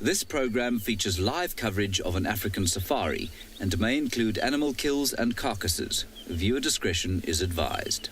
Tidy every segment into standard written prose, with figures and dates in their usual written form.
This program features live coverage of an African safari and may include animal kills and carcasses. Viewer discretion is advised.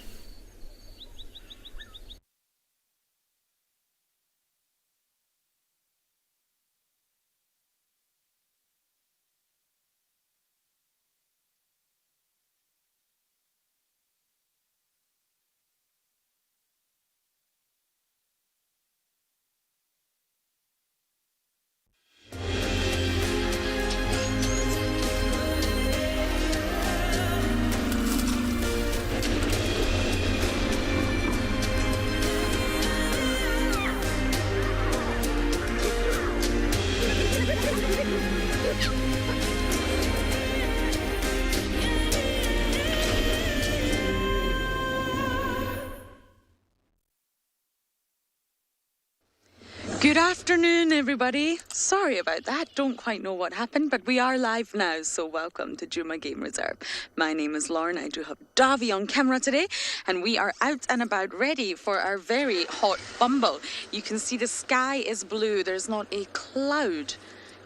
Good afternoon, everybody. Sorry about that. Don't quite know what happened, but we are live now, so welcome to Djuma Game Reserve. My name is Lauren. I do have Davy on camera today, and we are out and about ready for our very hot bumble. You can see the sky is blue. There's not a cloud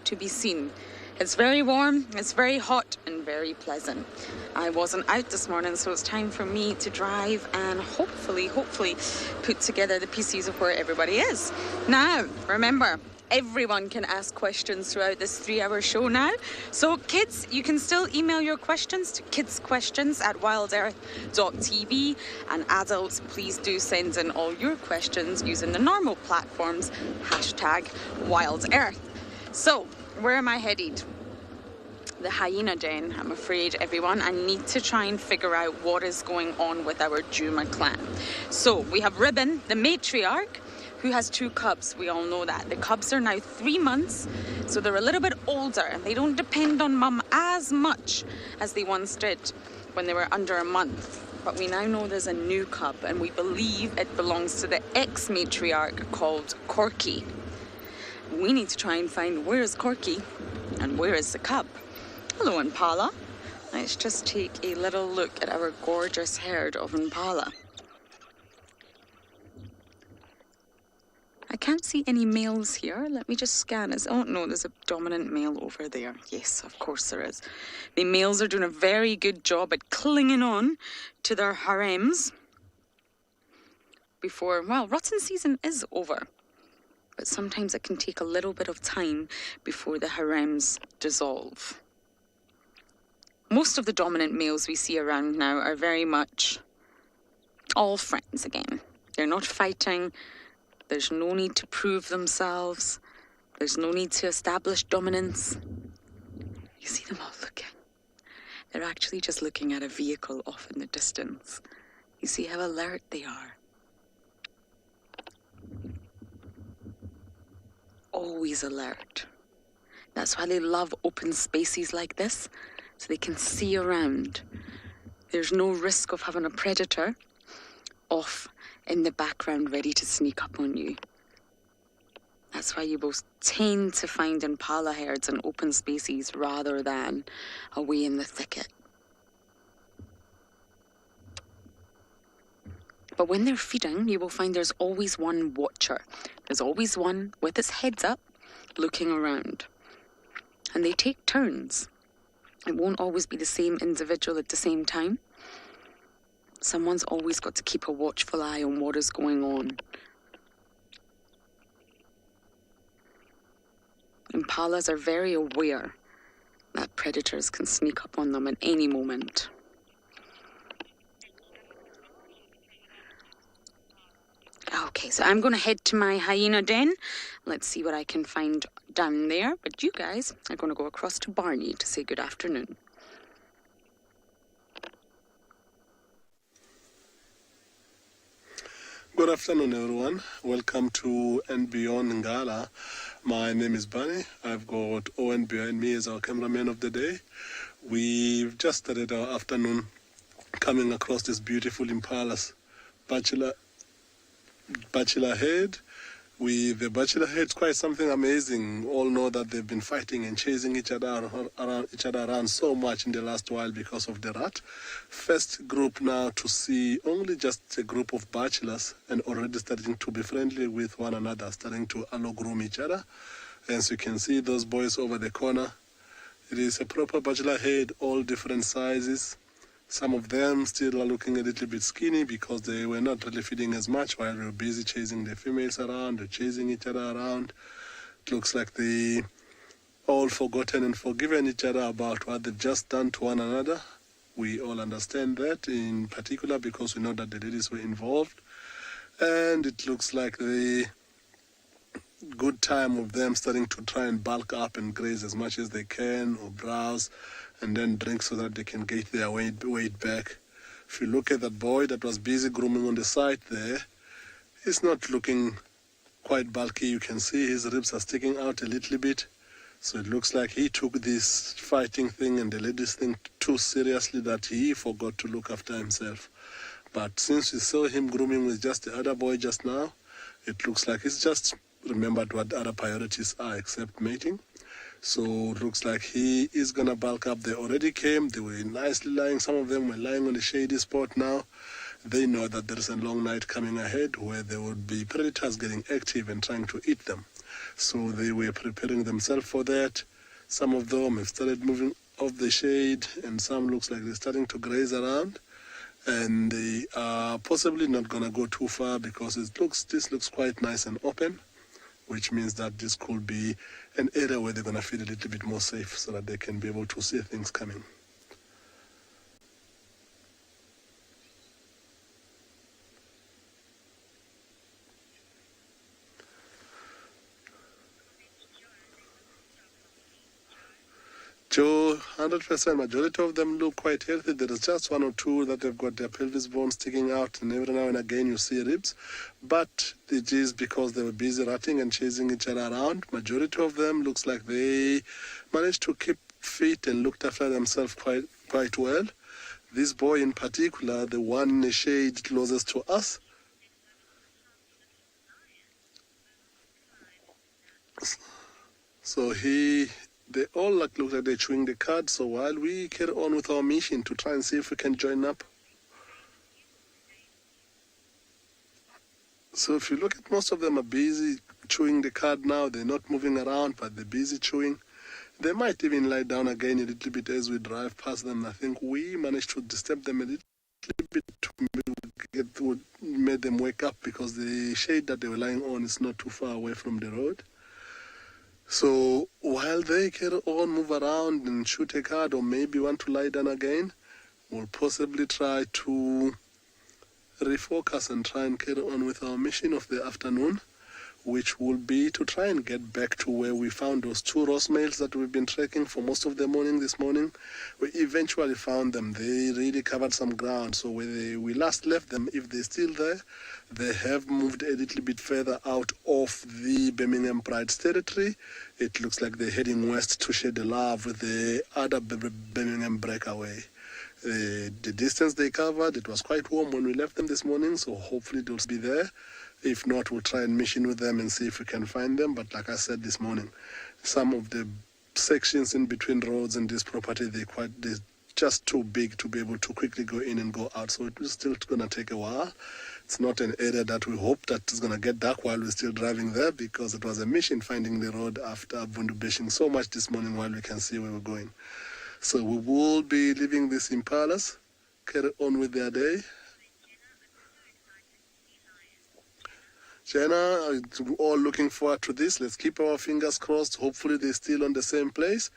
to be seen. It's very warm, it's very hot, and very pleasant. I wasn't out this morning, so it's time for me to drive and hopefully put together the pieces of where everybody is. Now, remember, everyone can ask questions throughout this 3-hour show now. So kids, you can still email your questions to kidsquestions@wildearth.tv, and adults, please do send in all your questions using the normal platforms, #WildEarth. So, where am I headed? The hyena den, I'm afraid, everyone. I need to try and figure out what is going on with our Djuma clan. So we have Ribbon, the matriarch, who has 2 cubs. We all know that. The cubs are now 3 months, so they're a little bit older and they don't depend on mum as much as they once did when they were under a month. But we now know there's a new cub, and we believe it belongs to the ex-matriarch called Corky. We need to try and find where is Corky and where is the cub. Hello, Impala. Let's just take a little look at our gorgeous herd of Impala. I can't see any males here. Let me just scan this. Oh no, there's a dominant male over there. Yes, of course there is. The males are doing a very good job at clinging on to their harems before, well, rutting season is over. But sometimes it can take a little bit of time before the harems dissolve. Most of the dominant males we see around now are very much all friends again. They're not fighting. There's no need to prove themselves. There's no need to establish dominance. You see them all looking. They're actually just looking at a vehicle off in the distance. You see how alert they are. Always alert. That's why they love open spaces like this, so they can see around. There's no risk of having a predator off in the background ready to sneak up on you. That's why you both tend to find Impala herds in open spaces rather than away in the thicket. But when they're feeding, you will find there's always one watcher. There's always one with his heads up, looking around. And they take turns. It won't always be the same individual at the same time. Someone's always got to keep a watchful eye on what is going on. Impalas are very aware that predators can sneak up on them at any moment. Okay, so I'm going to head to my hyena den. Let's see what I can find down there. But you guys are going to go across to Barney to say good afternoon. Good afternoon, everyone. Welcome to andBeyond Ngala. My name is Barney. I've got Owen behind me as our cameraman of the day. We've just started our afternoon coming across this beautiful Impala's Bachelor head. With the Bachelor head, it's quite something amazing. All know that they've been fighting and chasing each other around so much in the last while because of the rat. First group now to see only just a group of bachelors and already starting to be friendly with one another, starting to allow groom each other. As you can see, those boys over the corner, it is a proper bachelor head, all different sizes. Some of them still are looking a little bit skinny because they were not really feeding as much while we were busy chasing the females around or chasing each other around. It looks like they all forgotten and forgiven each other about what they've just done to one another. We all understand that, in particular because we know that the ladies were involved. And it looks like the good time of them starting to try and bulk up and graze as much as they can or browse and then drink so that they can get their weight back. If you look at that boy that was busy grooming on the side there, he's not looking quite bulky. You can see his ribs are sticking out a little bit. So it looks like he took this fighting thing and the ladies thing too seriously that he forgot to look after himself. But since we saw him grooming with just the other boy just now, it looks like he's just remembered what other priorities are except mating. So it looks like he is going to bulk up. They already came. They were nicely lying. Some of them were lying on the shady spot now. They know that there is a long night coming ahead where there would be predators getting active and trying to eat them. So they were preparing themselves for that. Some of them have started moving off the shade, and some looks like they're starting to graze around. And they are possibly not going to go too far because this looks quite nice and open, which means that this could be an area where they're going to feel a little bit more safe so that they can be able to see things coming. Joe, 100%, majority of them look quite healthy. There is just one or two that have got their pelvis bones sticking out, and every now and again you see ribs. But it is because they were busy ratting and chasing each other around. Majority of them looks like they managed to keep fit and looked after themselves quite well. This boy in particular, the one in the shade closest to us, so they all look like they're chewing the cud. So while we carry on with our mission to try and see if we can join up. So if you look at, most of them are busy chewing the cud now. They're not moving around, but they're busy chewing. They might even lie down again a little bit as we drive past them. I think we managed to disturb them a little bit to make them wake up because the shade that they were lying on is not too far away from the road. So while they carry on, move around and shoot a card or maybe want to lie down again, we'll possibly try to refocus and try and carry on with our mission of the afternoon, which will be to try and get back to where we found those two roast males that we've been tracking for most of the morning this morning. We eventually found them. They really covered some ground. So where we last left them, if they're still there, they have moved a little bit further out of the Birmingham Pride's territory. It looks like they're heading west to share the love with the other Birmingham breakaway. The distance they covered, it was quite warm when we left them this morning, so hopefully they'll be there. If not, we'll try and mission with them and see if we can find them. But like I said this morning, some of the sections in between roads and this property, they're just too big to be able to quickly go in and go out. So it's still going to take a while. It's not an area that we hope that is going to get dark while we're still driving there, because it was a mission finding the road after Vundubeshing so much this morning while we can see where we're going. So we will be leaving these Impalas, carry on with their day. Jenna, we're all looking forward to this. Let's keep our fingers crossed. Hopefully they're still on the same place.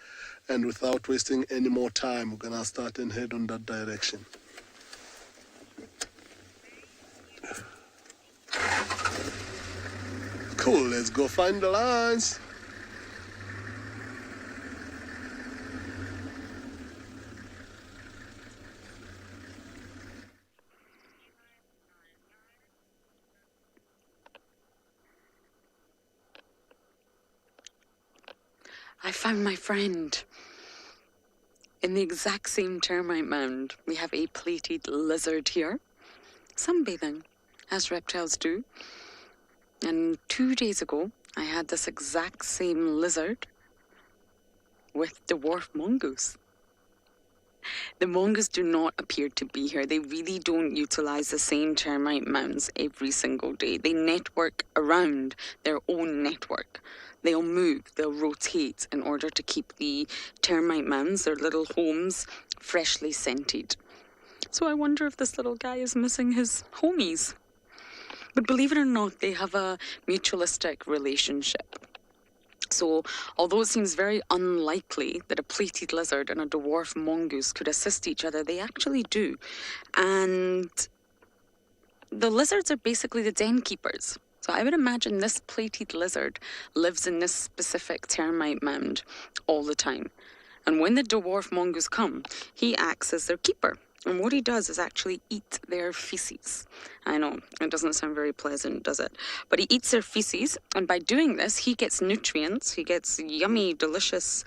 And without wasting any more time, we're going to start and head on that direction. Cool, let's go find the lines. I found my friend. In the exact same termite mound, we have a plated lizard here, sunbathing, as reptiles do. And 2 days ago, I had this exact same lizard with dwarf mongoose. The mongoose do not appear to be here. They really don't utilize the same termite mounds every single day. They network around their own network. They'll move, they'll rotate in order to keep the termite mounds, their little homes, freshly scented. So I wonder if this little guy is missing his homies. But believe it or not, they have a mutualistic relationship. So, although it seems very unlikely that a plated lizard and a dwarf mongoose could assist each other, they actually do. And the lizards are basically the den keepers. So I would imagine this plated lizard lives in this specific termite mound all the time. And when the dwarf mongoose come, he acts as their keeper. And what he does is actually eat their feces. I know, it doesn't sound very pleasant, does it? But he eats their feces, and by doing this, he gets nutrients. He gets yummy, delicious,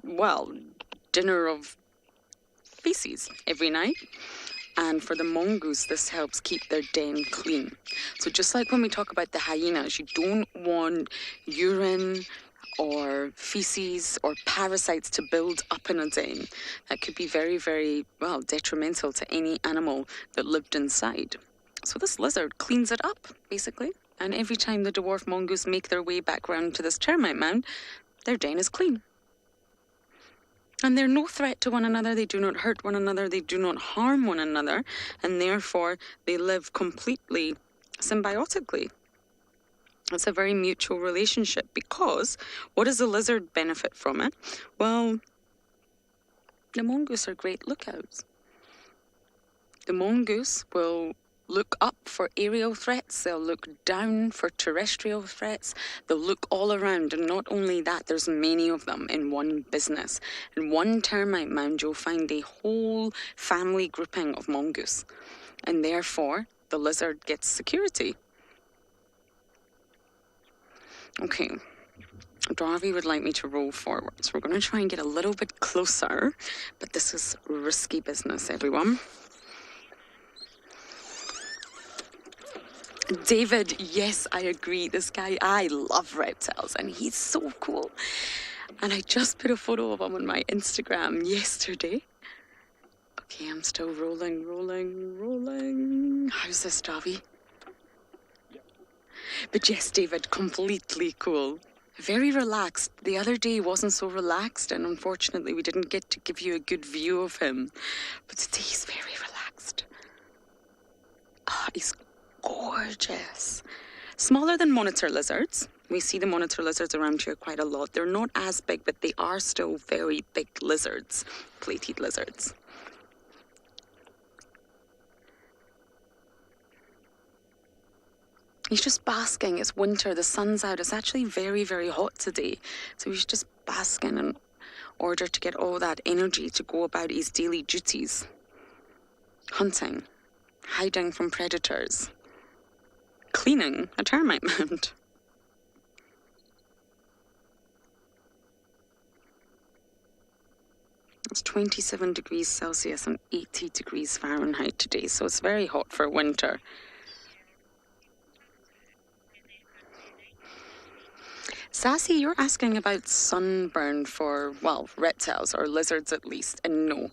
well, dinner of feces every night. And for the mongoose, this helps keep their den clean. So just like when we talk about the hyenas, you don't want urine or feces or parasites to build up in a den. That could be very, very, well, detrimental to any animal that lived inside. So this lizard cleans it up, basically. And every time the dwarf mongoose make their way back round to this termite mound, their den is clean. And they're no threat to one another. They do not hurt one another. They do not harm one another. And therefore, they live completely symbiotically. It's a very mutual relationship, because what does the lizard benefit from it? Well, the mongoose are great lookouts. The mongoose will look up for aerial threats. They'll look down for terrestrial threats. They'll look all around. And not only that, there's many of them in one business. In one termite mound, you'll find a whole family grouping of mongoose. And therefore, the lizard gets security. Okay, Darby would like me to roll forward, so we're going to try and get a little bit closer, but this is risky business, everyone. David, yes, I agree. This guy, I love reptiles, and he's so cool. And I just put a photo of him on my Instagram yesterday. Okay, I'm still rolling. How's this, Darby? But yes, David, completely cool. Very relaxed. The other day wasn't so relaxed, and unfortunately we didn't get to give you a good view of him. But today he's very relaxed. He's gorgeous. Smaller than monitor lizards. We see the monitor lizards around here quite a lot. They're not as big, but they are still very big lizards, plated lizards. He's just basking. It's winter. The sun's out. It's actually very, very hot today. So he's just basking in order to get all that energy to go about his daily duties. Hunting, hiding from predators, cleaning a termite mound. It's 27 degrees Celsius and 80 degrees Fahrenheit today, so it's very hot for winter. Sassy, you're asking about sunburn for, well, reptiles or lizards at least, and no,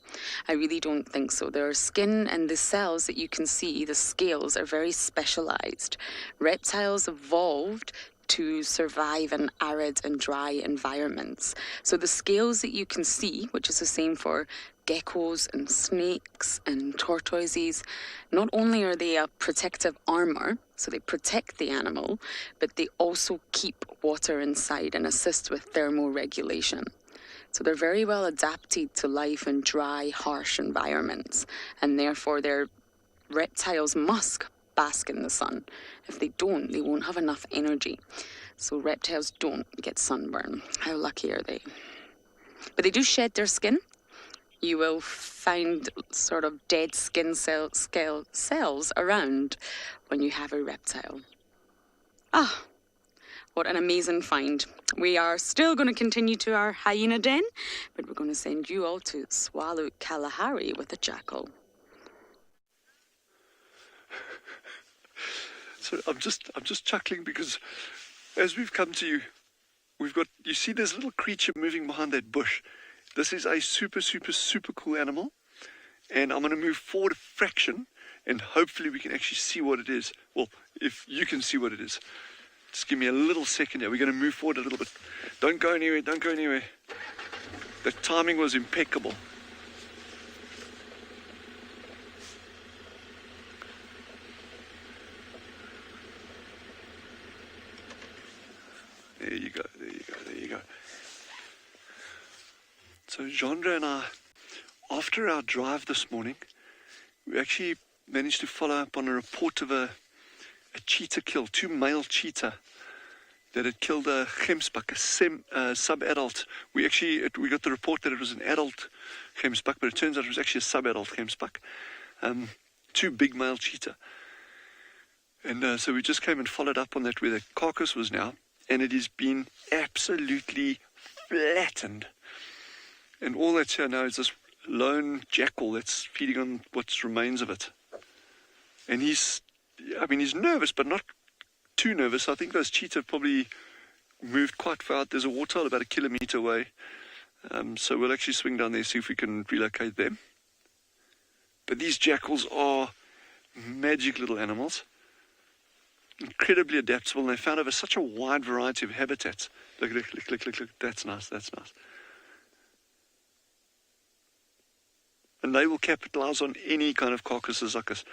I really don't think so. Their skin and the cells that you can see, the scales, are very specialized. Reptiles evolved to survive in arid and dry environments. So the scales that you can see, which is the same for geckos and snakes and tortoises, not only are they a protective armor, so they protect the animal, but they also keep water inside and assist with thermoregulation. So they're very well adapted to life in dry, harsh environments, and therefore their reptiles must bask in the sun. If they don't, they won't have enough energy. So reptiles don't get sunburn. How lucky are they? But they do shed their skin. You will find sort of dead skin cells around when you have a reptile. What an amazing find. We are still going to continue to our hyena den, but we're going to send you all to Tswalu Kalahari with a jackal. So I'm just chuckling because as we've come to you, you see this little creature moving behind that bush. this is a super cool animal. And I'm going to move forward a fraction, and hopefully we can actually see what it is. Well, if you can see what it is. Just give me a little second here. We're going to move forward a little bit. Don't go anywhere, don't go anywhere. The timing was impeccable. There you go, there you go, there you go. So Jeandre and I, after our drive this morning, we actually managed to follow up on a report of a cheetah kill, 2 male cheetah that had killed a gemsbuck, a sub-adult. We got the report that it was an adult gemsbuck, but it turns out it was actually a sub-adult gemsbuck. 2 big male cheetah. And so we just came and followed up on that where the carcass was now, and it has been absolutely flattened. And all that's here now is this lone jackal that's feeding on what remains of it. And he's nervous, but not too nervous. I think those cheetah probably moved quite far out. There's a warthole about 1 kilometer away. So we'll actually swing down there, see if we can relocate them. But these jackals are magic little animals. Incredibly adaptable, and they found over such a wide variety of habitats. Look. That's nice, that's nice. And they will capitalize on any kind of carcasses like this.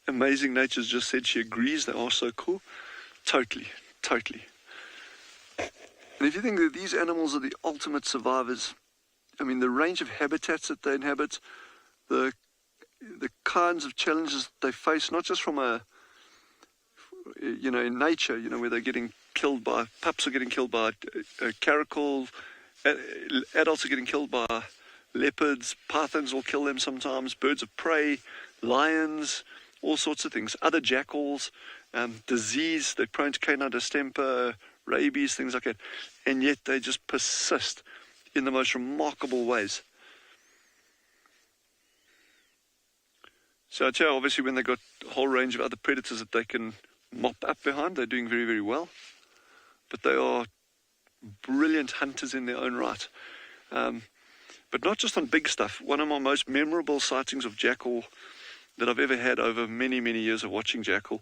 Amazing Nature's just said she agrees, they are so cool. Totally. And if you think that these animals are the ultimate survivors, I mean, the range of habitats that they inhabit, the kinds of challenges that they face, not just from in nature, where they're getting killed by, pups are getting killed by caracal, adults are getting killed by leopards, pythons will kill them sometimes, birds of prey, lions, all sorts of things, other jackals, disease, they're prone to canine distemper, rabies, things like that, and yet they just persist in the most remarkable ways. So I'd say obviously when they've got a whole range of other predators that they can mop up behind, they're doing very, very well. But they are brilliant hunters in their own right. But not just on big stuff. One of my most memorable sightings of jackal that I've ever had over many, many years of watching jackal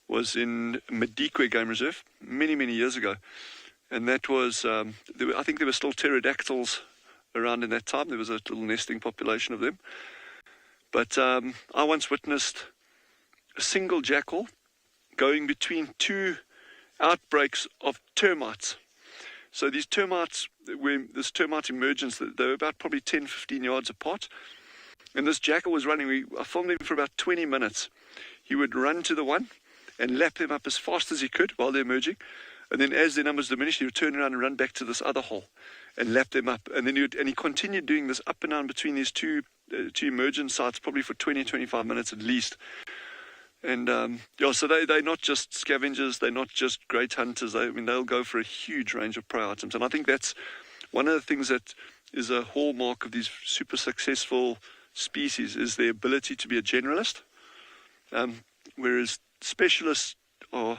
was in Madikwe Game Reserve many, many years ago. And that was, I think there were still pterodactyls around in that time. There was a little nesting population of them. But I once witnessed a single jackal going between 2 outbreaks of termites. So these termites, this termite emergence, they were about probably 10, 15 yards apart. And this jackal was running. I filmed him for about 20 minutes. He would run to the one and lap them up as fast as he could while they're emerging. And then as their numbers diminished, he would turn around and run back to this other hole and lap them up. And then he continued doing this up and down between these two emergence sites, probably for 20, 25 minutes at least. And so they're not just scavengers, they're not just great hunters. They'll go for a huge range of prey items. And I think that's one of the things that is a hallmark of these super successful species, is their ability to be a generalist. Whereas specialists are,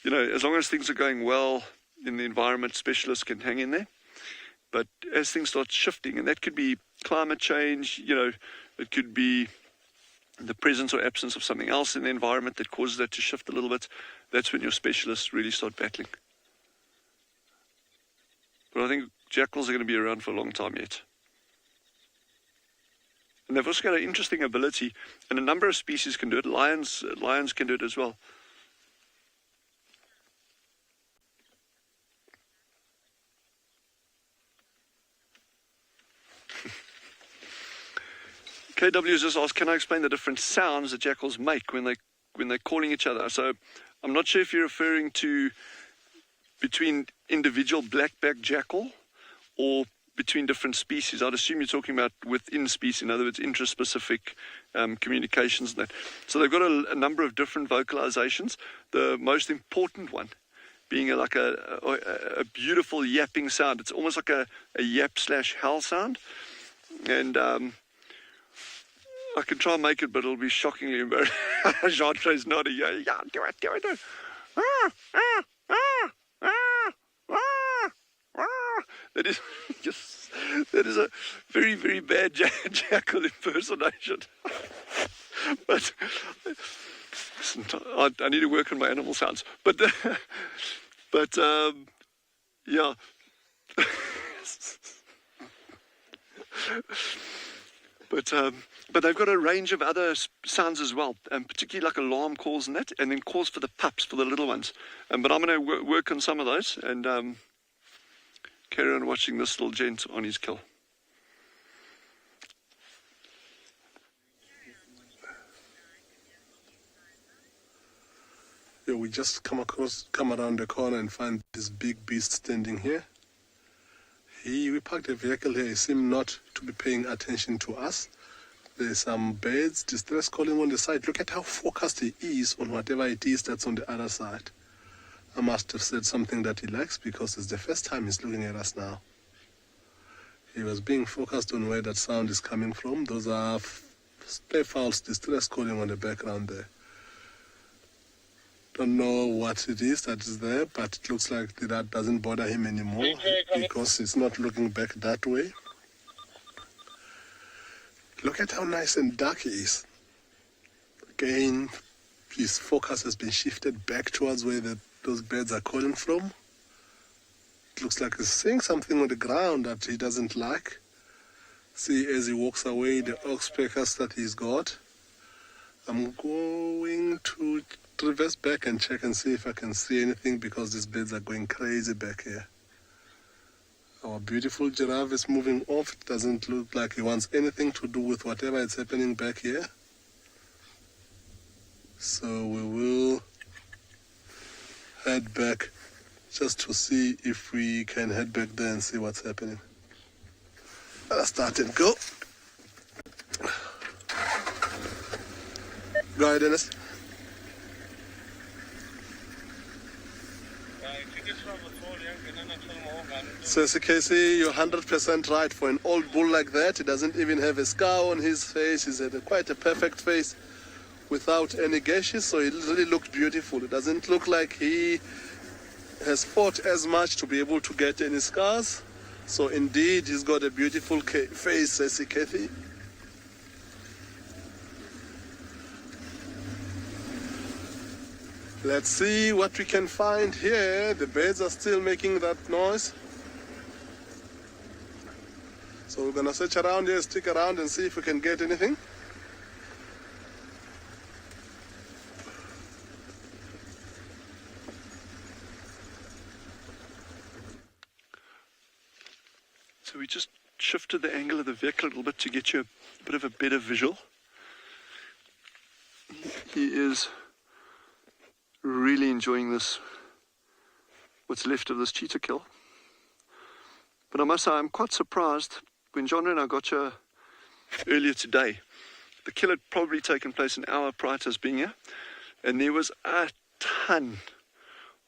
as long as things are going well in the environment, specialists can hang in there. But as things start shifting, and that could be climate change, it could be the presence or absence of something else in the environment that causes that to shift a little bit, that's when your specialists really start battling. But I think jackals are going to be around for a long time yet. And they've also got an interesting ability, and a number of species can do it. Lions can do it as well. KW has just asked, can I explain the different sounds that jackals make when they're calling each other? So I'm not sure if you're referring to between individual black-backed jackal or between different species. I'd assume you're talking about within species, in other words, intraspecific communications and that. So they've got a number of different vocalizations. The most important one being like a beautiful yapping sound. It's almost like a yap/howl sound. And I can try and make it, but it'll be shockingly embarrassing. Jeandre's nodding. Yeah, do it. That is just, that is a very, very bad jackal impersonation. But listen, I need to work on my animal sounds. But yeah. But they've got a range of other sounds as well, particularly like alarm calls and that, and then calls for the pups, for the little ones. But I'm going to work on some of those and carry on watching this little gent on his kill. Yeah, we just come around the corner and find this big beast standing here. We parked a vehicle here. He seemed not to be paying attention to us. There's some birds, distress calling on the side. Look at how focused he is on whatever it is that's on the other side. I must have said something that he likes because it's the first time he's looking at us now. He was being focused on where that sound is coming from. Those are stray fowls distress calling on the background there. Don't know what it is that is there, but it looks like that doesn't bother him anymore because he's not looking back that way. Look at how nice and dark he is. Again, his focus has been shifted back towards where those birds are calling from. It looks like he's seeing something on the ground that he doesn't like. See, as he walks away, the oxpeckers that he's got. I'm going to reverse back and check and see if I can see anything because these birds are going crazy back here. Our beautiful giraffe is moving off. It doesn't look like he wants anything to do with whatever is happening back here. So we will head back just to see if we can head back there and see what's happening. Let's start and go. Go ahead, Dennis. So as you can see, you're 100% right. For an old bull like that, he doesn't even have a scar on his face. He's had quite a perfect face without any gashes, so it really looks beautiful. It doesn't look like he has fought as much to be able to get any scars. So indeed, he's got a beautiful face, as you can see. Let's see what we can find here. The birds are still making that noise. So we're gonna search around here, stick around and see if we can get anything. So we just shifted the angle of the vehicle a little bit to get you a bit of a better visual. He is really enjoying this, what's left of this cheetah kill. But I must say, I'm quite surprised. When John and I got here earlier today, the kill had probably taken place an hour prior to us being here, and there was a ton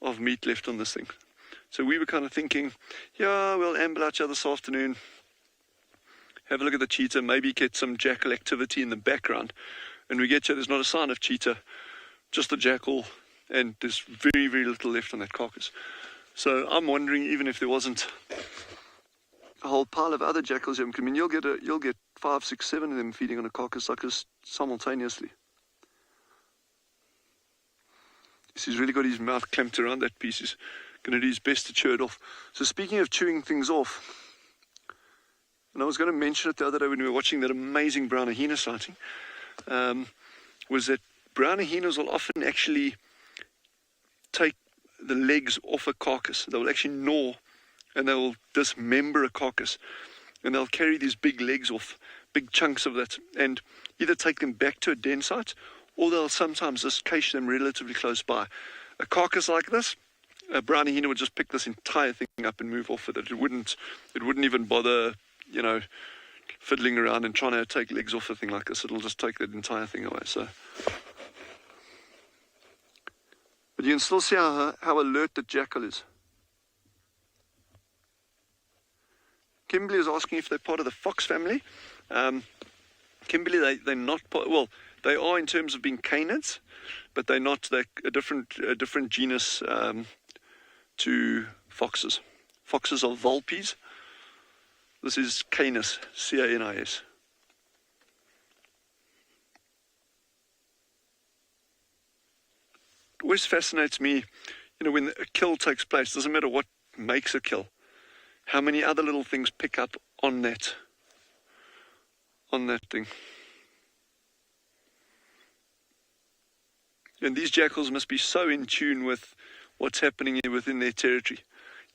of meat left on this thing. So we were kind of thinking, yeah, we'll amble out here this afternoon, have a look at the cheetah, maybe get some jackal activity in the background. And we get here, there's not a sign of cheetah, just the jackal, and there's very, very little left on that carcass. So I'm wondering, even if there wasn't a whole pile of other jackals here, I mean, you'll get 5, 6, 7 of them feeding on a carcass like this simultaneously. He's really got his mouth clamped around that piece. He's going to do his best to chew it off. So speaking of chewing things off, and I was going to mention it the other day when we were watching that amazing brown hyena sighting, was that brown hyenas will often actually take the legs off a carcass. They will actually gnaw and they will dismember a carcass, and they'll carry these big legs off, big chunks of that, and either take them back to a den site, or they'll sometimes just cache them relatively close by. A carcass like this, a brown hyena would just pick this entire thing up and move off with it. It wouldn't even bother, fiddling around and trying to take legs off a thing like this. It'll just take that entire thing away. So, but you can still see how alert the jackal is. Kimberly is asking if they're part of the fox family. Kimberley, they're not, well, they are in terms of being canids, but they're not, they're a different genus to foxes. Foxes are vulpes. This is canis, C-A-N-I-S. It always fascinates me, when a kill takes place, doesn't matter what makes a kill, how many other little things pick up on that thing. And these jackals must be so in tune with what's happening within their territory.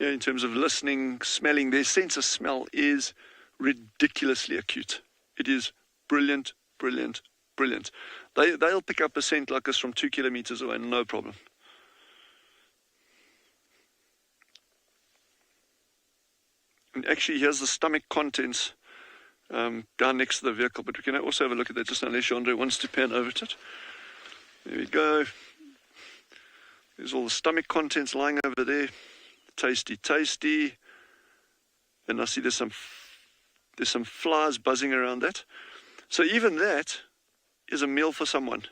In terms of listening, smelling, their sense of smell is ridiculously acute. It is brilliant, brilliant, brilliant. They'll pick up a scent like this from 2 kilometers away, no problem. And actually, here's the stomach contents down next to the vehicle, but we can also have a look at that just now, unless Andre wants to pan over to it. There we go. There's all the stomach contents lying over there. Tasty, tasty. And I see there's some flies buzzing around that. So even that is a meal for someone.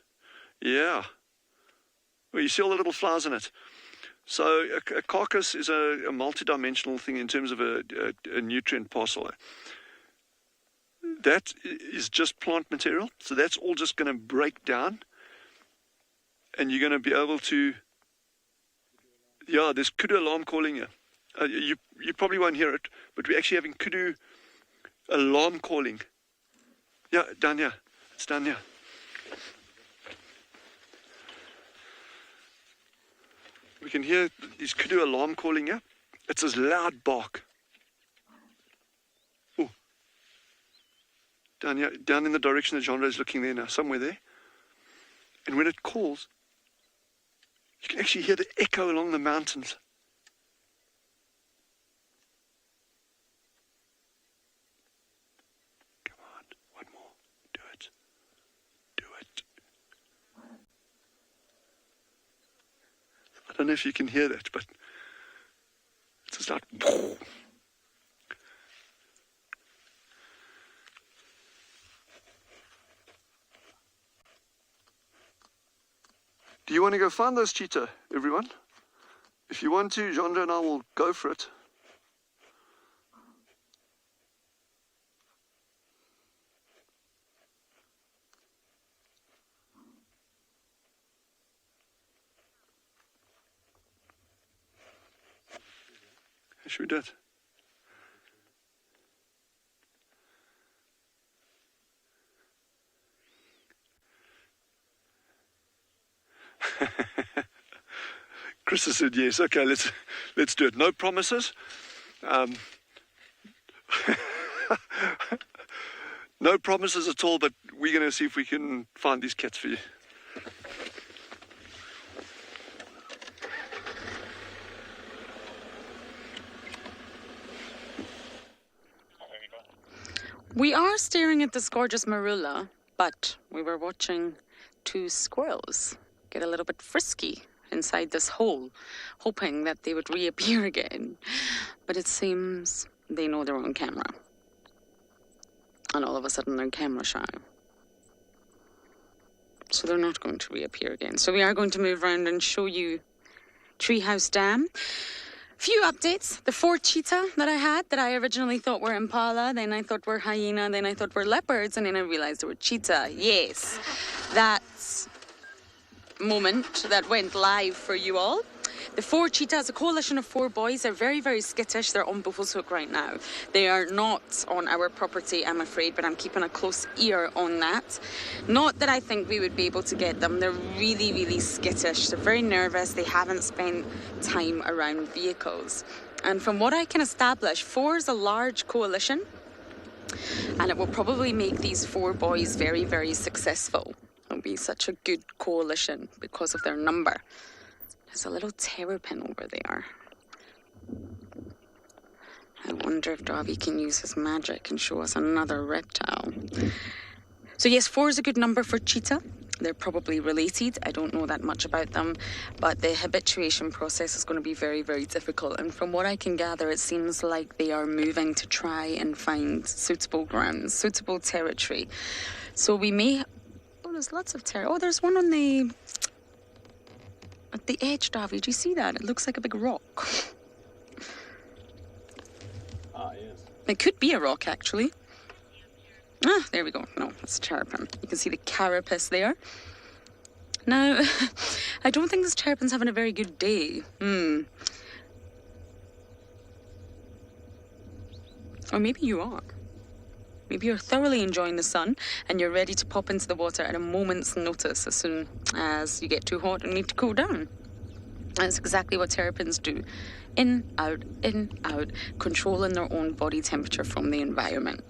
Yeah. Well, you see all the little flies in it. So a carcass is a multi-dimensional thing in terms of a nutrient parcel. That is just plant material. So that's all just going to break down. And you're going to be able to... Yeah, there's Kudu alarm calling here. You probably won't hear it, but we're actually having Kudu alarm calling. Yeah, down here. It's down here. We can hear these Kudu alarm calling here. It's this loud bark. Oh, down here, down in the direction that Genre is looking there now, somewhere there. And when it calls, you can actually hear the echo along the mountains. Come on, one more. Do it. Do it. I don't know if you can hear that, but it's just like... Do you want to go find those cheetah, everyone? If you want to, Genre and I will go for it. How should we do it? Chris has said yes. Okay, let's do it. No promises. No promises at all, but we're going to see if we can find these cats for you. We are staring at this gorgeous marula, but we were watching 2 squirrels get a little bit frisky inside this hole, hoping that they would reappear again. But it seems they know they're on camera. And all of a sudden they're camera shy. So they're not going to reappear again. So we are going to move around and show you Treehouse Dam. Few updates. The 4 cheetah that I had, that I originally thought were impala, then I thought were hyena, then I thought were leopards, and then I realized they were cheetah. Yes, that's moment that went live for you all. The 4 cheetahs, a coalition of 4 boys. They're very, very skittish. They're on Buffalo's Hook right now. They are not on our property, I'm afraid, but I'm keeping a close ear on that. Not that I think we would be able to get them. They're really, really skittish. They're very nervous. They haven't spent time around vehicles. And from what I can establish, 4 is a large coalition, and it will probably make these 4 boys very, very successful. It'll be such a good coalition because of their number. There's a little terrapin over there. I wonder if Darby can use his magic and show us another reptile. So yes, 4 is a good number for cheetah. They're probably related. I don't know that much about them, but the habituation process is going to be very, very difficult. And from what I can gather, it seems like they are moving to try and find suitable grounds, suitable territory. So we may... Oh, there's lots of territory. Oh, there's one on the... At the edge, Davy. Do you see that? It looks like a big rock. Ah, yes. It could be a rock, actually. Ah, there we go. No, that's a terrapin. You can see the carapace there. Now, I don't think this terrapin's having a very good day. Or maybe you are. Maybe you're thoroughly enjoying the sun and you're ready to pop into the water at a moment's notice as soon as you get too hot and need to cool down. That's exactly what terrapins do. In, out, controlling their own body temperature from the environment.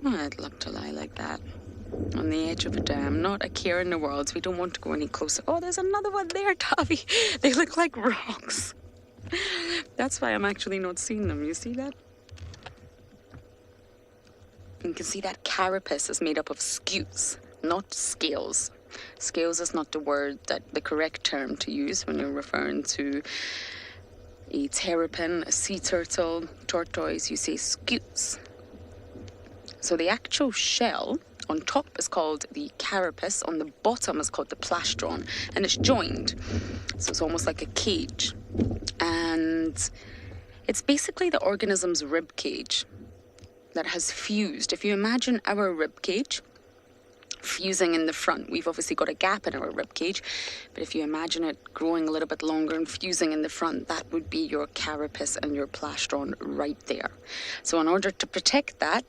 Oh, I'd love to lie like that. On the edge of a dam, not a care in the world. We don't want to go any closer. Oh, there's another one there, Davy. They look like rocks. That's why I'm actually not seeing them. You see that? You can see that carapace is made up of scutes, not scales. Scales is not the correct term to use when you're referring to a terrapin, a sea turtle, tortoise. You say scutes. So the actual shell on top is called the carapace, on the bottom is called the plastron, and it's joined. So it's almost like a cage. And it's basically the organism's rib cage that has fused. If you imagine our rib cage fusing in the front, we've obviously got a gap in our rib cage, but if you imagine it growing a little bit longer and fusing in the front, that would be your carapace and your plastron right there. So in order to protect that,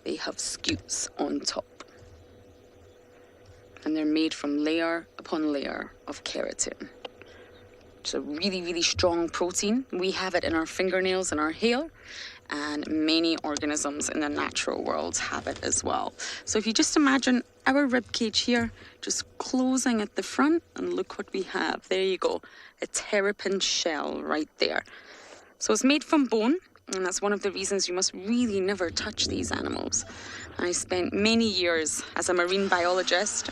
they have scutes on top. And they're made from layer upon layer of keratin. It's a really, really strong protein. We have it in our fingernails and our hair, and many organisms in the natural world have it as well. So if you just imagine our rib cage here, just closing at the front, and look what we have. There you go, a terrapin shell right there. So it's made from bone, and that's one of the reasons you must really never touch these animals. I spent many years as a marine biologist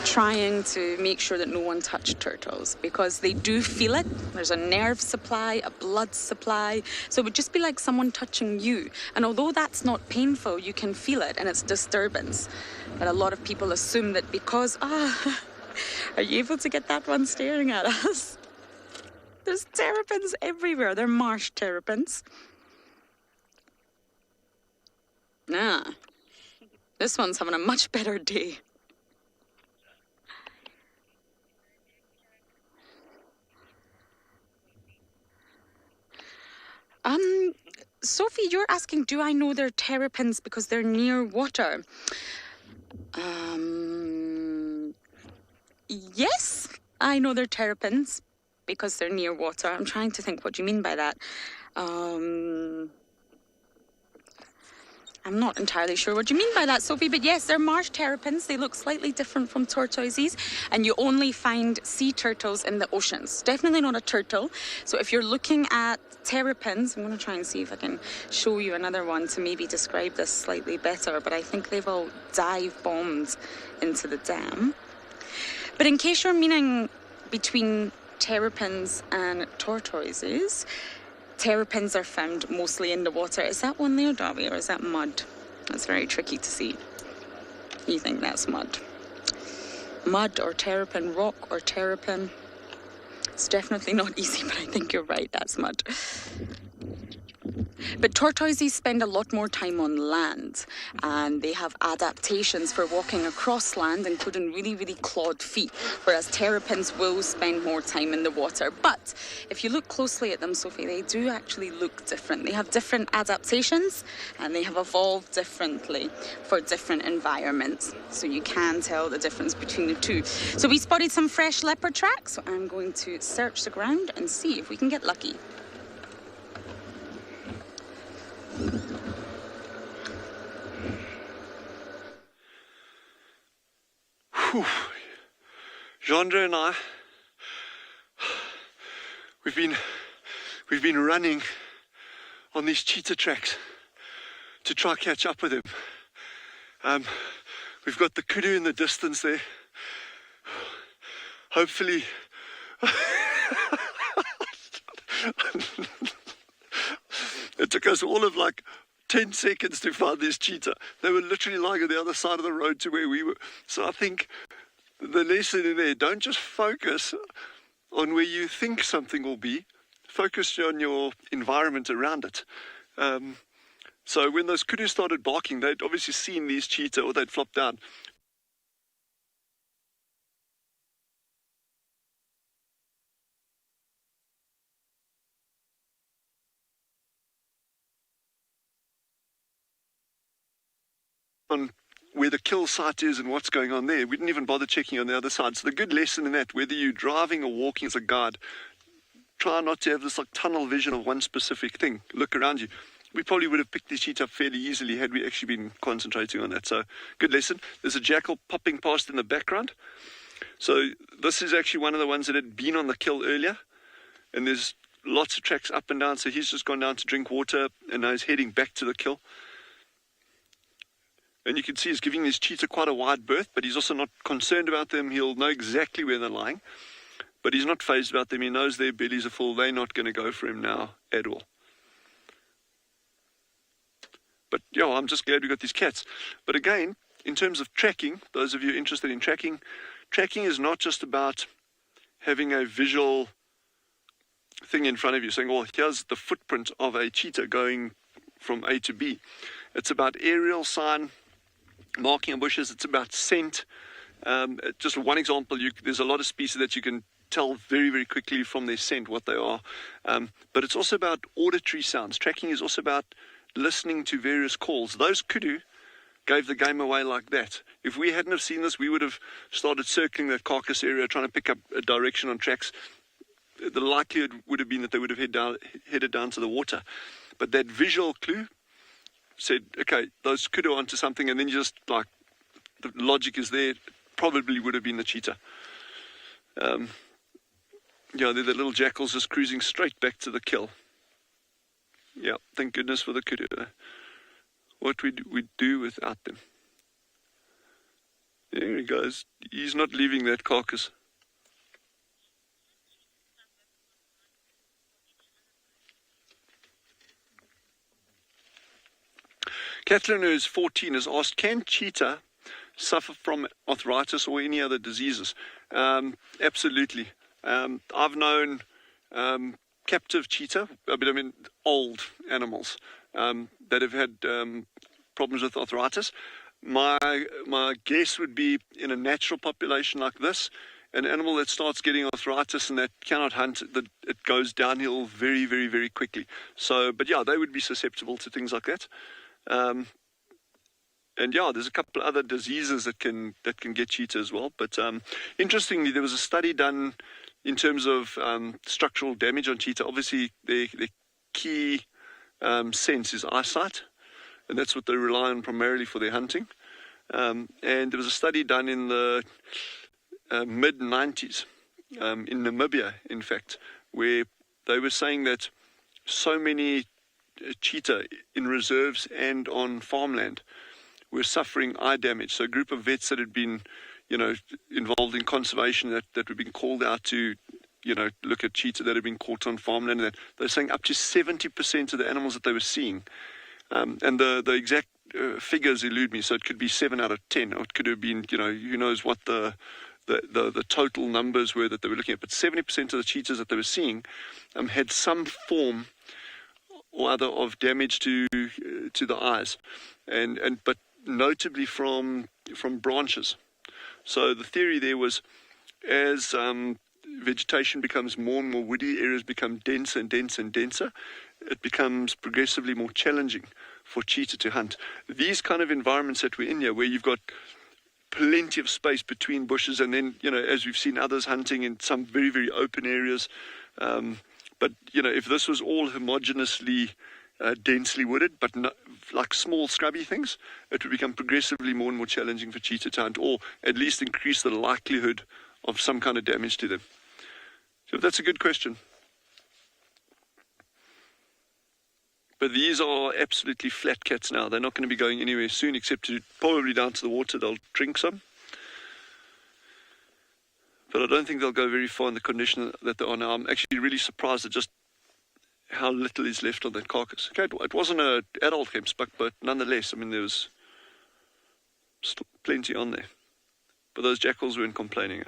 trying to make sure that no one touched turtles, because they do feel it. There's a nerve supply, a blood supply, so it would just be like someone touching you. And although that's not painful, you can feel it, and it's disturbance. But a lot of people assume that because, are you able to get that one staring at us? There's terrapins everywhere. They're marsh terrapins. Nah, this one's having a much better day. Sophie, you're asking, do I know they're terrapins because they're near water? Yes, I know they're terrapins because they're near water. I'm trying to think what you mean by that. I'm not entirely sure what you mean by that, Sophie, but yes, they're marsh terrapins. They look slightly different from tortoises, and you only find sea turtles in the oceans. Definitely not a turtle. So if you're looking at terrapins, I'm going to try and see if I can show you another one to maybe describe this slightly better, but I think they've all dive bombed into the dam. But in case you're meaning between terrapins and tortoises, terrapins are found mostly in the water. Is that one there, Darby, or is that mud? That's very tricky to see. You think that's mud? Mud or terrapin, rock or terrapin. It's definitely not easy, but I think you're right, that's mud. But tortoises spend a lot more time on land, and they have adaptations for walking across land, including really, really clawed feet, whereas terrapins will spend more time in the water. But if you look closely at them, Sophie, they do actually look different. They have different adaptations, and they have evolved differently for different environments. So you can tell the difference between the two. So we spotted some fresh leopard tracks, so I'm going to search the ground and see if we can get lucky. Whew. Jandra and I, we've been running on these cheetah tracks to try catch up with him. We've got the kudu in the distance there. Hopefully, it took us all of like 10 seconds to find this cheetah. They were literally lying on the other side of the road to where we were. So I think the lesson in there, don't just focus on where you think something will be, focus on your environment around it. So when those kudu started barking, they'd obviously seen these cheetah, or they'd flopped down. On where the kill site is and what's going on there. We didn't even bother checking on the other side. So the good lesson in that, whether you're driving or walking as a guide, try not to have this like tunnel vision of one specific thing. Look around you. We probably would have picked this cheetah up fairly easily had we actually been concentrating on that. So good lesson. There's a jackal popping past in the background. So this is actually one of the ones that had been on the kill earlier. And there's lots of tracks up and down. So he's just gone down to drink water and now he's heading back to the kill. And you can see he's giving this cheetah quite a wide berth, but he's also not concerned about them. He'll know exactly where they're lying, but he's not fazed about them. He knows their bellies are full. They're not going to go for him now at all. But yeah, I'm just glad we got these cats. But again, in terms of tracking, those of you interested in tracking is not just about having a visual thing in front of you saying, well, here's the footprint of a cheetah going from A to B. It's about aerial sign, marking of bushes. It's about scent. Just one example, there's a lot of species that you can tell very, very quickly from their scent what they are. But it's also about auditory sounds. Tracking is also about listening to various calls. Those kudu gave the game away like that. If we hadn't have seen this, we would have started circling that carcass area, trying to pick up a direction on tracks. The likelihood would have been that they would have headed down to the water. But that visual clue said, okay, those kudu onto something, and then just like the logic is there, probably would have been the cheetah. Yeah, they're the little jackals just cruising straight back to the kill. Yeah, thank goodness for the kudu. What we do without them. There he goes. He's not leaving that carcass. Kathleen, who is 14, has asked, can cheetah suffer from arthritis or any other diseases? Absolutely. I've known captive cheetah, I mean old animals that have had problems with arthritis. My guess would be in a natural population like this, an animal that starts getting arthritis and that cannot hunt, it goes downhill very, very, very quickly. So, but yeah, they would be susceptible to things like that. And yeah, there's a couple other diseases that can get cheetah as well. But interestingly, there was a study done in terms of structural damage on cheetah. Obviously, their key sense is eyesight, and that's what they rely on primarily for their hunting. And there was a study done in the mid-90s in Namibia, in fact, where they were saying that so many cheetah in reserves and on farmland were suffering eye damage. So a group of vets that had been, involved in conservation that were being called out to, look at cheetah that had been caught on farmland, and that they're saying up to 70% of the animals that they were seeing, and the exact figures elude me. So it could be 7 out of 10, or it could have been, who knows what the total numbers were that they were looking at. But 70% of the cheetahs that they were seeing had some form or other of damage to the eyes, but notably from branches. So the theory there was, as vegetation becomes more and more woody, areas become denser and denser and denser, it becomes progressively more challenging for cheetah to hunt. These kind of environments that we're in here, where you've got plenty of space between bushes, and then, as we've seen others hunting in some very, very open areas, but, if this was all homogeneously densely wooded, but not, like small scrubby things, it would become progressively more and more challenging for cheetah to hunt, or at least increase the likelihood of some kind of damage to them. So that's a good question. But these are absolutely flat cats now. They're not going to be going anywhere soon, except to probably down to the water. They'll drink some. But I don't think they'll go very far in the condition that they are now. I'm actually really surprised at just how little is left on that carcass. Okay, it wasn't an adult gemsbuck, but nonetheless, I mean, there was still plenty on there. But those jackals weren't complaining.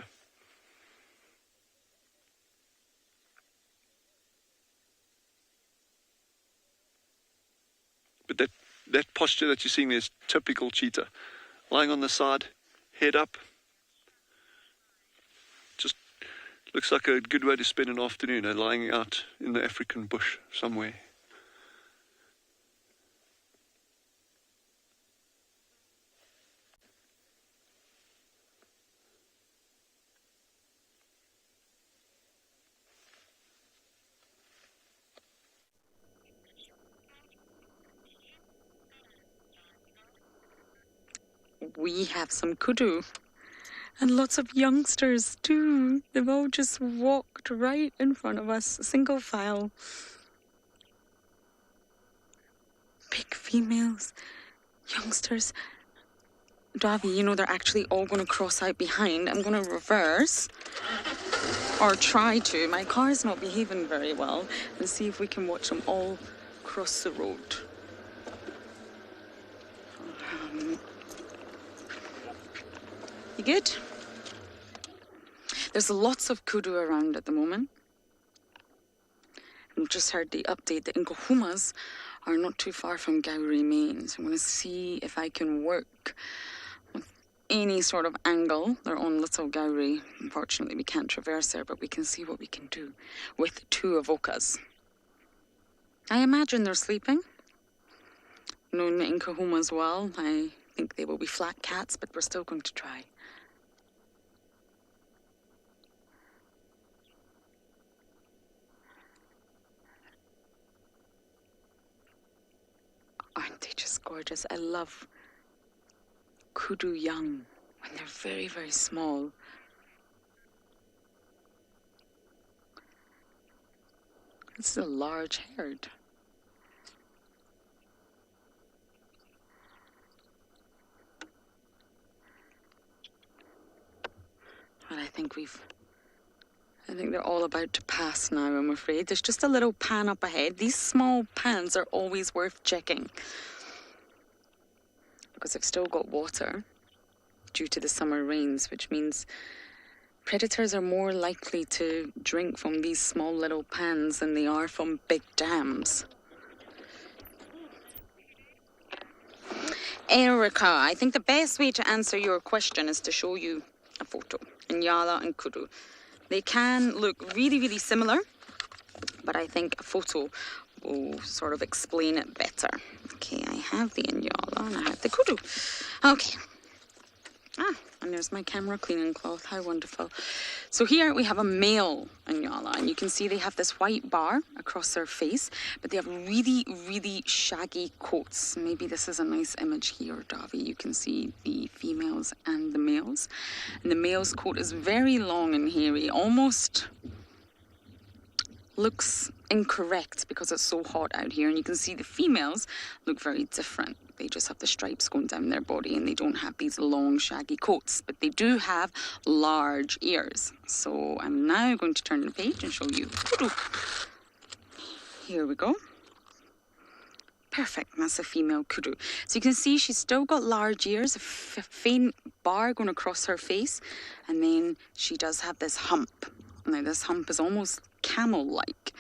But that posture that you're seeing there is typical cheetah. Lying on the side, head up. Just looks like a good way to spend an afternoon, lying out in the African bush somewhere. We have some kudu and lots of youngsters too. They've all just walked right in front of us, single file. Big females, youngsters. Davi, you know they're actually all going to cross out behind. I'm going to reverse, or try to. My car's not behaving very well, and see if we can watch them all cross the road. You good? There's lots of kudu around at the moment. I've just heard the update. The Nkuhumas are not too far from Gowrie, Maine. So I'm going to see if I can work with any sort of angle. They're on Little Gowrie. Unfortunately, we can't traverse there, but we can see what we can do with 2 avokas. I imagine they're sleeping. Known the Nkuhumas well. I think they will be flat cats, but we're still going to try. Aren't they just gorgeous? I love kudu young when they're very, very small. This is a large herd. But I think they're all about to pass now, I'm afraid. There's just a little pan up ahead. These small pans are always worth checking, because they've still got water due to the summer rains, which means predators are more likely to drink from these small little pans than they are from big dams. Erica, I think the best way to answer your question is to show you a photo. Ngala and Kudu. They can look really, really similar, but I think a photo will sort of explain it better. Okay, I have the Ngala and I have the Kudu. Okay. And there's my camera cleaning cloth. How wonderful. So here we have a male Ngala, and you can see they have this white bar across their face, but they have really, really shaggy coats. Maybe this is a nice image here, Davi. You can see the females and the males. And the male's coat is very long and hairy, almost looks incorrect because it's so hot out here. And you can see the females look very different. They just have the stripes going down their body, and they don't have these long shaggy coats, but they do have large ears. So I'm now going to turn the page and show you Kudu. Here we go. Perfect, that's a female kudu. So you can see she's still got large ears, a faint bar going across her face, and then she does have this hump. Now this hump is almost camel-like.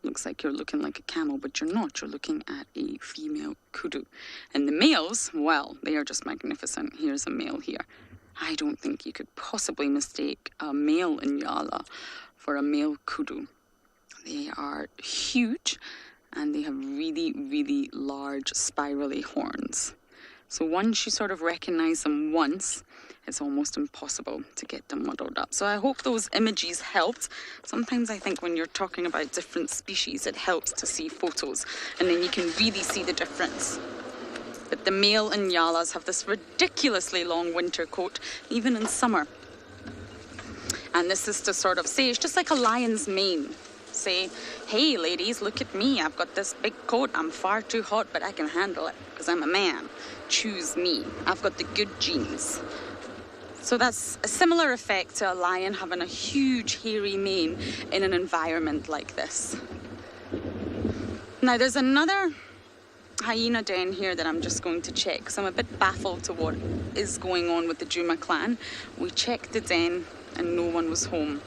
Looks like you're looking like a camel, but you're not. You're looking at a female kudu. And the males, well, they are just magnificent. Here's a male here. I don't think you could possibly mistake a male Ngala for a male kudu. They are huge, and they have really, really large spirally horns. So once you sort of recognize them once, it's almost impossible to get them muddled up. So I hope those images helped. Sometimes I think when you're talking about different species, it helps to see photos, and then you can really see the difference. But the male Ngalas have this ridiculously long winter coat, even in summer. And this is to sort of say, it's just like a lion's mane. say, hey ladies, look at me, I've got this big coat, I'm far too hot, but I can handle it because I'm a man. Choose me, I've got the good genes. So that's a similar effect to a lion having a huge hairy mane in an environment like this. Now there's another hyena den here that I'm just going to check because I'm a bit baffled to what is going on with the Djuma clan. We checked the den and no one was home.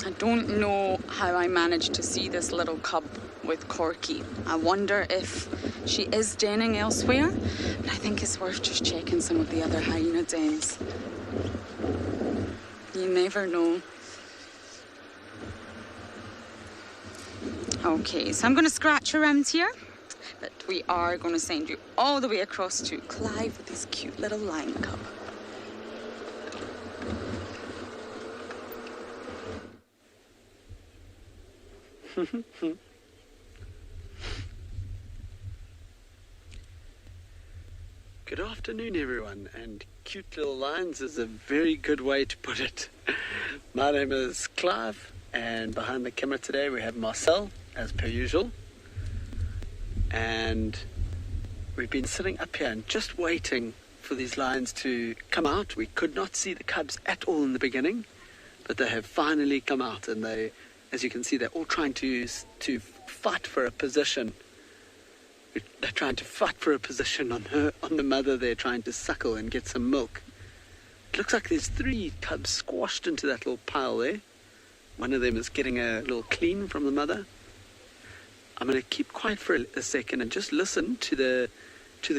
I don't know how I managed to see this little cub with Corky. I wonder if she is denning elsewhere, but I think it's worth just checking some of the other hyena dens. You never know. Okay, so I'm going to scratch around here, but we are going to send you all the way across to Clive with his cute little lion cub. Good afternoon, everyone, and cute little lions is a very good way to put it. My name is Clive, and behind the camera today we have Marcel, as per usual. And we've been sitting up here and just waiting for these lions to come out. We could not see the cubs at all in the beginning, but they have finally come out, and they, as you can see, they're all trying to fight for a position. They're trying to fight for a position on the mother. They're trying to suckle and get some milk. It looks like there's 3 cubs squashed into that little pile there. One of them is getting a little clean from the mother. I'm going to keep quiet for a second and just listen to the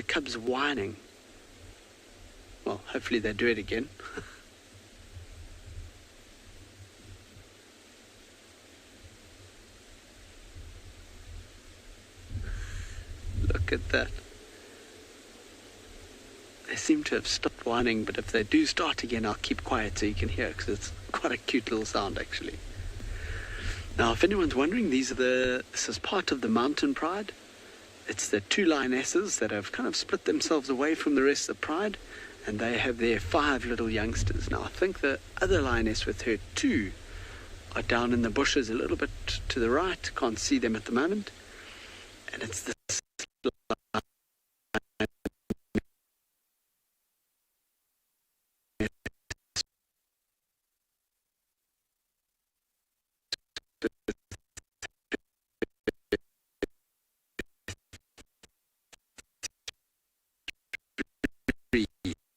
cubs whining. Well, hopefully they do it again. Look at that. They seem to have stopped whining, but if they do start again, I'll keep quiet so you can hear, because it's quite a cute little sound, actually. Now, if anyone's wondering, this is part of the mountain pride. It's the 2 lionesses that have kind of split themselves away from the rest of the pride, and they have their 5 little youngsters. Now, I think the other lioness with her 2 are down in the bushes a little bit to the right. Can't see them at the moment. And it's this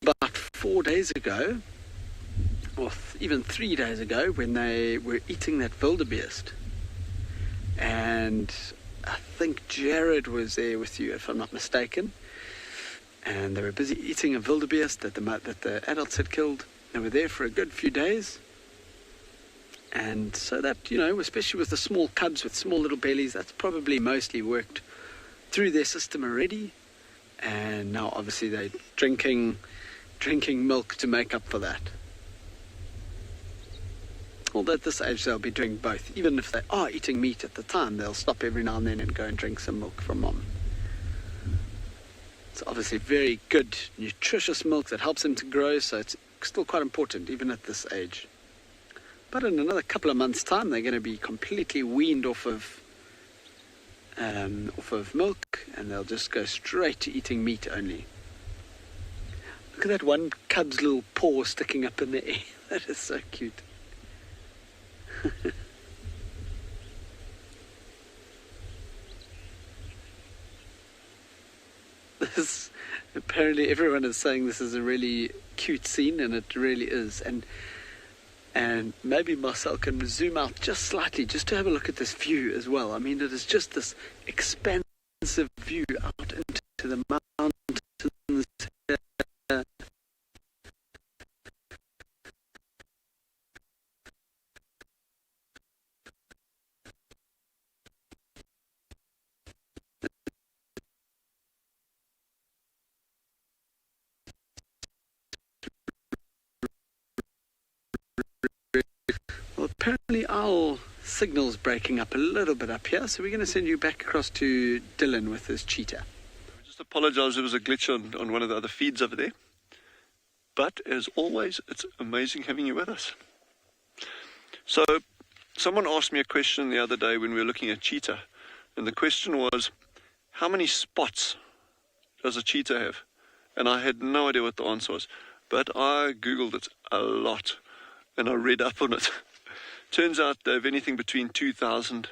about 4 days ago, or even 3 days ago, when they were eating that wildebeest. And I think Jared was there with you, if I'm not mistaken. And they were busy eating a wildebeest that the adults had killed. They were there for a good few days. And so that, you know, especially with the small cubs with small little bellies, that's probably mostly worked through their system already. And now obviously they're drinking milk to make up for that. Although at this age they'll be doing both. Even if they are eating meat at the time, they'll stop every now and then and go and drink some milk from mom. It's obviously very good, nutritious milk that helps them to grow, so it's still quite important even at this age. But in another couple of months' time, they're going to be completely weaned off of milk, and they'll just go straight to eating meat only. Look at that one cub's little paw sticking up in the air. That is so cute. Apparently everyone is saying this is a really cute scene, and it really is. And maybe Marcel can zoom out just slightly, just to have a look at this view as well. I mean, it is just this expansive view out into the mountains. Well, apparently our signal's breaking up a little bit up here, so we're going to send you back across to Dylan with his cheetah. Just apologise, there was a glitch on one of the other feeds over there. But as always, it's amazing having you with us. So someone asked me a question the other day when we were looking at cheetah, and the question was, how many spots does a cheetah have? And I had no idea what the answer was, but I Googled it a lot, and I read up on it. Turns out they have anything between 2,000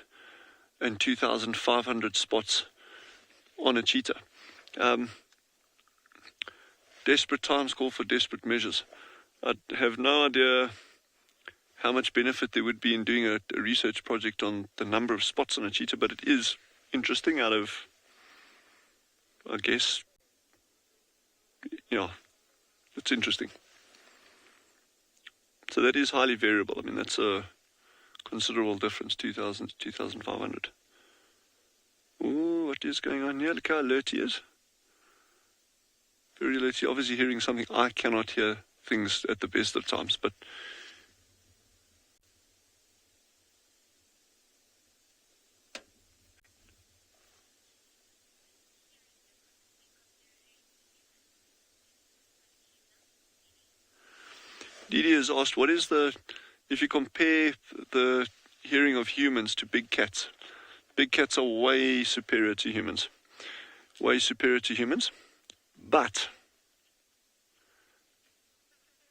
and 2,500 spots on a cheetah. Desperate times call for desperate measures. I have no idea how much benefit there would be in doing a research project on the number of spots on a cheetah, but it is interesting out of, I guess, it's interesting. So that is highly variable. I mean, that's a considerable difference, 2,000 to 2,500. Ooh, what is going on here? Look how alert he is. Very alert. He's obviously hearing something. I cannot hear things at the best of times, but Didi has asked, what is if you compare the hearing of humans to big cats are way superior to humans. Way superior to humans. But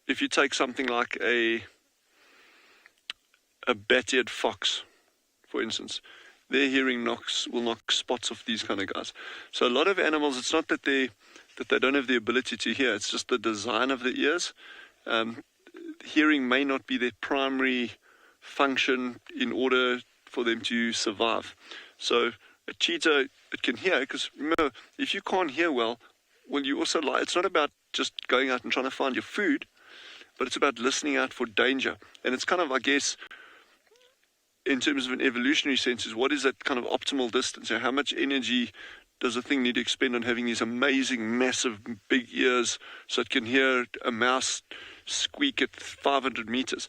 if you take something like a bat-eared fox, for instance, their hearing will knock spots off these kind of guys. So a lot of animals, it's not that they don't have the ability to hear, it's just the design of the ears. Hearing may not be their primary function in order for them to survive. So a cheetah, it can hear, because remember, if you can't hear well, you also it's not about just going out and trying to find your food, but it's about listening out for danger. And it's kind of, I guess, in terms of an evolutionary sense, is what is that kind of optimal distance? So how much energy does a thing need to expend on having these amazing, massive, big ears so it can hear a mouse squeak at 500 meters?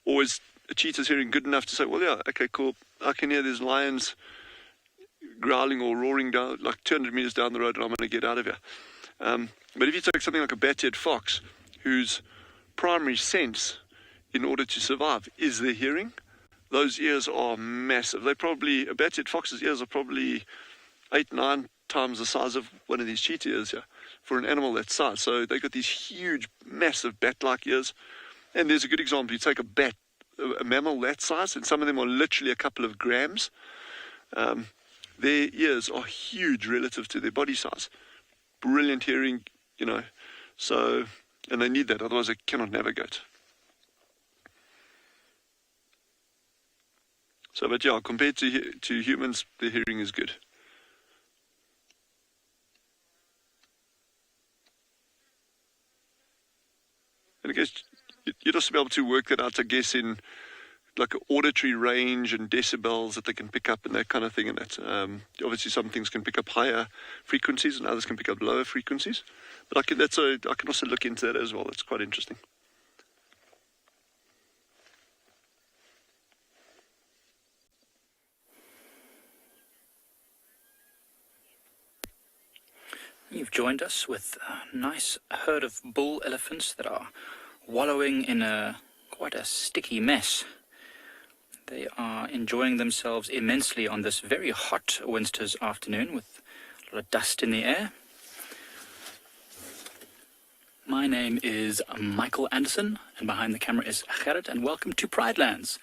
Or is a cheetah's hearing good enough to say, well, yeah, okay, cool, I can hear these lions growling or roaring down like 200 meters down the road, and I'm going to get out of here. But if you take something like a bat-eared fox, whose primary sense in order to survive is their hearing, those ears are massive. A bat-eared fox's ears are probably 8-9 times the size of one of these cheetah ears here for an animal that size. So they've got these huge, massive bat-like ears. And there's a good example. You take a mammal that size, and some of them are literally a couple of grams. Their ears are huge relative to their body size. Brilliant hearing, so, and they need that, otherwise they cannot navigate. So, but yeah, compared to humans, the hearing is good. And I guess you'd also be able to work that out, I guess, in like an auditory range and decibels that they can pick up and that kind of thing. And that obviously some things can pick up higher frequencies and others can pick up lower frequencies. But I can also look into that as well. It's quite interesting. You've joined us with a nice herd of bull elephants that are wallowing in quite a sticky mess. They are enjoying themselves immensely on this very hot winter's afternoon with a lot of dust in the air. My name is Michael Anderson, and behind the camera is Gerrit, and welcome to Pridelands.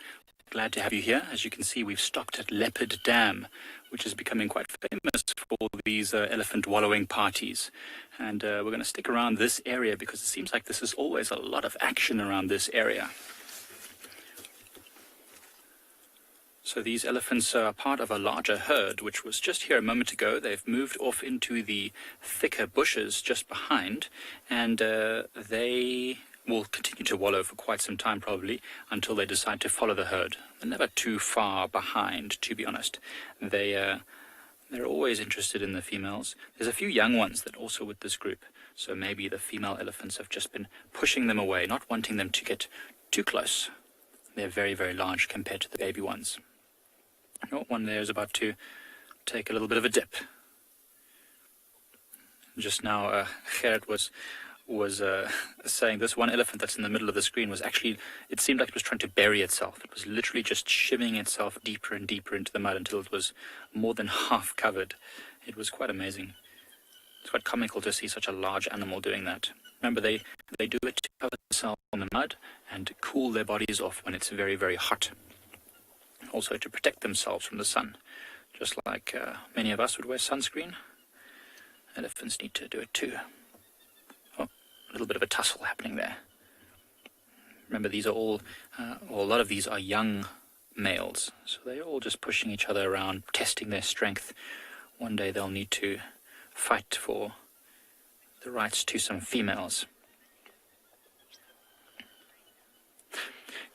Glad to have you here. As you can see, we've stopped at Leopard Dam, which is becoming quite famous for these elephant wallowing parties. And we're going to stick around this area because it seems like this is always a lot of action around this area. So these elephants are part of a larger herd, which was just here a moment ago. They've moved off into the thicker bushes just behind, and they will continue to wallow for quite some time probably until they decide to follow the herd. They're never too far behind, to be honest. They're always interested in the females. There's a few young ones that are also with this group, so maybe the female elephants have just been pushing them away, not wanting them to get too close. They're very, very large compared to the baby ones. Oh, one there is about to take a little bit of a dip. Just now, Gerrit was was saying this one elephant that's in the middle of the screen was actually, it seemed like it was trying to bury itself. It was literally just shimming itself deeper and deeper into the mud until it was more than half covered. It was quite amazing. It's quite comical to see such a large animal doing that. Remember, they do it to cover themselves in the mud and cool their bodies off when it's very, very hot. Also to protect themselves from the sun. Just like many of us would wear sunscreen, elephants need to do it too. Oh, a little bit of a tussle happening there. Remember, these are all, or a lot of these are young males, so they're all just pushing each other around, testing their strength. One day they'll need to fight for the rights to some females.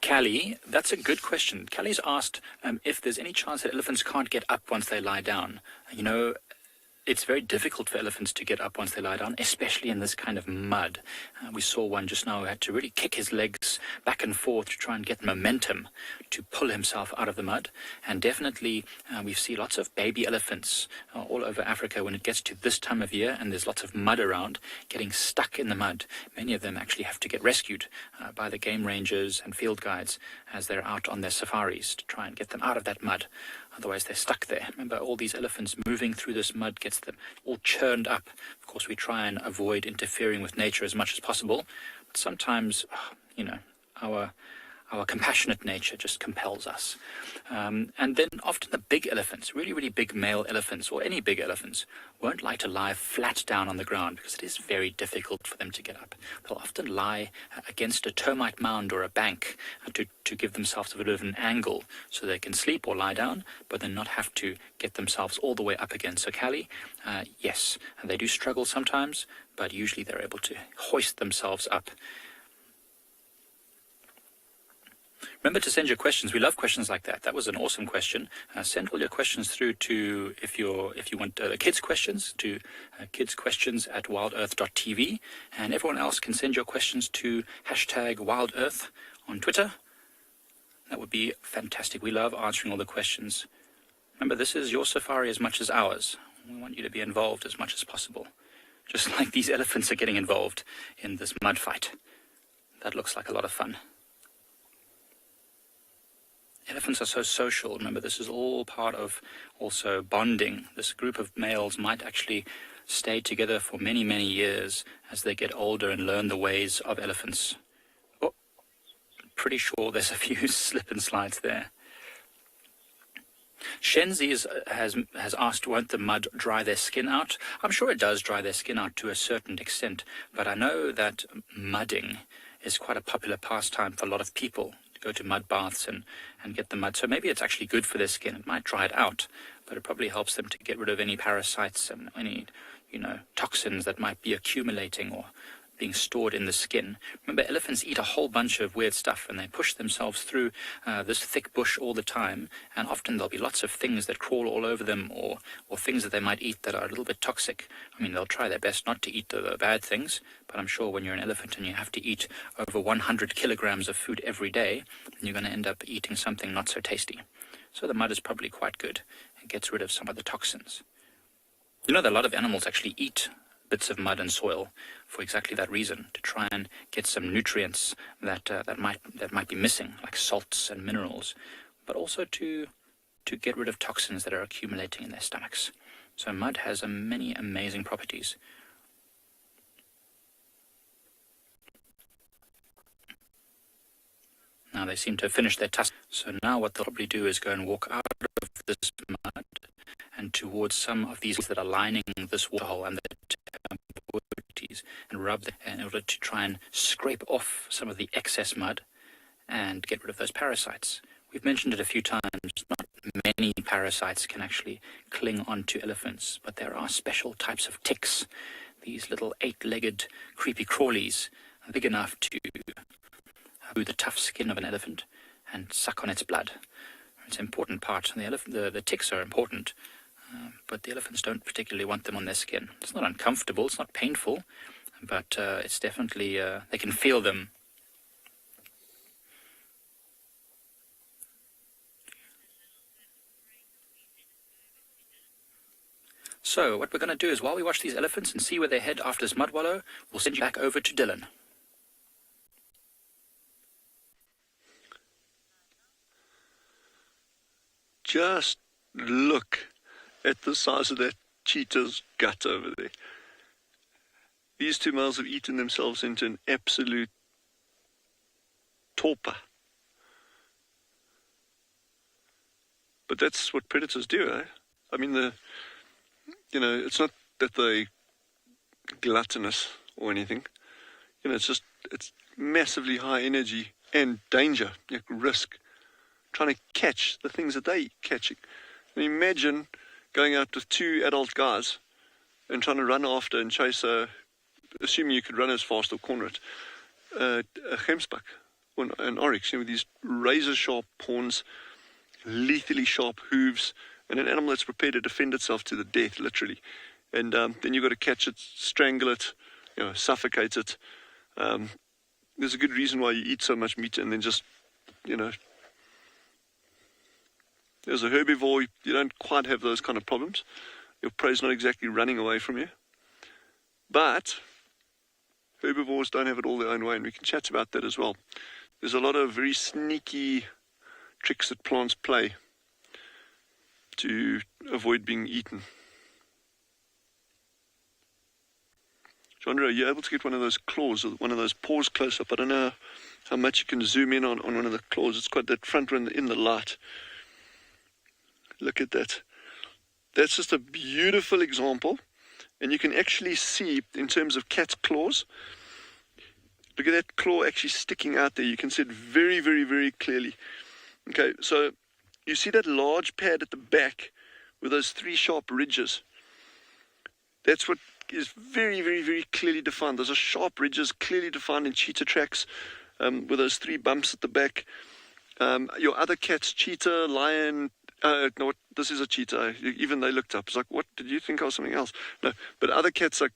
Callie, that's a good question. Callie's asked if there's any chance that elephants can't get up once they lie down. You know, it's very difficult for elephants to get up once they lie down, especially in this kind of mud. We saw one just now who had to really kick his legs back and forth to try and get momentum to pull himself out of the mud. And definitely we see lots of baby elephants all over Africa when it gets to this time of year and there's lots of mud around, getting stuck in the mud. Many of them actually have to get rescued by the game rangers and field guides as they're out on their safaris to try and get them out of that mud. Otherwise, they're stuck there. Remember, all these elephants moving through this mud gets them all churned up. Of course, we try and avoid interfering with nature as much as possible. But sometimes, you know, our compassionate nature just compels us. And then often the big elephants, really, really big male elephants, or any big elephants, won't like to lie flat down on the ground because it is very difficult for them to get up. They'll often lie against a termite mound or a bank to give themselves a bit of an angle so they can sleep or lie down, but then not have to get themselves all the way up again. So Callie, yes, they do struggle sometimes, but usually they're able to hoist themselves up. Remember to send your questions. We love questions like that. That was an awesome question. Send all your questions through to, if you want kids questions, to kidsquestions@wildearth.tv. And everyone else can send your questions to #WildEarth on Twitter. That would be fantastic. We love answering all the questions. Remember, this is your safari as much as ours. We want you to be involved as much as possible. Just like these elephants are getting involved in this mud fight. That looks like a lot of fun. Elephants are so social. Remember, this is all part of also bonding. This group of males might actually stay together for many, many years as they get older and learn the ways of elephants. Oh, pretty sure there's a few slip and slides there. Shenzi has asked, won't the mud dry their skin out? I'm sure it does dry their skin out to a certain extent, but I know that mudding is quite a popular pastime for a lot of people. Go to mud baths and get the mud. So maybe it's actually good for their skin. It might dry it out, but it probably helps them to get rid of any parasites and any, toxins that might be accumulating or being stored in the skin. Remember, elephants eat a whole bunch of weird stuff and they push themselves through this thick bush all the time. And often there'll be lots of things that crawl all over them or things that they might eat that are a little bit toxic. I mean, they'll try their best not to eat the bad things, but I'm sure when you're an elephant and you have to eat over 100 kilograms of food every day, you're going to end up eating something not so tasty. So the mud is probably quite good. It gets rid of some of the toxins. You know that a lot of animals actually eat bits of mud and soil for exactly that reason, to try and get some nutrients that might be missing, like salts and minerals, but also to get rid of toxins that are accumulating in their stomachs. So mud has many amazing properties. Now they seem to have finished their task. So now what they'll probably do is go and walk out of this mud and towards some of these that are lining this waterhole and and rub them in order to try and scrape off some of the excess mud and get rid of those parasites. We've mentioned it a few times. Not many parasites can actually cling onto elephants, but there are special types of ticks. These little 8-legged creepy crawlies are big enough to through the tough skin of an elephant and suck on its blood. It's an important part. The ticks are important, but the elephants don't particularly want them on their skin. It's not uncomfortable, it's not painful, but it's definitely, they can feel them. So what we're going to do is while we watch these elephants and see where they head after this mud wallow, we'll send you back over to Dylan. Just look at the size of that cheetah's gut over there. These two males have eaten themselves into an absolute torpor. But that's what predators do, eh? I mean, it's not that they're gluttonous or anything. It's massively high energy and danger, risk, trying to catch the things that they're catching. And imagine going out with two adult guys and trying to run after and chase assuming you could run as fast or corner it, a gemsbuck or an oryx, with these razor-sharp horns, lethally sharp hooves, and an animal that's prepared to defend itself to the death, literally. And then you've got to catch it, strangle it, suffocate it. There's a good reason why you eat so much meat and then just, as a herbivore, you don't quite have those kind of problems. Your prey's not exactly running away from you. But herbivores don't have it all their own way, and we can chat about that as well. There's a lot of very sneaky tricks that plants play to avoid being eaten. Chandra, are you able to get one of those claws or one of those paws close up? I don't know how much you can zoom in on one of the claws. It's got that front one in the light. Look at that. That's just a beautiful example. And you can actually see, in terms of cat's claws, look at that claw actually sticking out there. You can see it very, very, very clearly. Okay, so you see that large pad at the back with those three sharp ridges. That's what is very, very, very clearly defined. Those are sharp ridges, clearly defined in cheetah tracks, with those three bumps at the back. Your other cats, cheetah, lion, no, this is a cheetah. Even they looked up. It's like, what, did you think I was something else? No, but other cats like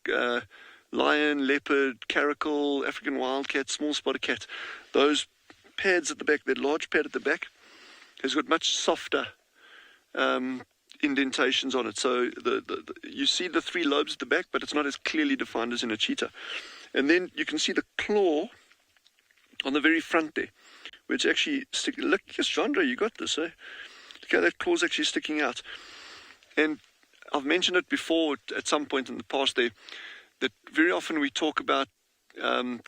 lion, leopard, caracal, African wildcat, small spotted cat, those pads at the back, that large pad at the back, has got much softer indentations on it. So you see the three lobes at the back, but it's not as clearly defined as in a cheetah. And then you can see the claw on the very front there, which actually look, yes, Chandra, you got this, eh? Look how that claw's actually sticking out. And I've mentioned it before at some point in the past there, that very often we talk about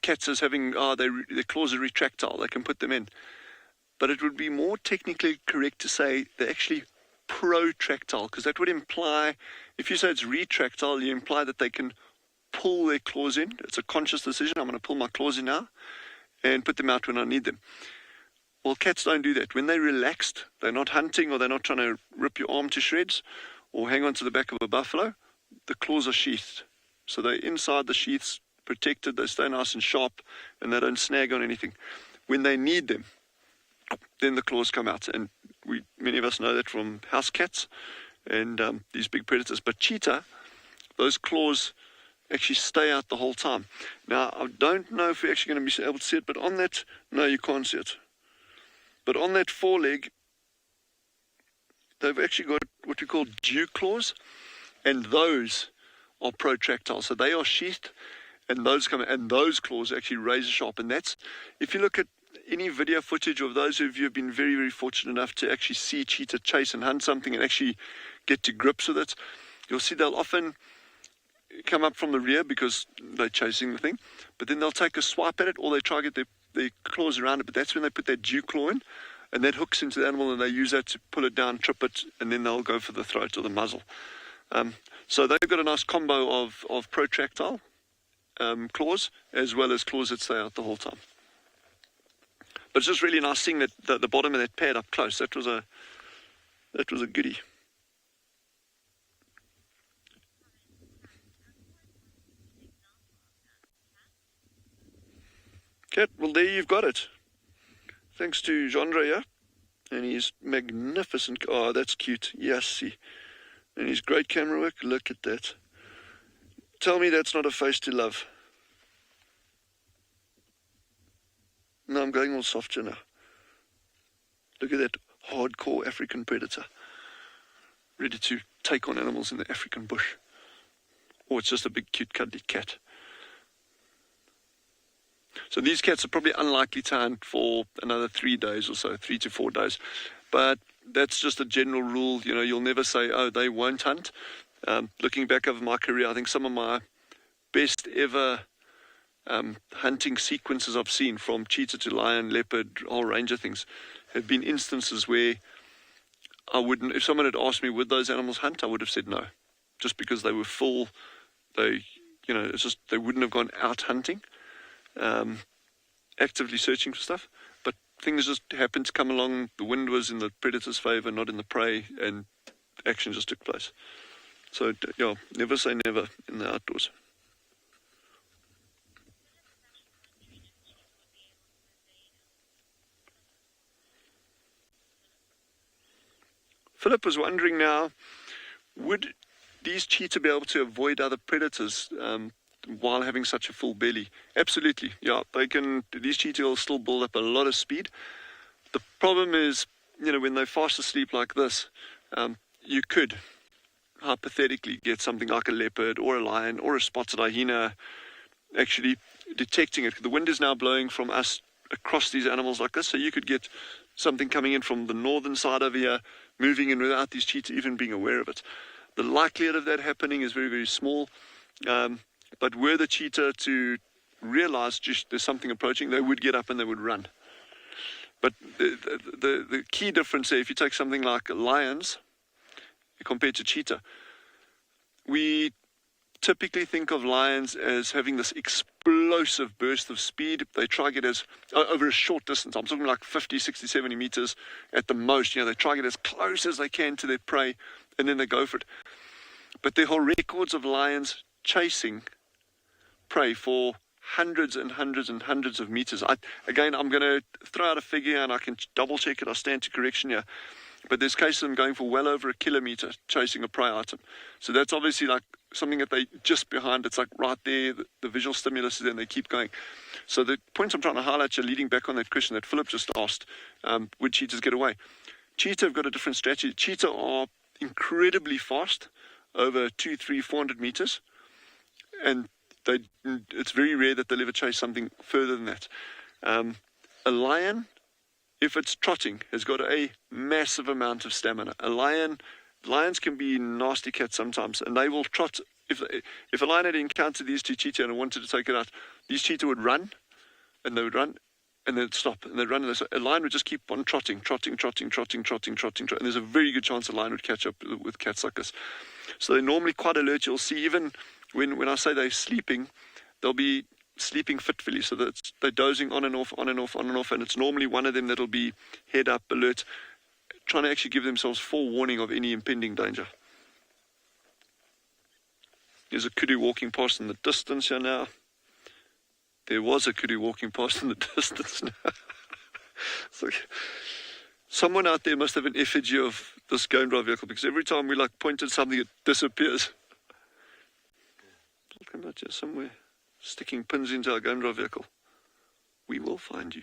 cats as having, their claws are retractile, they can put them in. But it would be more technically correct to say they're actually protractile, because that would imply, if you say it's retractile, you imply that they can pull their claws in. It's a conscious decision. I'm going to pull my claws in now and put them out when I need them. Well, cats don't do that. When they're relaxed, they're not hunting or they're not trying to rip your arm to shreds or hang on to the back of a buffalo, the claws are sheathed. So they're inside the sheaths, protected, they stay nice and sharp, and they don't snag on anything. When they need them, then the claws come out. And many of us know that from house cats and these big predators. But cheetah, those claws actually stay out the whole time. Now, I don't know if we're actually going to be able to see it, but on that, no, you can't see it. But on that foreleg, they've actually got what we call dew claws, and those are protractile. So they are sheathed, and those claws are actually razor sharp. And that's, if you look at any video footage of those of you who have been very, very fortunate enough to actually see cheetah chase and hunt something and actually get to grips with it, you'll see they'll often come up from the rear because they're chasing the thing, but then they'll take a swipe at it, or they try to get their claws around it, but that's when they put that dew claw in, and that hooks into the animal, and they use that to pull it down, trip it, and then they'll go for the throat or the muzzle. So they've got a nice combo of protractile claws, as well as claws that stay out the whole time. But it's just really nice seeing that the bottom of that pad up close. That was a goodie. Cat, well, there you've got it. Thanks to Chandra here, and his magnificent, oh, that's cute, yes, see. And his great camera work, look at that. Tell me that's not a face to love. No, I'm going all soft here now. Look at that hardcore African predator. ready to take on animals in the African bush. Or it's just a big, cute, cuddly cat. So these cats are probably unlikely to hunt for another 3 days or so, 3 to 4 days. But that's just a general rule. You know, you'll never say, oh, they won't hunt. Looking back over my career, I think some of my best ever hunting sequences I've seen, from cheetah to lion, leopard, a whole range of things, have been instances where I wouldn't, if someone had asked me would those animals hunt, I would have said no, just because they were full. They, you know, it's just they wouldn't have gone out hunting, actively searching for stuff. But things just happened to come along. The wind was in the predator's favor, not in the prey, and action just took place. So yeah, never say never in the outdoors. Philip was wondering now, would these cheetah be able to avoid other predators while having such a full belly? Absolutely, yeah. They can. These cheetah will still build up a lot of speed. The problem is, you know, when they're fast asleep like this, you could hypothetically get something like a leopard or a lion or a spotted hyena actually detecting it. The wind is now blowing from us across these animals like this, so you could get something coming in from the northern side over here, moving in without these cheetah even being aware of it. The likelihood of that happening is very, very small. But were the cheetah to realize just there's something approaching, they would get up and they would run. But the key difference there, if you take something like lions compared to cheetah, we typically think of lions as having this explosive burst of speed. They try to get as over a short distance. I'm talking like 50, 60, 70 meters at the most. You know, they try to get as close as they can to their prey, and then they go for it. But there are records of lions chasing prey for hundreds and hundreds and hundreds of meters. Again, I'm going to throw out a figure and I can double check it. I'll stand to correction here. But there's cases of them going for well over a kilometer chasing a prey item. So that's obviously like something that they just behind. It's like right there, the visual stimulus is there, and they keep going. So the point I'm trying to highlight here, leading back on that question that Philip just asked, would cheetahs get away? Cheetah have got a different strategy. Cheetah are incredibly fast, over 200, 300, 400 meters. And it's very rare that they'll ever chase something further than that. A lion, if it's trotting, has got a massive amount of stamina. Lions can be nasty cats sometimes, and they will trot. If a lion had encountered these two cheetah and wanted to take it out, these cheetah would run, and they would run, and they'd stop, and they'd run, and a lion would just keep on trotting, and there's a very good chance a lion would catch up with cats like this. So they're normally quite alert. You'll see even when I say they're sleeping, they'll be sleeping fitfully, so that they're dozing on and off, and it's normally one of them that'll be head up, alert, trying to actually give themselves forewarning of any impending danger. There's a kudu walking past in the distance here now. There was a kudu walking past in the distance now. So someone out there must have an effigy of this game drive vehicle, because every time we point at something, it disappears. It'll come out here somewhere, sticking pins into our game drive vehicle. We will find you.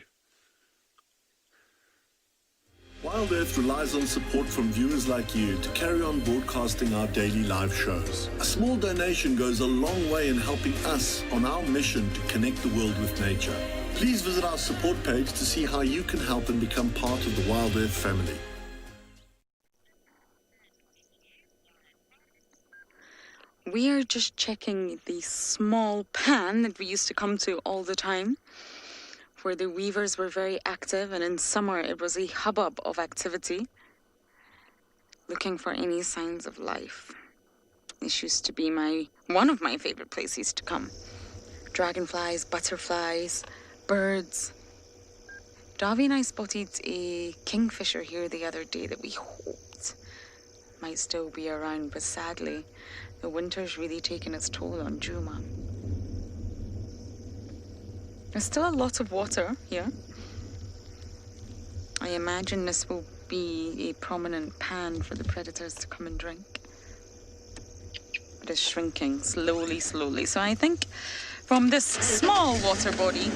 WildEarth relies on support from viewers like you to carry on broadcasting our daily live shows. A small donation goes a long way in helping us on our mission to connect the world with nature. Please visit our support page to see how you can help and become part of the WildEarth family. We are just checking the small pan that we used to come to all the time, where the weavers were very active, and in summer it was a hubbub of activity, looking for any signs of life. This used to be one of my favorite places to come. Dragonflies, butterflies, birds. Davy and I spotted a kingfisher here the other day that we hoped might still be around, but sadly the winter's really taken its toll on Djuma. There's still a lot of water here. I imagine this will be a prominent pan for the predators to come and drink. It is shrinking slowly. So I think from this small water body,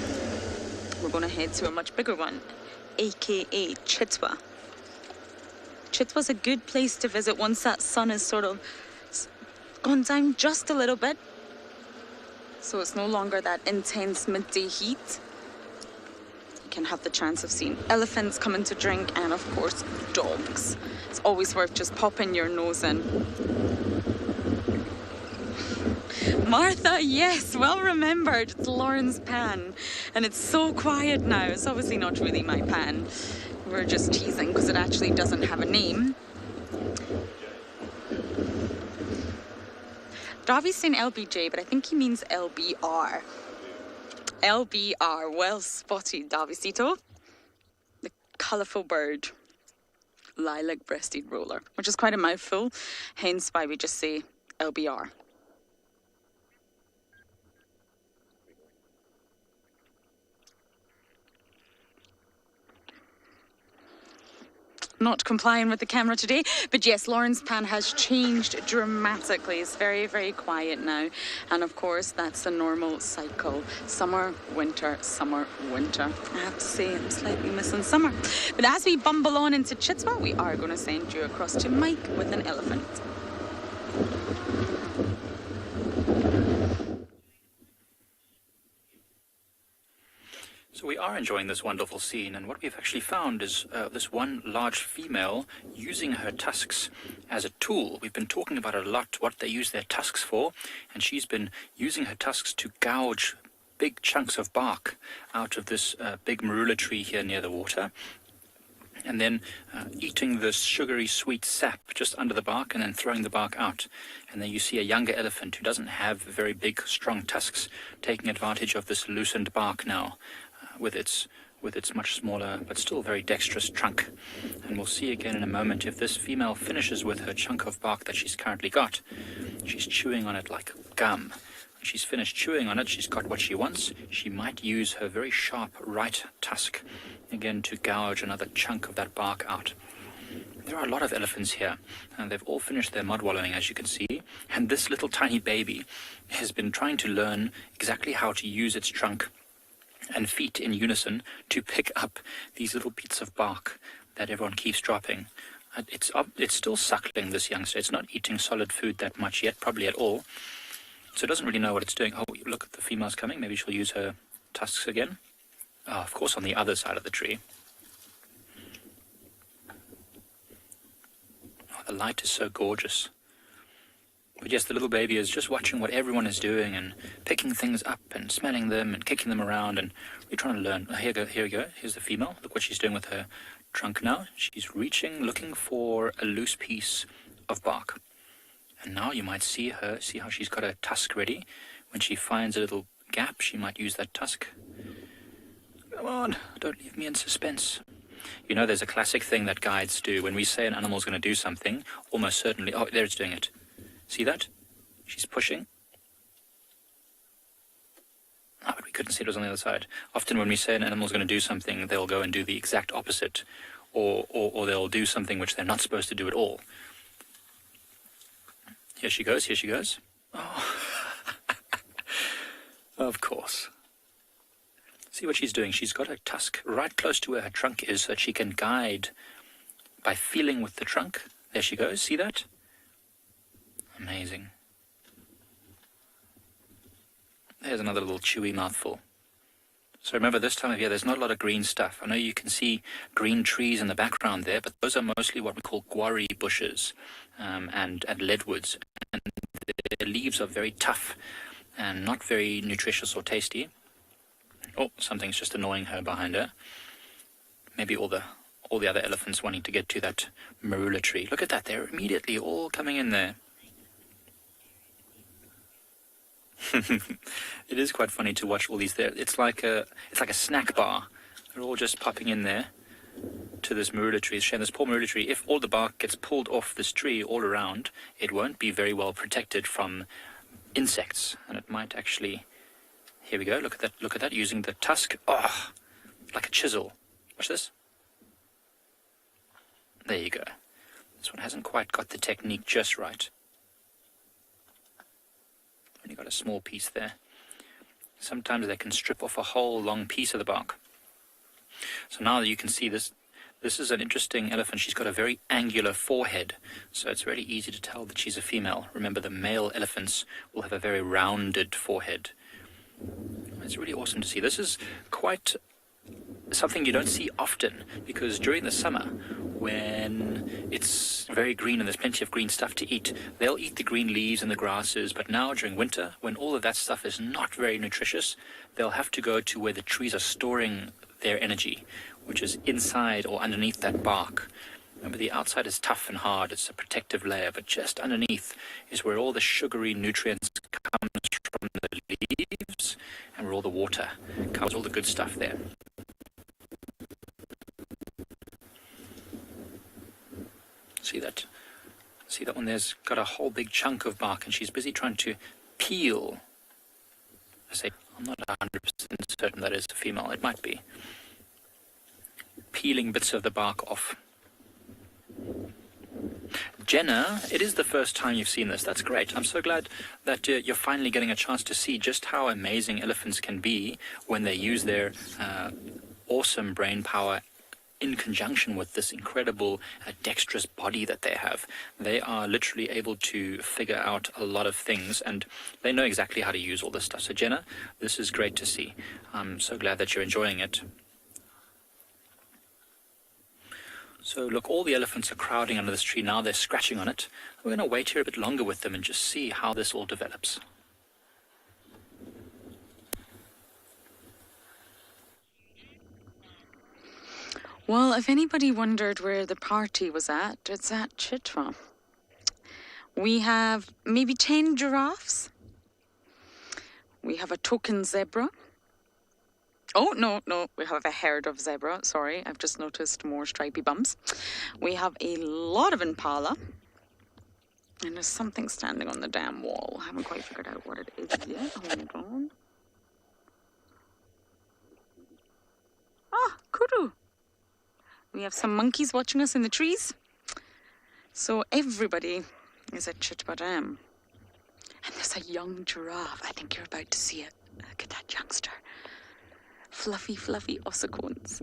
we're going to head to a much bigger one, aka Cheetah. Chitwa's a good place to visit once that sun is sort of gone down just a little bit. So it's no longer that intense midday heat. You can have the chance of seeing elephants coming to drink, and of course dogs. It's always worth just popping your nose in. Martha, yes, well remembered. It's Lauren's pan, and it's so quiet now. It's obviously not really my pan. We're just teasing because it actually doesn't have a name. Davi's saying LBJ, but I think he means LBR. LBR, well spotted, Davisito. The colourful bird. Lilac-breasted roller, which is quite a mouthful, hence why we just say LBR. Not complying with the camera today, but yes, Lauren's pan has changed dramatically. It's very, very quiet now, and of course that's the normal cycle: summer, winter, summer, winter. I have to say I'm slightly missing summer, but as we bumble on into Chitwa, we are going to send you across to Mike with an elephant. So we are enjoying this wonderful scene, and what we've actually found is this one large female using her tusks as a tool. We've been talking about it a lot, what they use their tusks for, and she's been using her tusks to gouge big chunks of bark out of this big marula tree here near the water, and then eating this sugary sweet sap just under the bark and then throwing the bark out. And then you see a younger elephant who doesn't have very big strong tusks taking advantage of this loosened bark now. With its much smaller but still very dexterous trunk. And we'll see again in a moment if this female finishes with her chunk of bark that she's currently got. She's chewing on it like gum. When she's finished chewing on it, she's got what she wants. She might use her very sharp right tusk again to gouge another chunk of that bark out. There are a lot of elephants here, and they've all finished their mud wallowing, as you can see. And this little tiny baby has been trying to learn exactly how to use its trunk and feet in unison to pick up these little bits of bark that everyone keeps dropping. It's still suckling, this youngster. It's not eating solid food that much yet, probably at all. So it doesn't really know what it's doing. Oh, look at the female's coming. Maybe she'll use her tusks again. Oh, of course, on the other side of the tree. Oh, the light is so gorgeous. But yes, the little baby is just watching what everyone is doing and picking things up and smelling them and kicking them around, and we're trying to learn. Here we go. Here's the female. Look what she's doing with her trunk now. She's reaching, looking for a loose piece of bark. And now you might see how she's got her tusk ready. When she finds a little gap, she might use that tusk. Come on, don't leave me in suspense. You know, there's a classic thing that guides do. When we say an animal's going to do something, almost certainly, oh, there it's doing it. See that? She's pushing. Oh, but we couldn't see it was on the other side. Often when we say an animal's going to do something, they'll go and do the exact opposite. Or they'll do something which they're not supposed to do at all. Here she goes, here she goes. Oh, of course. See what she's doing. She's got her tusk right close to where her trunk is so that she can guide by feeling with the trunk. There she goes. See that? Amazing. There's another little chewy mouthful. So remember, this time of year, there's not a lot of green stuff. I know you can see green trees in the background there, but those are mostly what we call guarri bushes and leadwoods. And their leaves are very tough and not very nutritious or tasty. Oh, something's just annoying her behind her. Maybe all the other elephants wanting to get to that marula tree. Look at that, they're immediately all coming in there. It is quite funny to watch all these there. It's like a snack bar. They're all just popping in there to this marula tree. It's shame this poor marula tree. If all the bark gets pulled off this tree all around, it won't be very well protected from insects, and it might actually. Here we go. Look at that. Using the tusk. Oh, like a chisel. Watch this. There you go. This one hasn't quite got the technique just right. Only got a small piece there. Sometimes they can strip off a whole long piece of the bark. So now you can see this This is an interesting elephant. She's got a very angular forehead, so it's really easy to tell that she's a female. Remember, the male elephants will have a very rounded forehead. It's really awesome to see. This is quite something you don't see often, because during the summer, when it's very green and there's plenty of green stuff to eat, they'll eat the green leaves and the grasses. But now during winter, when all of that stuff is not very nutritious, they'll have to go to where the trees are storing their energy, which is inside or underneath that bark. Remember, the outside is tough and hard, it's a protective layer, but just underneath is where all the sugary nutrients comes from the leaves and where all the water comes, all the good stuff there. See that one there's got a whole big chunk of bark, and she's busy trying to peel. I'm not 100% certain that is a female, it might be. Peeling bits of the bark off. Jenna, it is the first time you've seen this. That's great. I'm so glad that you're finally getting a chance to see just how amazing elephants can be when they use their awesome brain power in conjunction with this incredible dexterous body that they have. They are literally able to figure out a lot of things, and they know exactly how to use all this stuff. So Jenna, this is great to see. I'm so glad that you're enjoying it. So look, all the elephants are crowding under this tree now. They're scratching on it. We're going to wait here a bit longer with them and just see how this all develops. Well, if anybody wondered where the party was at, it's at Cheetah. We have maybe 10 giraffes. We have a token zebra. Oh, no, we have a herd of zebra. Sorry, I've just noticed more stripy bums. We have a lot of Impala. And there's something standing on the damn wall. I haven't quite figured out what it is yet. Hold on. Ah, Kudu. We have some monkeys watching us in the trees. So everybody is at Cheetah Dam. And there's a young giraffe. I think you're about to see it. Look at that youngster. Fluffy ossicones.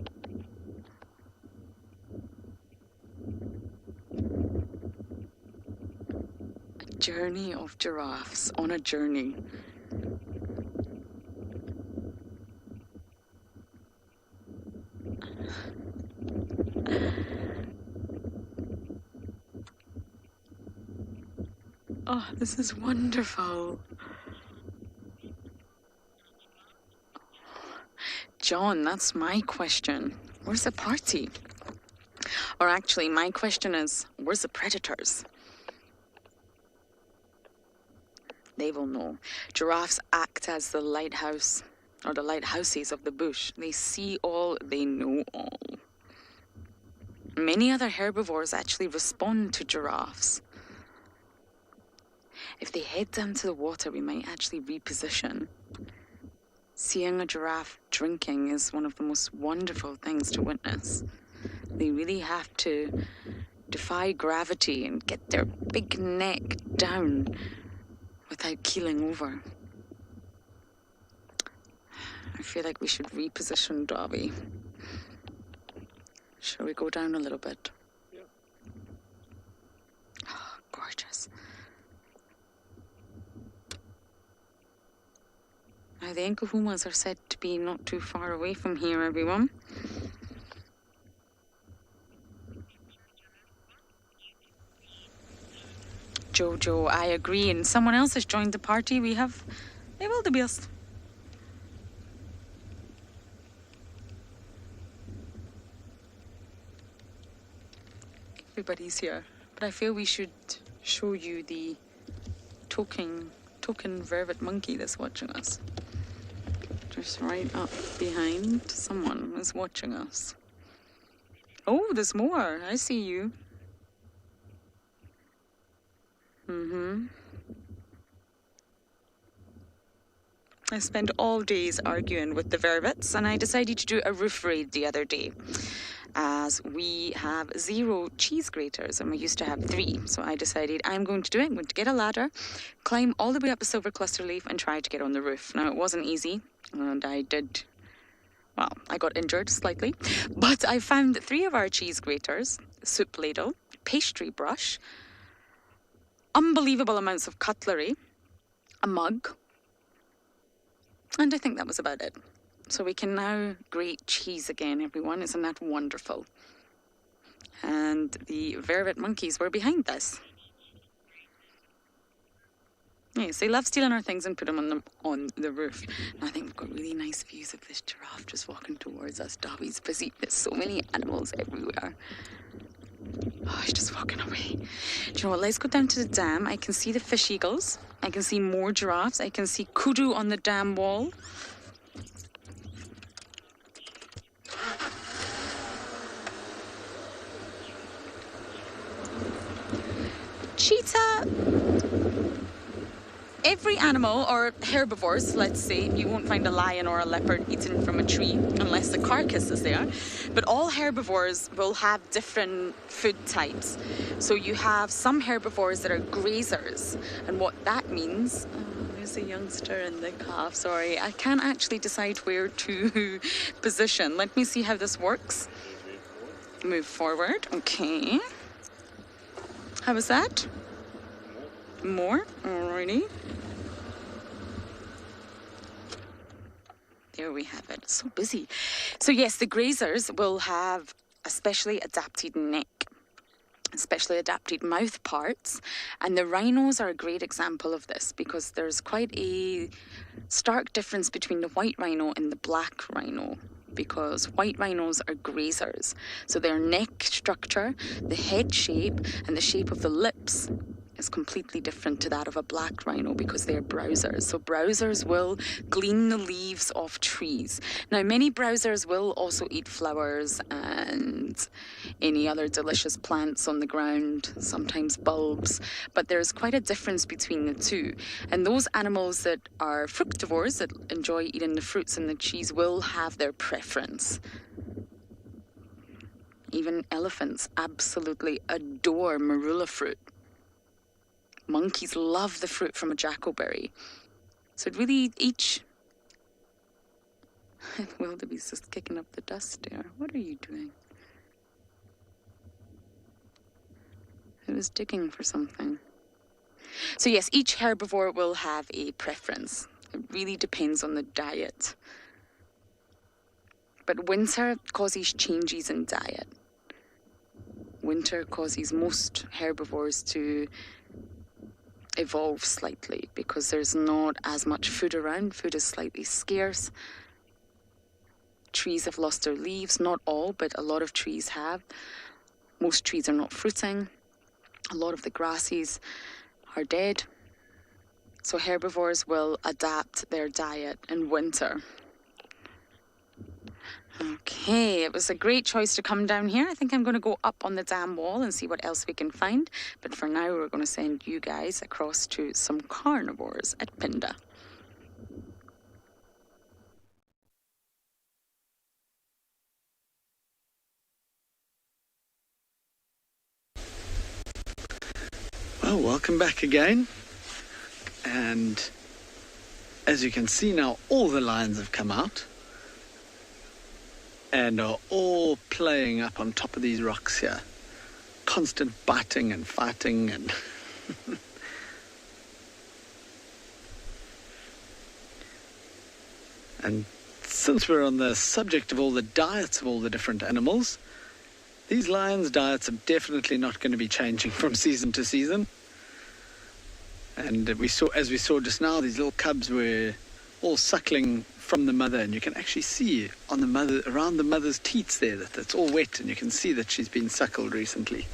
A journey of giraffes on a journey. Oh, this is wonderful. John, that's my question. Where's the party? Or actually, my question is, where's the predators? They will know. Giraffes act as the lighthouse, or the lighthouses of the bush. They see all, they know all. Many other herbivores actually respond to giraffes. If they head down to the water, we might actually reposition. Seeing a giraffe drinking is one of the most wonderful things to witness. They really have to defy gravity and get their big neck down without keeling over. I feel like we should reposition Dobby. Shall we go down a little bit? Yeah. Oh, gorgeous. Now, the Nkuhumas are said to be not too far away from here, everyone. Jojo, I agree. And someone else has joined the party. We have a wildebeest. Everybody's here. But I feel we should show you the token vervet monkey that's watching us. Just right up behind someone is watching us. Oh, there's more. I see you. I spent all days arguing with the vervets, and I decided to do a roof raid the other day, as we have 0 cheese graters and we used to have 3. So I decided I'm going to do it. I'm going to get a ladder, climb all the way up a silver cluster leaf and try to get on the roof. Now, it wasn't easy, and I did Well, I got injured slightly, but I found 3 of our cheese graters, soup ladle, pastry brush, unbelievable amounts of cutlery, a mug, and I think that was about it. So we can now grate cheese again, everyone. Isn't that wonderful? And the vervet monkeys were behind this. Yes, they love stealing our things and put them on the roof. And I think we've got really nice views of this giraffe just walking towards us. Dobby's busy. There's so many animals everywhere. Oh, he's just walking away. Do you know what? Let's go down to the dam. I can see the fish eagles. I can see more giraffes. I can see Kudu on the dam wall. Cheetah. Every animal, or herbivores, let's say, you won't find a lion or a leopard eaten from a tree unless the carcass is there. But all herbivores will have different food types. So you have some herbivores that are grazers. And what that means... Oh, there's a youngster in the calf. Sorry, I can't actually decide where to position. Let me see how this works. Move forward. Okay. How was that? More? Alrighty. There we have it. So busy. So yes, the grazers will have a specially adapted neck, specially adapted mouth parts, and the rhinos are a great example of this because there's quite a stark difference between the white rhino and the black rhino, because white rhinos are grazers. So their neck structure, the head shape, and the shape of the lips is completely different to that of a black rhino because they're browsers. So browsers will glean the leaves off trees. Now, many browsers will also eat flowers and any other delicious plants on the ground, sometimes bulbs, but there's quite a difference between the two. And those animals that are fructivores, that enjoy eating the fruits and the cheese, will have their preference. Even elephants absolutely adore marula fruit. Monkeys love the fruit from a jackalberry. So it really each... Wildebeest just kicking up the dust there. What are you doing? It was digging for something. So yes, each herbivore will have a preference. It really depends on the diet. But winter causes changes in diet. Winter causes most herbivores to evolve slightly because there's not as much food around. Food is slightly scarce. Trees have lost their leaves. Not all, but a lot of trees have. Most trees are not fruiting. A lot of the grasses are dead. So herbivores will adapt their diet in winter. Okay, it was a great choice to come down here. I think I'm going to go up on the dam wall and see what else we can find. But for now, we're going to send you guys across to some carnivores at Phinda. Well, welcome back again. And as you can see now, all the lions have come out and are all playing up on top of these rocks here. Constant biting and fighting and... And since we're on the subject of all the diets of all the different animals, these lions' diets are definitely not going to be changing from season to season. And as we saw just now, these little cubs were all suckling from the mother, and you can actually see on the mother, around the mother's teats there, that it's all wet, and you can see that she's been suckled recently.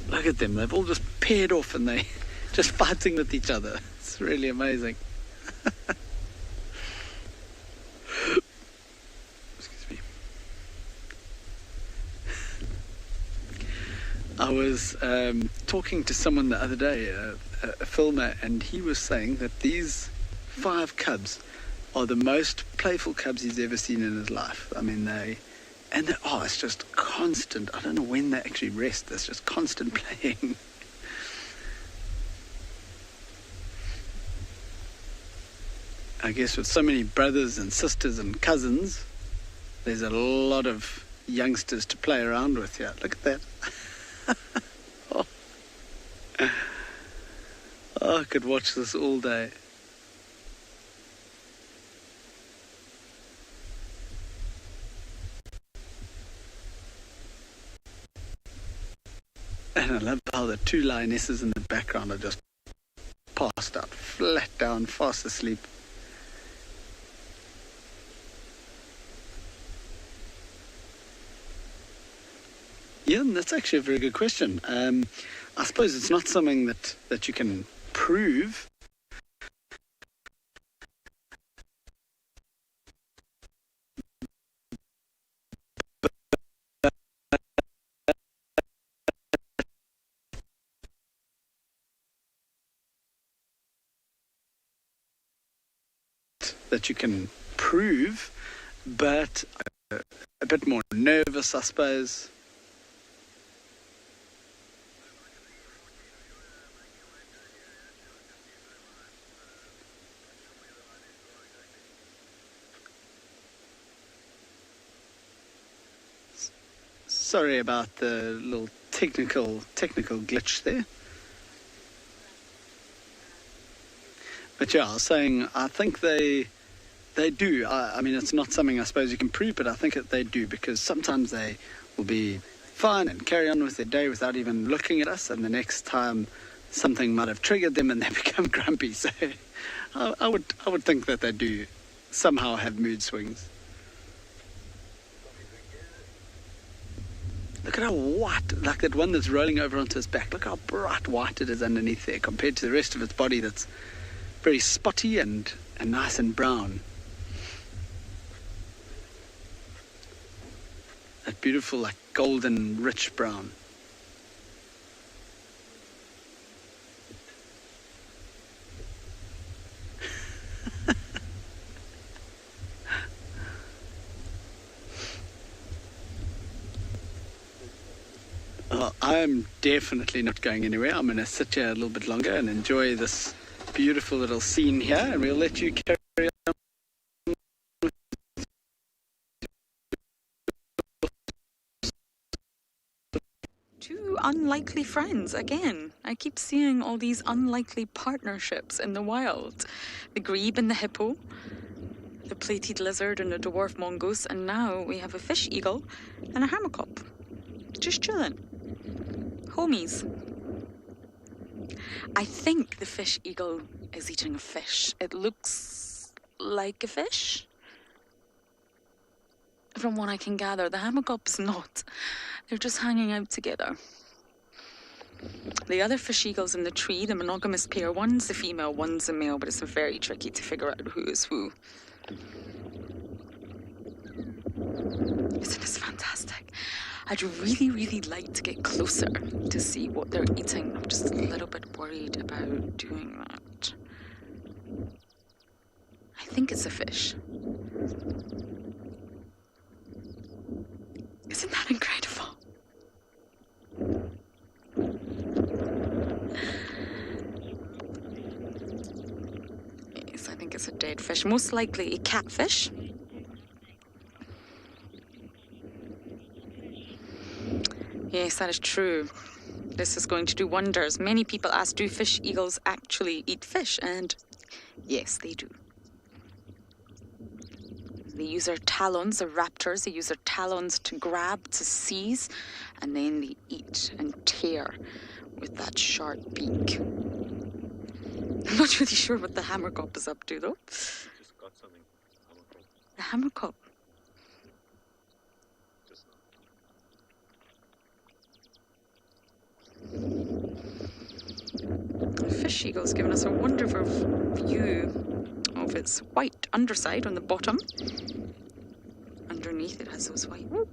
Look at them, they've all just paired off and they just fighting with each other. It's really amazing. Excuse me. I was talking to someone the other day, a filmer, and he was saying that these 5 cubs are the most playful cubs he's ever seen in his life. I mean, it's just constant. I don't know when they actually rest. There's just constant playing. I guess with so many brothers and sisters and cousins, there's a lot of youngsters to play around with here. Look at that. Oh. I could watch this all day. And I love how the two lionesses in the background are just passed out, flat down, fast asleep. Yeah, that's actually a very good question. I suppose it's not something that you can prove. But a bit more nervous, I suppose. Sorry about the little technical glitch there. But yeah, I was saying, I think they do. I mean, it's not something I suppose you can prove, but I think that they do, because sometimes they will be fine and carry on with their day without even looking at us, and the next time something might have triggered them and they become grumpy. So I would think that they do somehow have mood swings. Look at how white, like that one that's rolling over onto its back. Look how bright white it is underneath there compared to the rest of its body that's very spotty and nice and brown. That beautiful, like golden, rich brown. I'm definitely not going anywhere. I'm going to sit here a little bit longer and enjoy this beautiful little scene here, and we'll let you carry on. Two unlikely friends again. I keep seeing all these unlikely partnerships in the wild. The grebe and the hippo, the plated lizard and the dwarf mongoose, and now we have a fish eagle and a hammerkop. Just chilling. Homies. I think the fish eagle is eating a fish. It looks like a fish, from what I can gather. The hammerkop's not. They're just hanging out together. The other fish eagles in the tree, the monogamous pair, one's the female, one's the male, but it's very tricky to figure out who is who. Isn't this fantastic? I'd really, really like to get closer to see what they're eating. I'm just a little bit worried about doing that. I think it's a fish. Isn't that incredible? Yes, I think it's a dead fish. Most likely a catfish. Yes, that is true. This is going to do wonders. Many people ask, do fish eagles actually eat fish? And yes, they do. They use their talons, the raptors, they use their talons to grab, to seize, and then they eat and tear with that sharp beak. I'm not really sure what the hammerkop is up to, though. Just got something. The hammerkop. The fish eagle's given us a wonderful view of its white underside on the bottom. Underneath it has those white... Ooh.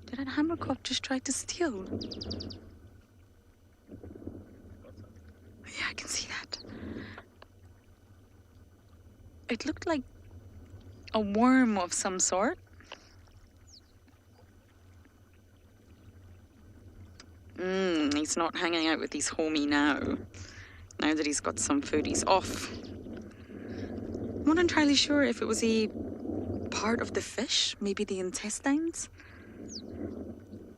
Did that hammerkop just try to steal? Yeah, I can see that. It looked like a worm of some sort. He's not hanging out with his homie now. Now that he's got some food, he's off not entirely sure if it was a part of the fish, maybe the intestines,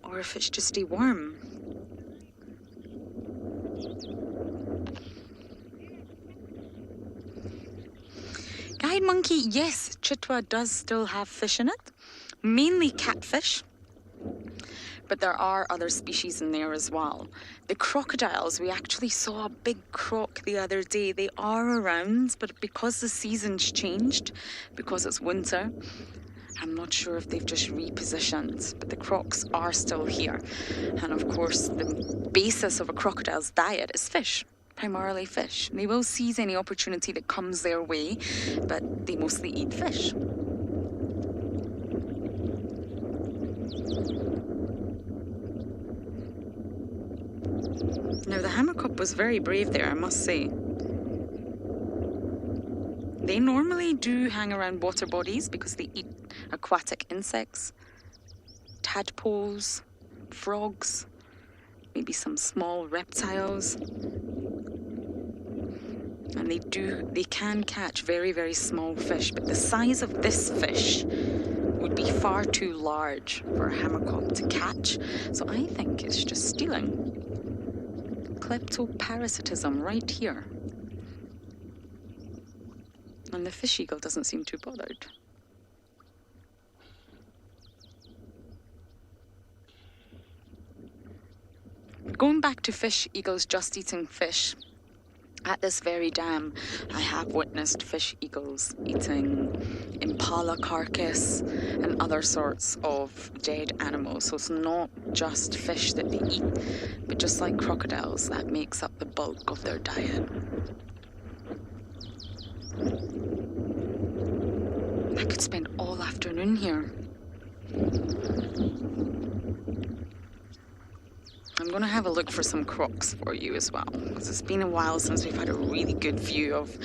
or if it's just a worm. Guide monkey, yes, Chitwa does still have fish in it, mainly catfish, but there are other species in there as well. The crocodiles, we actually saw a big croc the other day. They are around, but because the season's changed, because it's winter, I'm not sure if they've just repositioned, but the crocs are still here. And of course, the basis of a crocodile's diet is fish. Primarily fish. They will seize any opportunity that comes their way, but they mostly eat fish. Now the hammerkop was very brave there, I must say. They normally do hang around water bodies because they eat aquatic insects, tadpoles, frogs, maybe some small reptiles. And they can catch very, very small fish, but the size of this fish would be far too large for a hammerkop to catch. So I think it's just stealing. Kleptoparasitism right here. And the fish eagle doesn't seem too bothered. Going back to fish eagles just eating fish, at this very dam, I have witnessed fish eagles eating Impala carcass and other sorts of dead animals. So it's not just fish that they eat, but just like crocodiles, that makes up the bulk of their diet. I could spend all afternoon here. I'm going to have a look for some crocs for you as well, because it's been a while since we've had a really good view of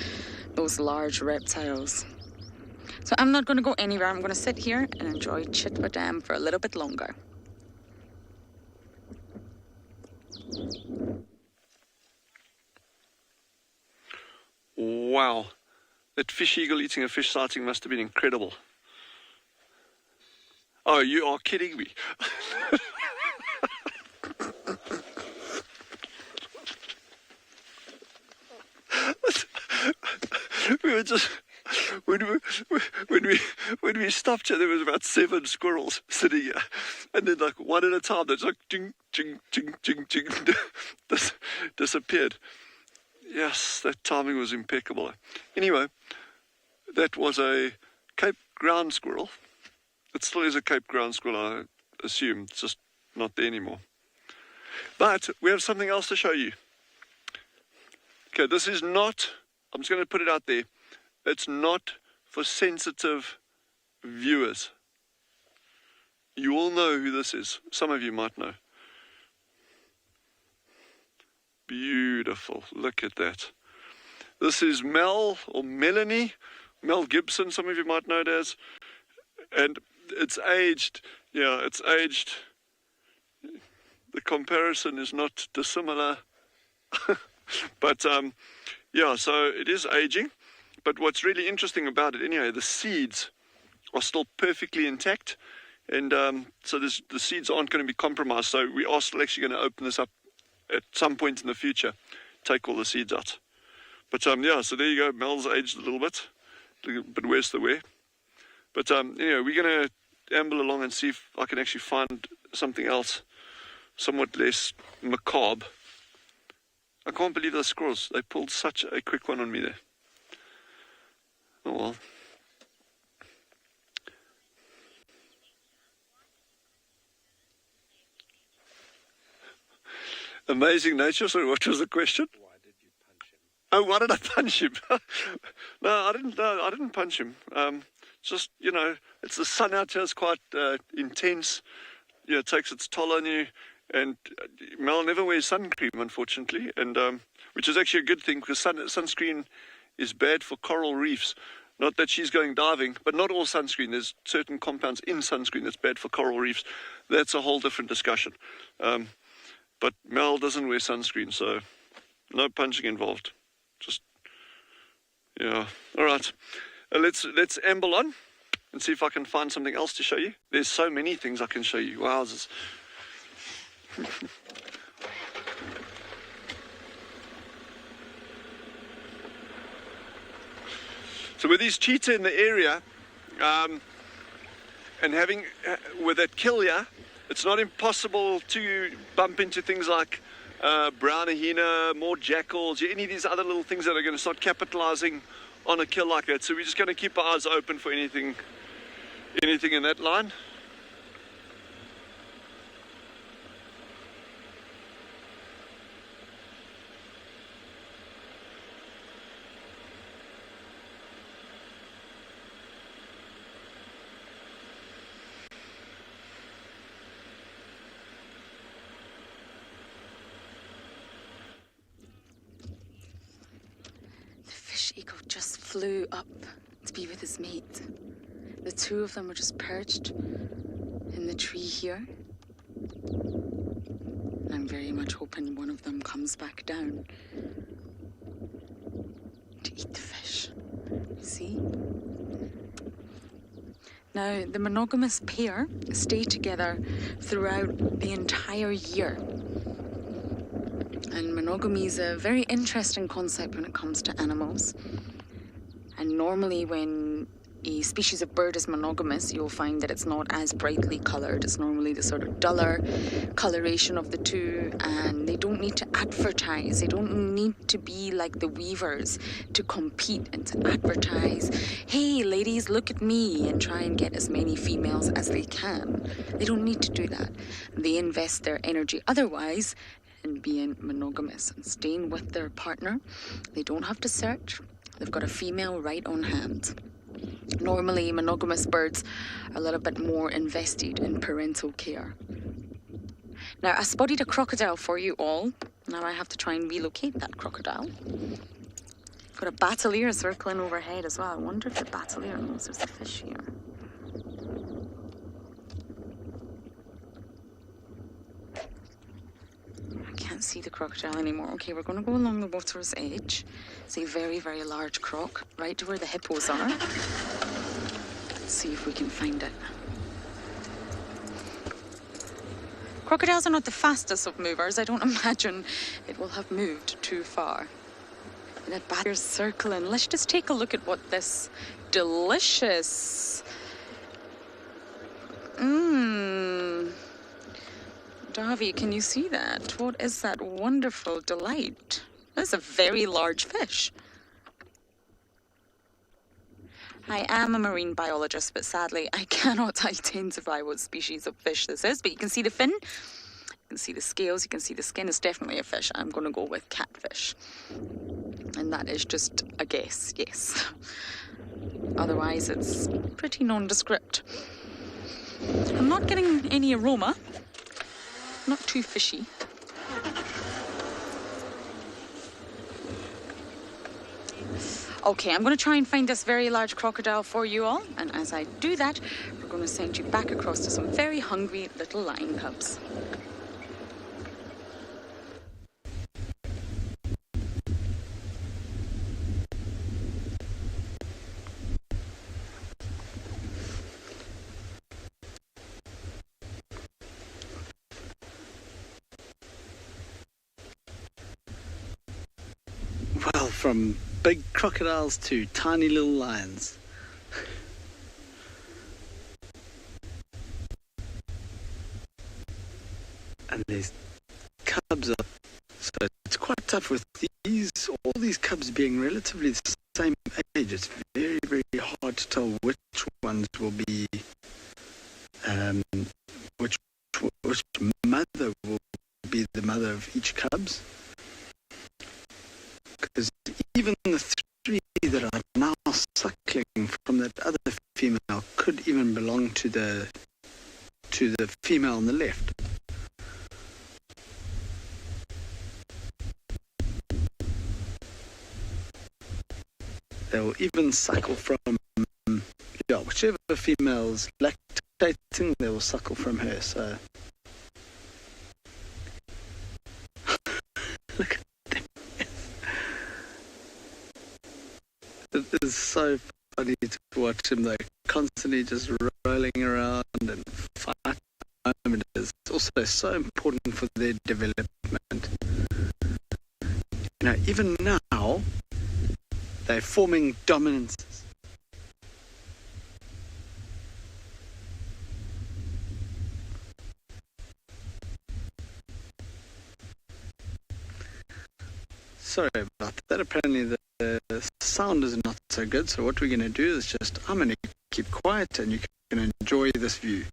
those large reptiles. So I'm not going to go anywhere. I'm going to sit here and enjoy Chitwa Dam for a little bit longer. Wow, that fish eagle eating a fish sighting must have been incredible. Oh, you are kidding me. We were just when we stopped here, there was about 7 squirrels sitting here, and then like one at a time, they just like ching ching ching ching ching disappeared. Yes, that timing was impeccable. Anyway, that was a Cape ground squirrel. It still is a Cape ground squirrel, I assume. It's just not there anymore. But we have something else to show you. Okay, this is not, I'm just going to put it out there, it's not for sensitive viewers. You all know who this is. Some of you might know. Beautiful. Look at that. This is Mel or Melanie, Mel Gibson, some of you might know it as. And it's aged. Yeah, it's aged. The comparison is not dissimilar. But yeah, so it is aging. But what's really interesting about it, anyway, the seeds are still perfectly intact. And so the seeds aren't going to be compromised. So we are still actually going to open this up at some point in the future, take all the seeds out. But yeah, so there you go. Mel's aged a little bit worse the way. But anyway, we're going to amble along and see if I can actually find something else somewhat less macabre. I can't believe those squirrels. They pulled such a quick one on me there. Oh well. Amazing nature. Sorry, what was the question? Why did you punch him? Oh, why did I punch him? No, I didn't punch him. Just, you know, it's the sun out here is quite intense. You know, it takes its toll on you. And Mel never wears sun cream, unfortunately, and which is actually a good thing because sunscreen is bad for coral reefs. Not that she's going diving, but not all sunscreen. There's certain compounds in sunscreen that's bad for coral reefs. That's a whole different discussion. But Mel doesn't wear sunscreen, so no punching involved. Just, yeah. All right. Let's amble on and see if I can find something else to show you. There's so many things I can show you. Wowzers. So with these cheetah in the area, and having with that kill here, it's not impossible to bump into things like brown hyena, more jackals, any of these other little things that are going to start capitalizing on a kill like that. So we're just going to keep our eyes open for anything in that line. Eagle just flew up to be with his mate. The two of them were just perched in the tree here. I'm very much hoping one of them comes back down to eat the fish. See? Now, the monogamous pair stay together throughout the entire year. And monogamy is a very interesting concept when it comes to animals. And normally when a species of bird is monogamous, you'll find that it's not as brightly coloured. It's normally the sort of duller coloration of the two, and they don't need to advertise. They don't need to be like the weavers to compete and to advertise, hey ladies, look at me, and try and get as many females as they can. They don't need to do that. They invest their energy otherwise in being monogamous and staying with their partner. They don't have to search. They've got a female right on hand. Normally, monogamous birds are a little bit more invested in parental care. Now, I spotted a crocodile for you all. Now I have to try and relocate that crocodile. Got a Bachelor circling overhead as well. I wonder if the Bachelor knows there's a fish here. Can't see the crocodile anymore. Okay, we're going to go along the water's edge. It's a very, very large croc, right to where the hippos are. Let's see if we can find it. Crocodiles are not the fastest of movers. I don't imagine it will have moved too far. And that batter's circling. Let's just take a look at what this delicious... Davi, can you see that? What is that wonderful delight? That's a very large fish. I am a marine biologist, but sadly I cannot identify what species of fish this is. But you can see the fin, you can see the scales, you can see the skin. It's definitely a fish. I'm going to go with catfish. And that is just a guess, yes. Otherwise, it's pretty nondescript. I'm not getting any aroma. Not too fishy. Okay, I'm going to try and find this very large crocodile for you all. And as I do that, we're going to send you back across to some very hungry little lion cubs. Well, from big crocodiles to tiny little lions. And there's cubs up. So it's quite tough with all these cubs being relatively the same age. It's very, very hard to tell which ones will be, which mother will be the mother of each cubs. Because even the three that are now suckling from that other female could even belong to the female on the left. They will even suckle from whichever female's lactating, they will suckle from her. So look at them. It is so funny to watch them. They're constantly just rolling around and fighting. It's also so important for their development. You know, even now, they're forming dominances. Sorry about that. Apparently the sound is not so good. So what we're going to do is I'm going to keep quiet and you can enjoy this view.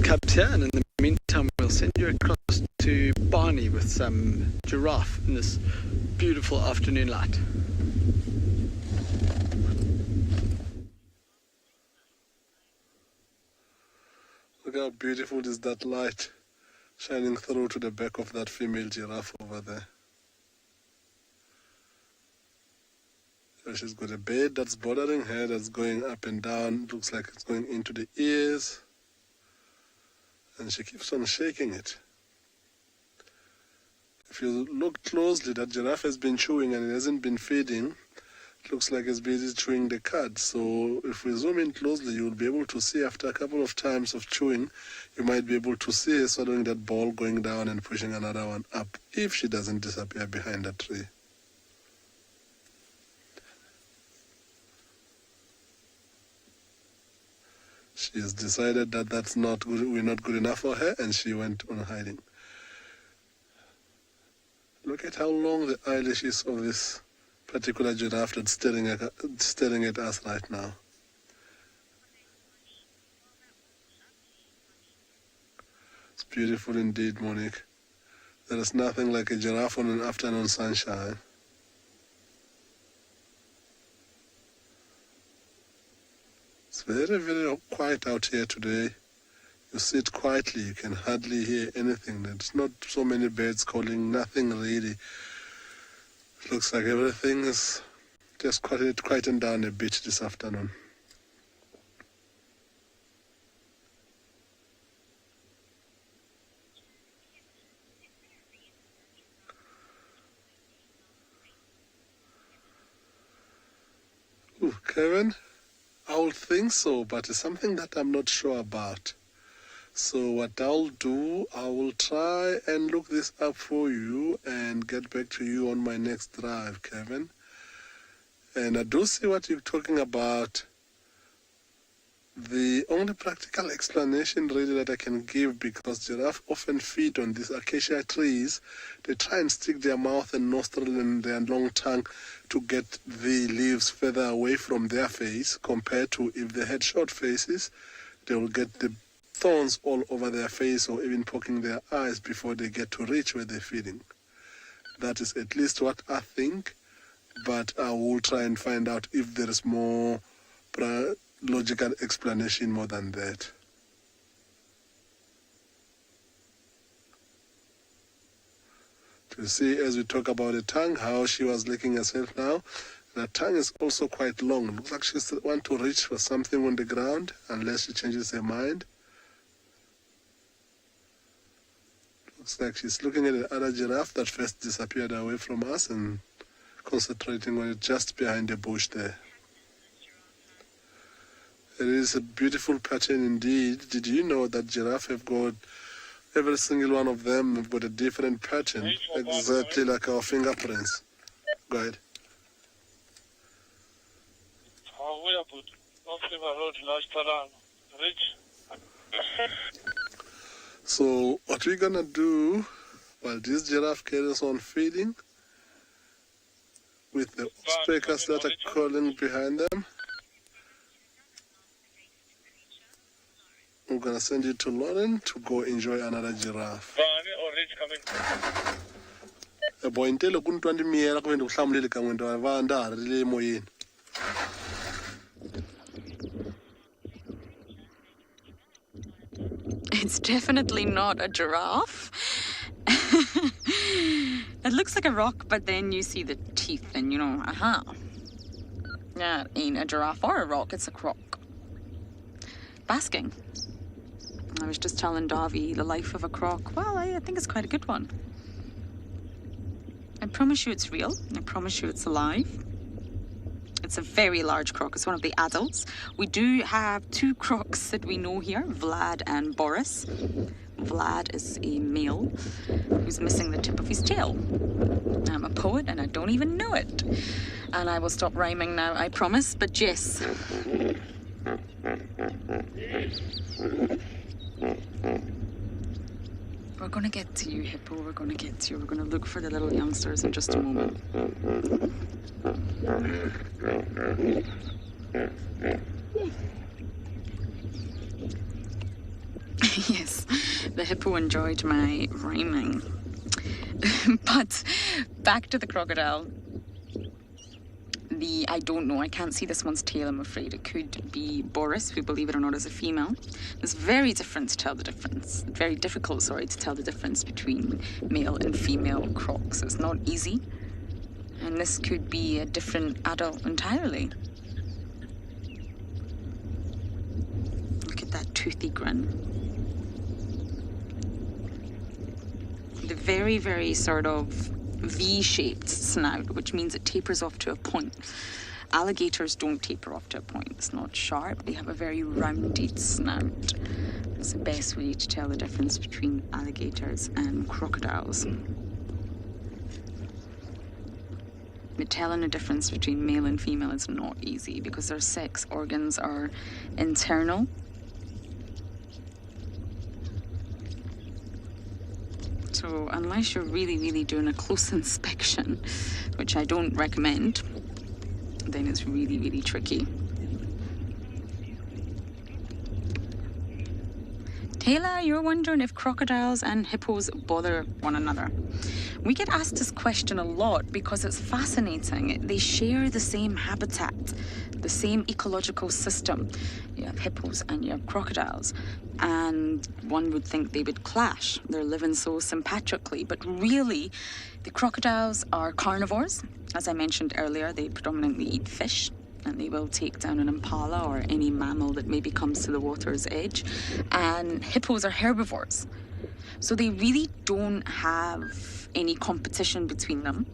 Cubs here, and in the meantime we'll send you across to Barney with some giraffe in this beautiful afternoon light. Look how beautiful is that light shining through to the back of that female giraffe over there. So she's got a bed that's bothering her, that's going up and down. Looks like it's going into the ears. And she keeps on shaking it. If you look closely, that giraffe has been chewing and it hasn't been feeding. It looks like it's busy chewing the cud. So if we zoom in closely, you'll be able to see after a couple of times of chewing, you might be able to see her swallowing that ball, going down and pushing another one up if she doesn't disappear behind a tree. She has decided that that's not good, we're not good enough for her, and she went on hiding. Look at how long the eyelashes of this particular giraffe that's staring at us right now. It's beautiful indeed, Monique. There is nothing like a giraffe on an afternoon sunshine. It's very, very quiet out here today. You sit quietly, you can hardly hear anything. There's not so many birds calling, nothing really. It looks like everything is just quietened down a bit this afternoon. Ooh, Kevin? I would think so, but it's something that I'm not sure about. So what I'll do, I will try and look this up for you and get back to you on my next drive, Kevin. And I do see what you're talking about. The only practical explanation really that I can give, because giraffes often feed on these acacia trees, they try and stick their mouth and nostril and their long tongue to get the leaves further away from their face, compared to if they had short faces, they will get the thorns all over their face or even poking their eyes before they get to reach where they're feeding. That is at least what I think, but I will try and find out if there is more logical explanation more than that. To see, as we talk about the tongue, how she was licking herself now, the tongue is also quite long. Looks like she still wants to reach for something on the ground, unless she changes her mind. Looks like she's looking at the other giraffe that first disappeared away from us and concentrating on it just behind the bush there. It is a beautiful pattern indeed. Did you know that giraffe have got, every single one of them have got a different pattern, exactly like our fingerprints? Go ahead. So what we're gonna do while this giraffe carries on feeding, with the speakers that are calling behind them, we're going to send you to Lauren to go enjoy another giraffe. Boy, intelo kuntwandi miyela kwenda kuhlamulile kamwendo avanda rile moyeni. It's definitely not a giraffe. It looks like a rock, but then you see the teeth and you know, aha. Yeah, it ain't a giraffe or a rock, it's a croc. Basking. I was just telling Davi the life of a croc. Well, I think it's quite a good one. I promise you it's real. I promise you it's alive. It's a very large croc. It's one of the adults. We do have two crocs that we know here, Vlad and Boris. Vlad is a male who's missing the tip of his tail. I'm a poet and I don't even know it. And I will stop rhyming now, I promise, but yes. We're going to get to you, Hippo. We're going to get to you. We're going to look for the little youngsters in just a moment. Yes, the hippo enjoyed my rhyming. But back to the crocodile. I don't know, I can't see this one's tail, I'm afraid. It could be Boris, who, believe it or not, is a female. It's very difficult to tell the difference to tell the difference between male and female crocs. It's not easy. And this could be a different adult entirely. Look at that toothy grin. The very, very sort of V-shaped snout, which means it tapers off to a point. Alligators don't taper off to a point. It's not sharp. They have a very rounded snout. It's the best way to tell the difference between alligators and crocodiles. But telling the difference between male and female is not easy because their sex organs are internal. So unless you're really, really doing a close inspection, which I don't recommend, then it's really, really tricky. Taylor, you're wondering if crocodiles and hippos bother one another. We get asked this question a lot because it's fascinating. They share the same habitat, the same ecological system. You have hippos and you have crocodiles. And one would think they would clash. They're living so sympatrically. But really, the crocodiles are carnivores. As I mentioned earlier, they predominantly eat fish. And they will take down an impala or any mammal that maybe comes to the water's edge. And hippos are herbivores. So they really don't have any competition between them.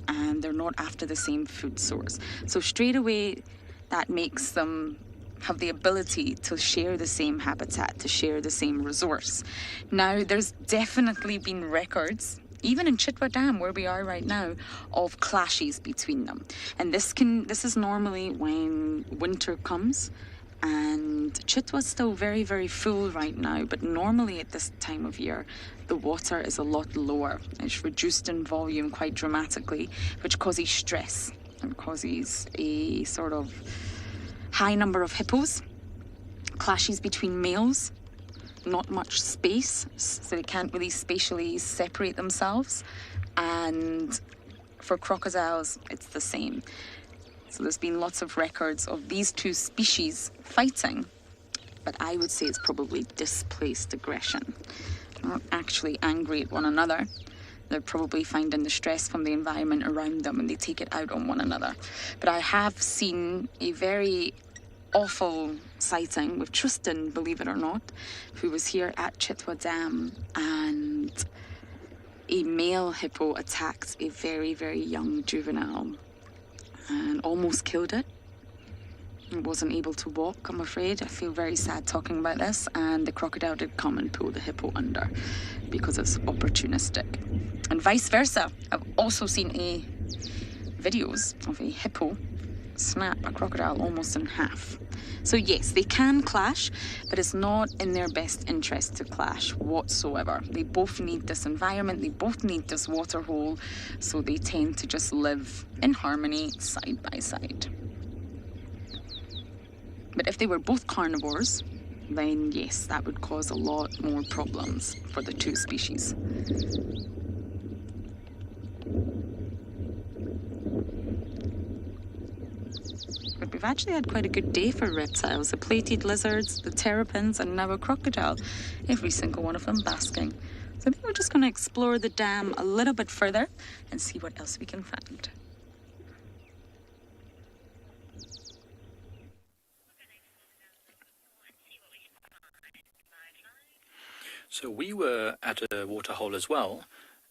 And they're not after the same food source. So straight away, that makes them have the ability to share the same habitat, to share the same resource. Now, there's definitely been records, even in Chitwa Dam, where we are right now, of clashes between them. And this is normally when winter comes, and Chitwa's still very, very full right now, but normally at this time of year, the water is a lot lower. It's reduced in volume quite dramatically, which causes stress and causes a sort of high number of hippos, clashes between males, not much space, so they can't really spatially separate themselves. And for crocodiles, it's the same. So there's been lots of records of these two species fighting, but I would say it's probably displaced aggression. They're not actually angry at one another. They're probably finding the stress from the environment around them and they take it out on one another. But I have seen a very awful sighting with Tristan, believe it or not, who was here at Chitwa Dam, and a male hippo attacked a very, very young juvenile and almost killed it. It wasn't able to walk, I'm afraid. I feel very sad talking about this, and the crocodile did come and pull the hippo under because it's opportunistic. And vice versa. I've also seen videos of a hippo snap a crocodile almost in half. So yes, they can clash, but it's not in their best interest to clash whatsoever. They both need this environment, they both need this water hole, so they tend to just live in harmony side by side. But if they were both carnivores, then yes, that would cause a lot more problems for the two species. But we've actually had quite a good day for reptiles. The plated lizards, the terrapins, and now a crocodile. Every single one of them basking. So I think we're just going to explore the dam a little bit further and see what else we can find. So we were at a waterhole as well,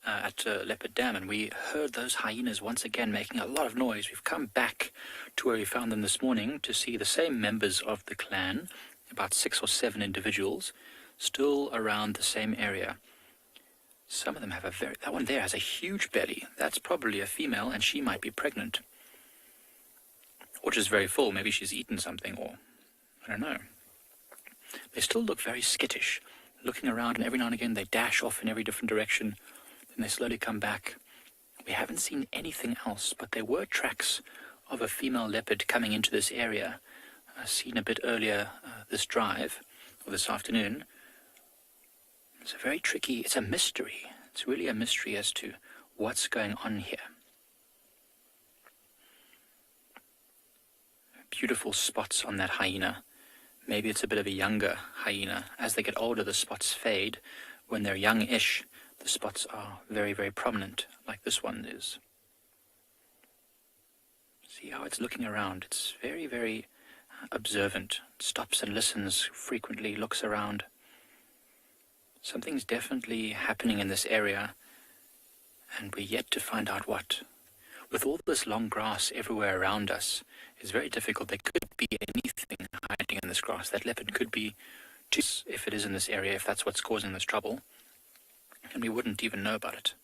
at Leopard Dam, and we heard those hyenas once again making a lot of noise. We've come back to where we found them this morning to see the same members of the clan, about 6 or 7 individuals, still around the same area. Some of them have that one there has a huge belly. That's probably a female, and she might be pregnant. Or just very full. Maybe she's eaten something, or I don't know. They still look very skittish, looking around, and every now and again they dash off in every different direction. Then they slowly come back. We haven't seen anything else, but there were tracks of a female leopard coming into this area, seen a bit earlier this drive, or this afternoon. It's a very tricky, it's a mystery. It's really a mystery as to what's going on here. Beautiful spots on that hyena. Maybe it's a bit of a younger hyena. As they get older, the spots fade. When they're young-ish, the spots are very, very prominent, like this one is. See how it's looking around. It's very, very observant. It stops and listens frequently, looks around. Something's definitely happening in this area, and we're yet to find out what. With all this long grass everywhere around us, it's very difficult. There could be anything hiding in this grass. That leopard could be, if it is in this area, if that's what's causing this trouble, and we wouldn't even know about it.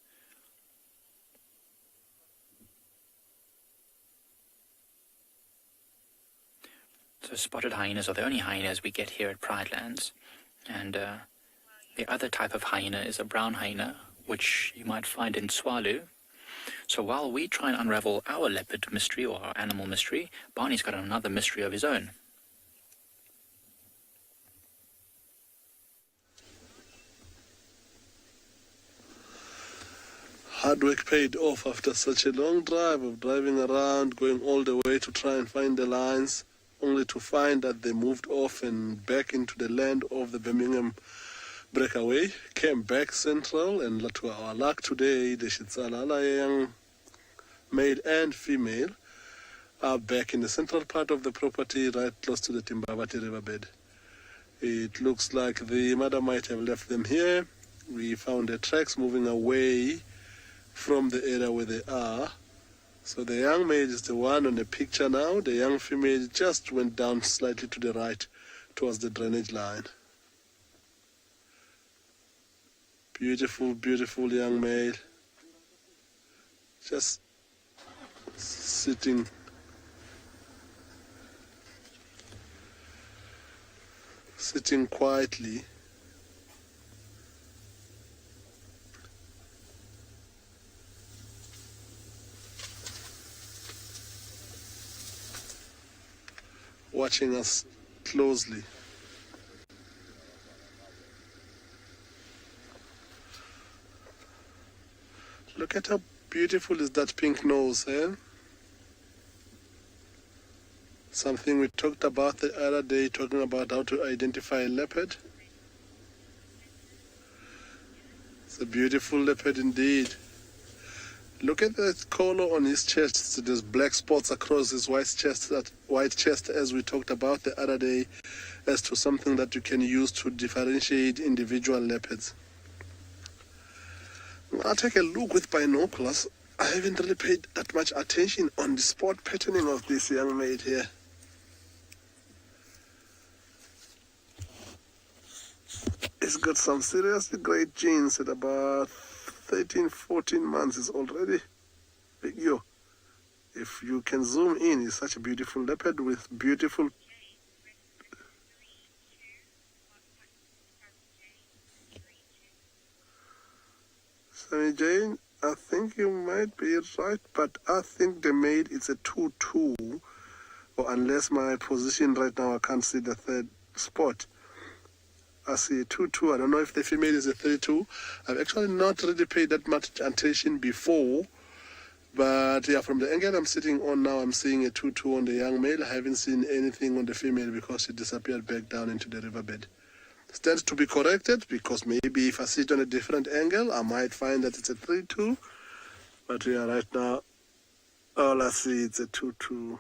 So spotted hyenas are the only hyenas we get here at Pride Lands, and the other type of hyena is a brown hyena, which you might find in Tswalu. So while we try and unravel our leopard mystery, or our animal mystery, Barney's got another mystery of his own. Hard work paid off after such a long drive of driving around, going all the way to try and find the lines, only to find that they moved off and back into the land of the Birmingham breakaway, came back central, and to our luck today, the Shitsala, young male and female, are back in the central part of the property, right close to the Timbavati riverbed. It looks like the mother might have left them here. We found the tracks moving away from the area where they are. So the young male is the one on the picture now. The young female just went down slightly to the right towards the drainage line. Beautiful, beautiful young male. Just sitting quietly. Watching us closely. Look at how beautiful is that pink nose, eh? Something we talked about the other day, talking about how to identify a leopard. It's a beautiful leopard indeed. Look at that color on his chest. So there's black spots across his white chest, as we talked about the other day, as to something that you can use to differentiate individual leopards. I'll take a look with binoculars. I haven't really paid that much attention on the spot patterning of this young mate here. He's got some seriously great genes at about 13, 14 months. Is already big. Yo, if you can zoom in, he's such a beautiful leopard with beautiful. Sammy Jane, I think you might be right, but I think the mate is a 2-2, or unless my position right now I can't see the third spot. I see a 2-2. I don't know if the female is a 3-2. I've actually not really paid that much attention before. But yeah, from the angle I'm sitting on now, I'm seeing a 2-2 on the young male. I haven't seen anything on the female because she disappeared back down into the riverbed. Stands to be corrected because maybe if I sit on a different angle, I might find that it's a 3-2. But yeah, right now, all I see is a 2-2.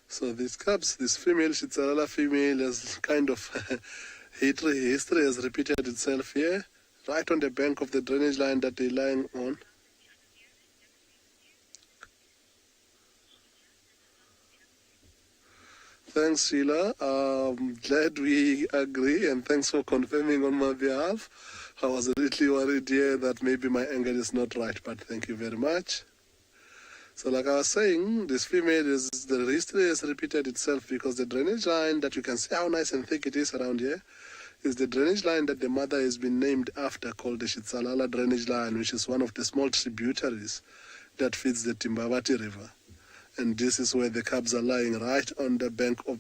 So these cubs, this female, Tswalu female, has kind of history has repeated itself here, right on the bank of the drainage line that they're lying on. Thanks, Sheila. Glad we agree, and thanks for confirming on my behalf. I was a little worried here that maybe my angle is not right, but thank you very much. So like I was saying, this female the history has repeated itself because the drainage line that you can see how nice and thick it is around here is the drainage line that the mother has been named after, called the Tswalu drainage line, which is one of the small tributaries that feeds the Timbawati river. And this is where the cubs are lying, right on the bank of...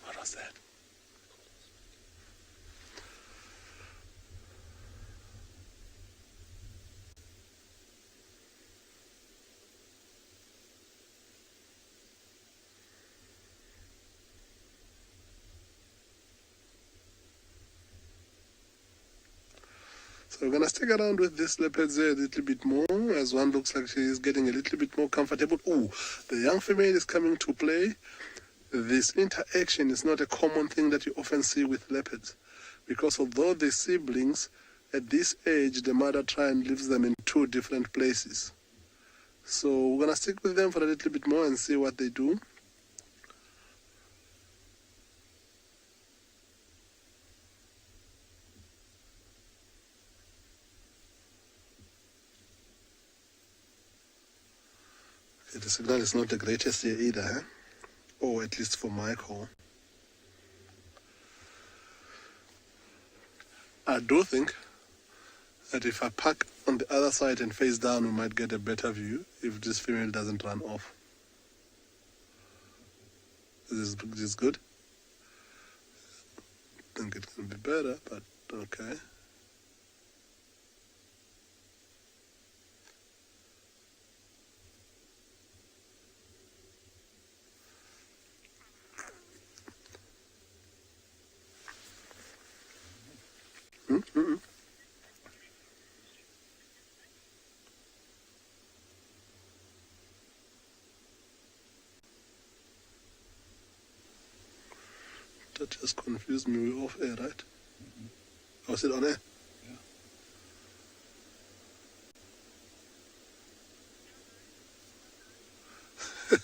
What was that? So we're going to stick around with this leopard there a little bit more, as one looks like she's getting a little bit more comfortable. Oh, the young female is coming to play. This interaction is not a common thing that you often see with leopards, because although they're siblings, at this age, the mother tries and leaves them in two different places. So we're going to stick with them for a little bit more and see what they do. The signal is not the greatest here either, eh? Or at least for my call. I do think that if I park on the other side and face down, we might get a better view if this female doesn't run off. This is good. I think it can be better, but okay. That just confused me. We're off air, right? Oh, is it on air? Yeah.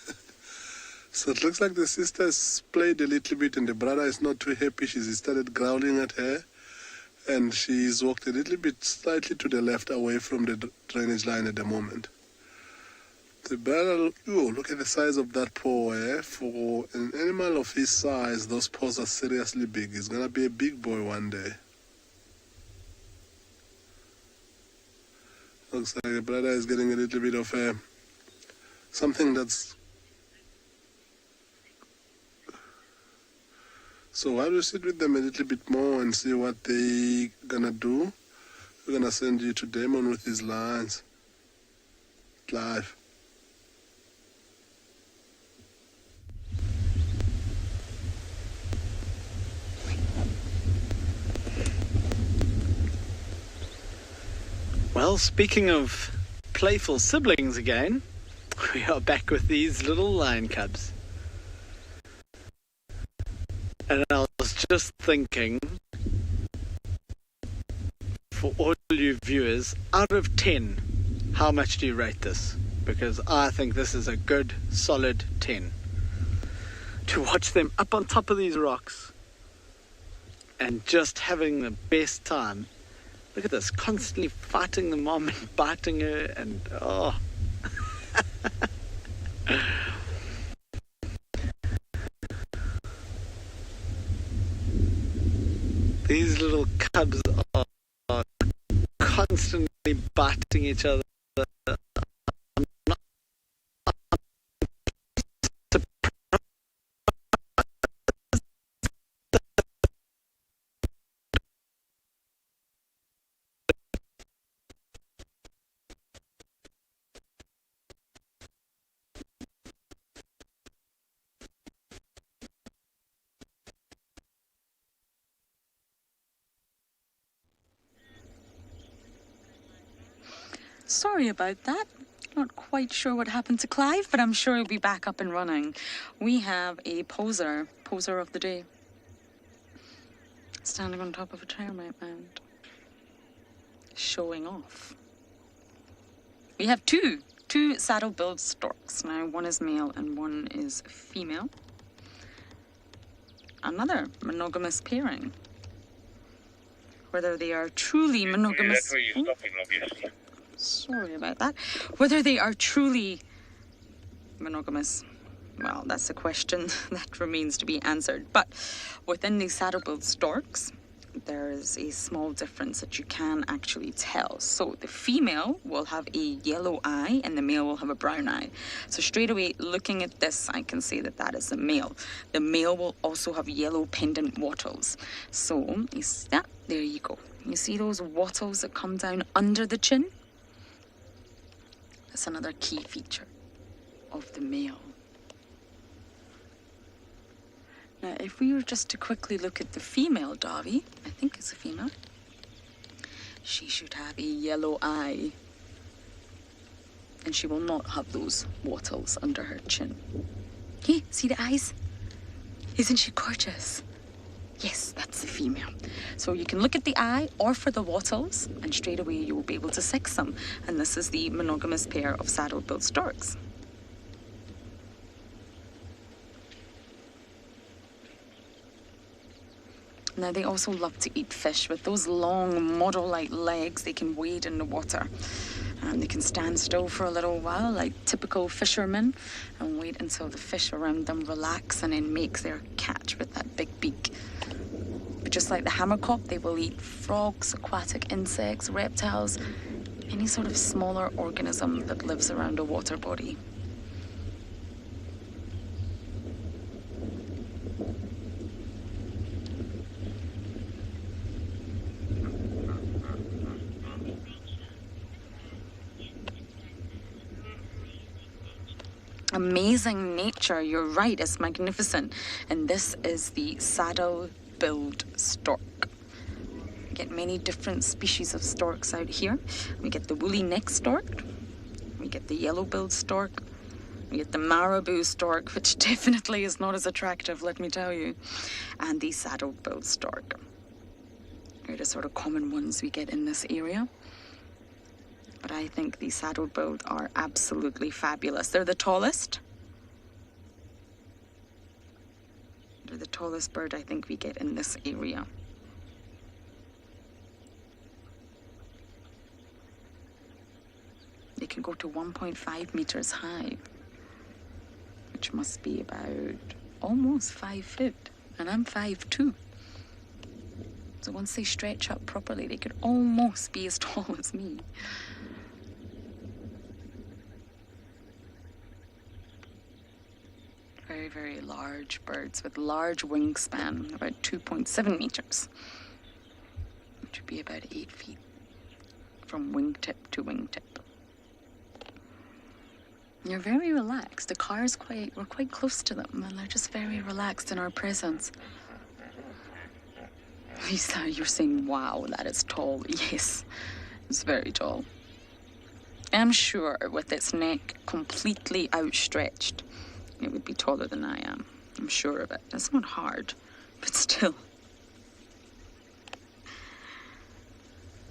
So it looks like the sister has played a little bit and the brother is not too happy. She's started growling at her. And she's walked a little bit slightly to the left away from the drainage line at the moment. The brother, oh, look at the size of that paw, eh? For an animal of his size, those paws are seriously big. He's going to be a big boy one day. Looks like the brother is getting a little bit of something that's... So while we sit with them a little bit more and see what they're gonna do, we're gonna send you to Damon with his lines. Live. Well, speaking of playful siblings again, we are back with these little lion cubs. And I was just thinking, for all you viewers, out of 10, how much do you rate this? Because I think this is a good, solid 10. To watch them up on top of these rocks and just having the best time. Look at this, constantly fighting the mom and biting her and, oh. fighting each other. Sorry about that. Not quite sure what happened to Clive, but I'm sure he'll be back up and running. We have a poser of the day, standing on top of a termite mound, showing off. We have two saddle-billed storks. Now, one is male and one is female. Another monogamous pairing. Whether they are truly monogamous... Sorry about that. Whether they are truly monogamous, well, that's a question that remains to be answered. But within these saddle-billed storks, there is a small difference that you can actually tell. So the female will have a yellow eye and the male will have a brown eye. So straight away, looking at this, I can say that that is the male. The male will also have yellow pendant wattles. So, yeah, there you go. You see those wattles that come down under the chin? That's another key feature of the male. Now, if we were just to quickly look at the female Davi, I think it's a female, she should have a yellow eye. And she will not have those wattles under her chin. Hey, see the eyes? Isn't she gorgeous? Yes, that's the female. So you can look at the eye or for the wattles, and straight away you will be able to sex them. And this is the monogamous pair of saddle-billed storks. Now, they also love to eat fish. With those long model-like legs, they can wade in the water. And they can stand still for a little while, like typical fishermen, and wait until the fish around them relax and then make their catch with that big beak. But just like the hammercock, they will eat frogs, aquatic insects, reptiles, any sort of smaller organism that lives around a water body. Amazing nature, you're right, it's magnificent. And this is the saddle-billed stork. We get many different species of storks out here. We get the woolly neck stork, we get the yellow-billed stork, we get the marabou stork, which definitely is not as attractive, let me tell you, and the saddle-billed stork. They're the sort of common ones we get in this area. But I think the saddle-billed are absolutely fabulous. They're the tallest. They're the tallest bird I think we get in this area. They can go to 1.5 meters high, which must be about almost 5 foot. And I'm 5'2". So once they stretch up properly, they could almost be as tall as me. Very, very large birds with large wingspan, about 2.7 meters, which would be about 8 feet from wingtip to wingtip. You're very relaxed. The car's we're quite close to them, and they're just very relaxed in our presence. Lisa, you're saying, wow, that is tall. Yes, it's very tall. I'm sure with its neck completely outstretched, it would be taller than I am. I'm sure of it. It's not hard, but still.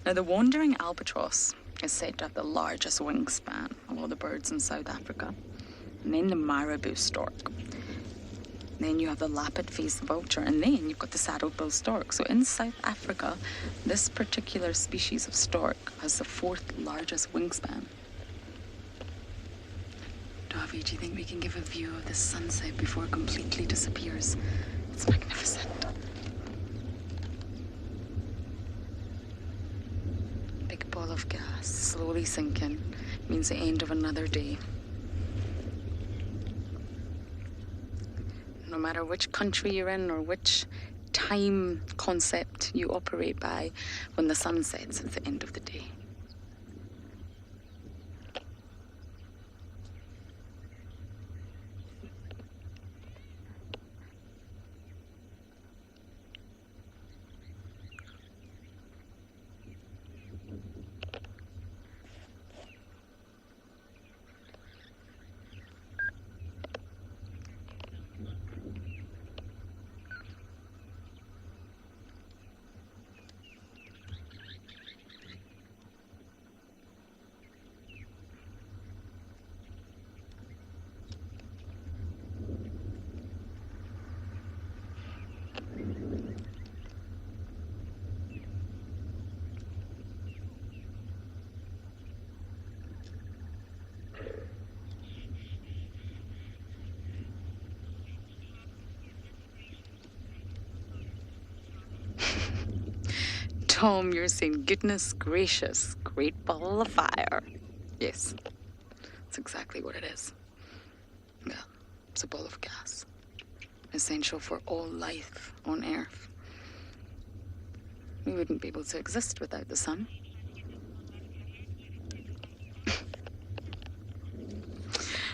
Now, the wandering albatross is said to have the largest wingspan of all the birds in South Africa. And then the marabou stork. Then you have the lappet-faced vulture, and then you've got the saddle-billed stork. So in South Africa, this particular species of stork has the 4th largest wingspan. Davi, do you think we can give a view of the sunset before it completely disappears? It's magnificent. Big ball of gas slowly sinking means the end of another day. No matter which country you're in or which time concept you operate by, when the sun sets, it's the end of the day. Tom, you're saying, goodness gracious, great ball of fire. Yes, that's exactly what it is. Yeah, it's a ball of gas. Essential for all life on Earth. We wouldn't be able to exist without the sun.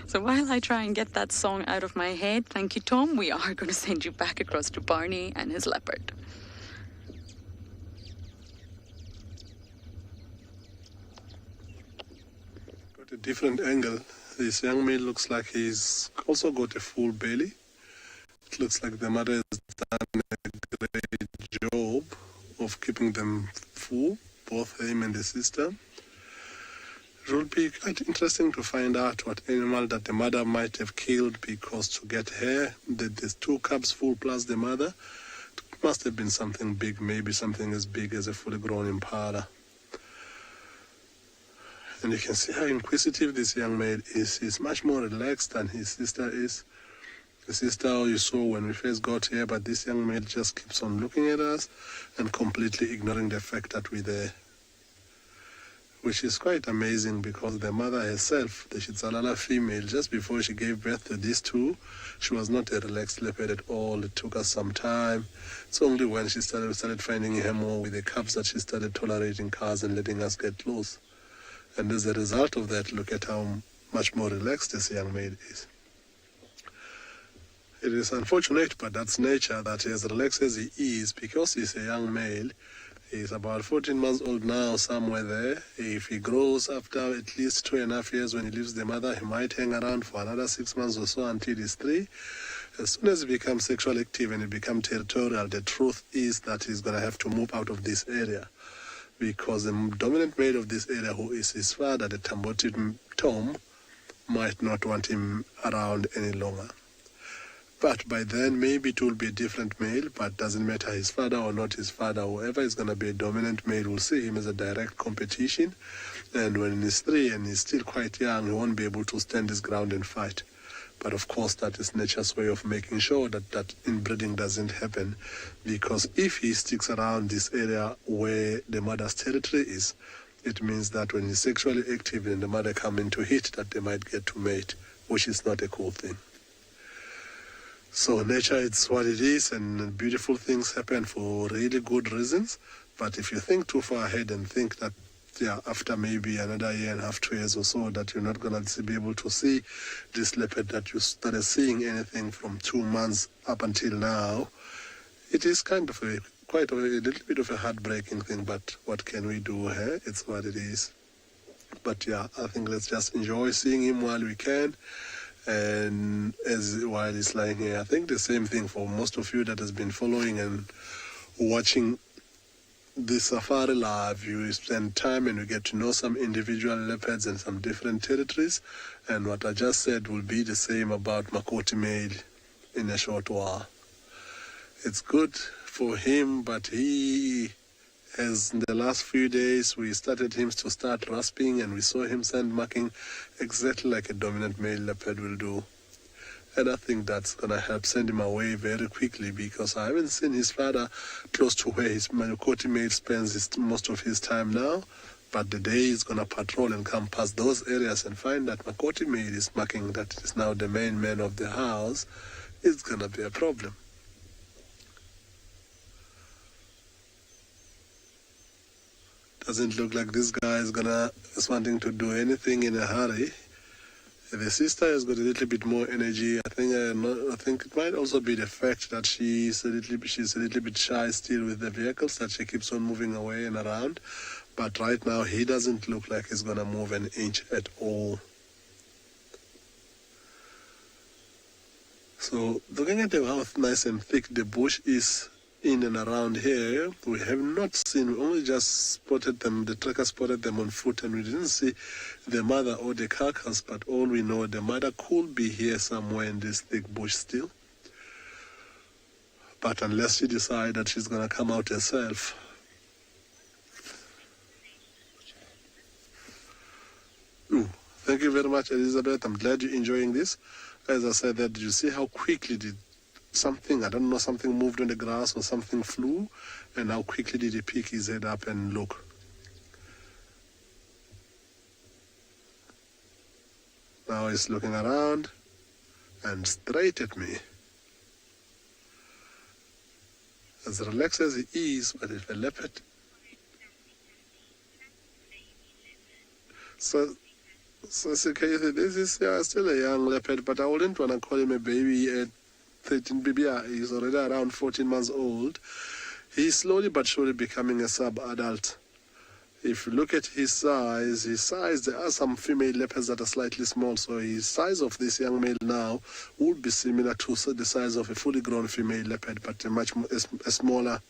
So while I try and get that song out of my head, thank you, Tom, we are going to send you back across to Barney and his leopard. A different angle. This young male looks like he's also got a full belly. It looks like the mother has done a great job of keeping them full, both him and the sister. It would be quite interesting to find out what animal that the mother might have killed, because to get her, there's 2 cubs full plus the mother, it must have been something big, maybe something as big as a fully grown impala. And you can see how inquisitive this young male is. He's much more relaxed than his sister is. The sister you saw when we first got here, but this young male just keeps on looking at us and completely ignoring the fact that we're there. Which is quite amazing, because the mother herself, the Tswalu female, just before she gave birth to these 2, she was not a relaxed leopard at all. It took us some time. It's only when she started finding her more with the cubs that she started tolerating cars and letting us get close. And as a result of that, look at how much more relaxed this young male is. It is unfortunate, but that's nature, that as relaxed as he is, because he's a young male, he's about 14 months old now, somewhere there. If he grows after at least 2.5 years when he leaves the mother, he might hang around for another 6 months or so until he's 3. As soon as he becomes sexually active and he becomes territorial, the truth is that he's going to have to move out of this area, because the dominant male of this area, who is his father, the Tamboti Tom, might not want him around any longer. But by then, maybe it will be a different male, but doesn't matter his father or not his father. Whoever is going to be a dominant male will see him as a direct competition. And when he's 3 and he's still quite young, he won't be able to stand his ground and fight. But of course, that is nature's way of making sure that inbreeding doesn't happen. Because if he sticks around this area where the mother's territory is, it means that when he's sexually active and the mother come into heat, that they might get to mate, which is not a cool thing. So nature, it's what it is, and beautiful things happen for really good reasons. But if you think too far ahead and think that, yeah, after maybe another 1.5, 2 years or so, that you're not going to be able to see this leopard, that you started seeing anything from 2 months up until now, it is kind of a little bit of a heartbreaking thing, but what can we do here? It's what it is. But yeah, I think let's just enjoy seeing him while we can. And while he's lying here, I think the same thing for most of you that has been following and watching this safari live. You spend time and you get to know some individual leopards and some different territories. And what I just said will be the same about Makoti male in a short while. It's good for him, but he has, in the last few days, we started him to start rasping, and we saw him sand marking exactly like a dominant male leopard will do. And I think that's going to help send him away very quickly, because I haven't seen his father close to where his Makoti male spends most of his time now. But the day he's going to patrol and come past those areas and find that Makoti maid is marking that it is now the main man of the house, it's going to be a problem. Doesn't look like this guy is wanting to do anything in a hurry. The sister has got a little bit more energy. I think it might also be the fact that she's a little bit shy still with the vehicles, that she keeps on moving away and around. But right now, he doesn't look like he's going to move an inch at all. So, looking at how nice and thick the bush is in and around here, we have not seen, we only just spotted them, the tracker spotted them on foot, and we didn't see the mother or the carcass, but all we know, the mother could be here somewhere in this thick bush still. But unless she decides that she's going to come out herself. Ooh, thank you very much, Elizabeth. I'm glad you're enjoying this. As I said, that you see how quickly did something moved on the grass or something flew, and how quickly did he pick his head up and look. Now he's looking around and straight at me. As relaxed as he is, but if a leopard... So this is still a young leopard, but I wouldn't want to call him a baby at 13 baby. He's already around 14 months old. He's slowly but surely becoming a sub-adult. If you look at his size, there are some female leopards that are slightly small, so his size of this young male now would be similar to the size of a fully grown female leopard, but a smaller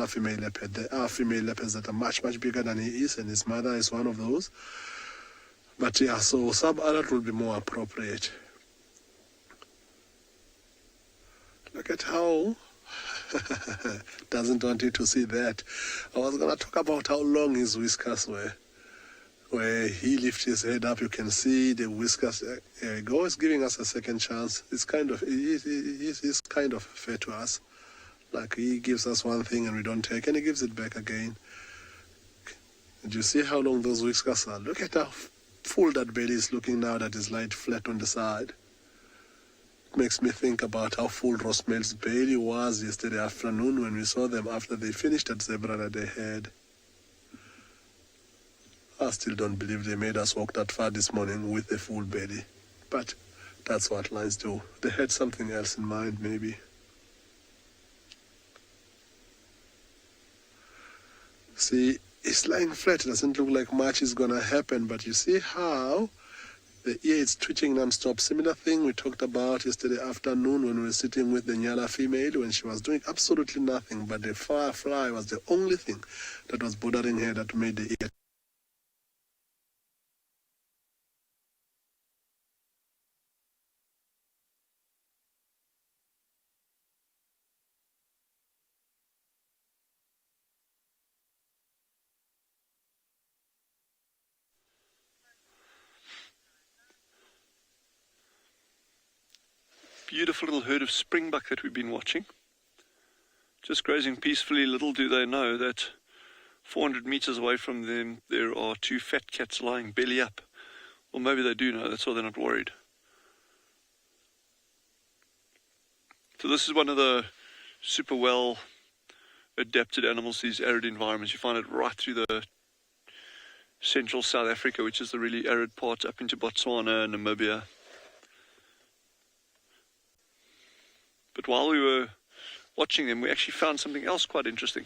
female leopard. There are female leopards that are much bigger than he is, and his mother is one of those. But yeah, so sub-adult will be more appropriate. Look at how doesn't want you to see that. I was going to talk about how long his whiskers were. Where he lifts his head up, you can see the whiskers. There we go. He's giving us a second chance. He's kind of fair to us. Like he gives us one thing and we don't take, and he gives it back again. Did you see how long those whiskers are? Look at how full that belly is looking now that is light flat on the side. It makes me think about how full Rosmel's belly was yesterday afternoon when we saw them after they finished that zebra that they had. I still don't believe they made us walk that far this morning with a full belly. But that's what lions do. They had something else in mind, maybe. See, it's lying flat. It doesn't look like much is going to happen, but you see how the ear is twitching non-stop. Similar thing we talked about yesterday afternoon when we were sitting with the Ngala female, when she was doing absolutely nothing, but the firefly was the only thing that was bothering her that made the ear. Beautiful little herd of springbuck that we've been watching. Just grazing peacefully. Little do they know that 400 meters away from them there are two fat cats lying belly up. Or maybe they do know, that's why they're not worried. So this is one of the super well adapted animals to these arid environments. You find it right through the central South Africa, which is the really arid part, up into Botswana and Namibia. But while we were watching them, we actually found something else quite interesting.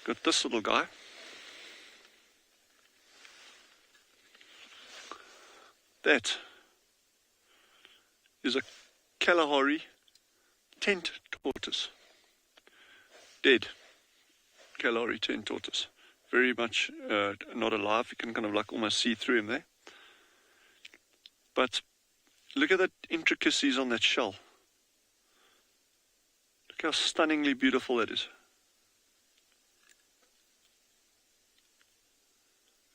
Got this little guy. That is a Kalahari tent tortoise. Dead Kalahari tent tortoise. Very much not alive. You can kind of like almost see through him there. But look at the intricacies on that shell. Look how stunningly beautiful that is.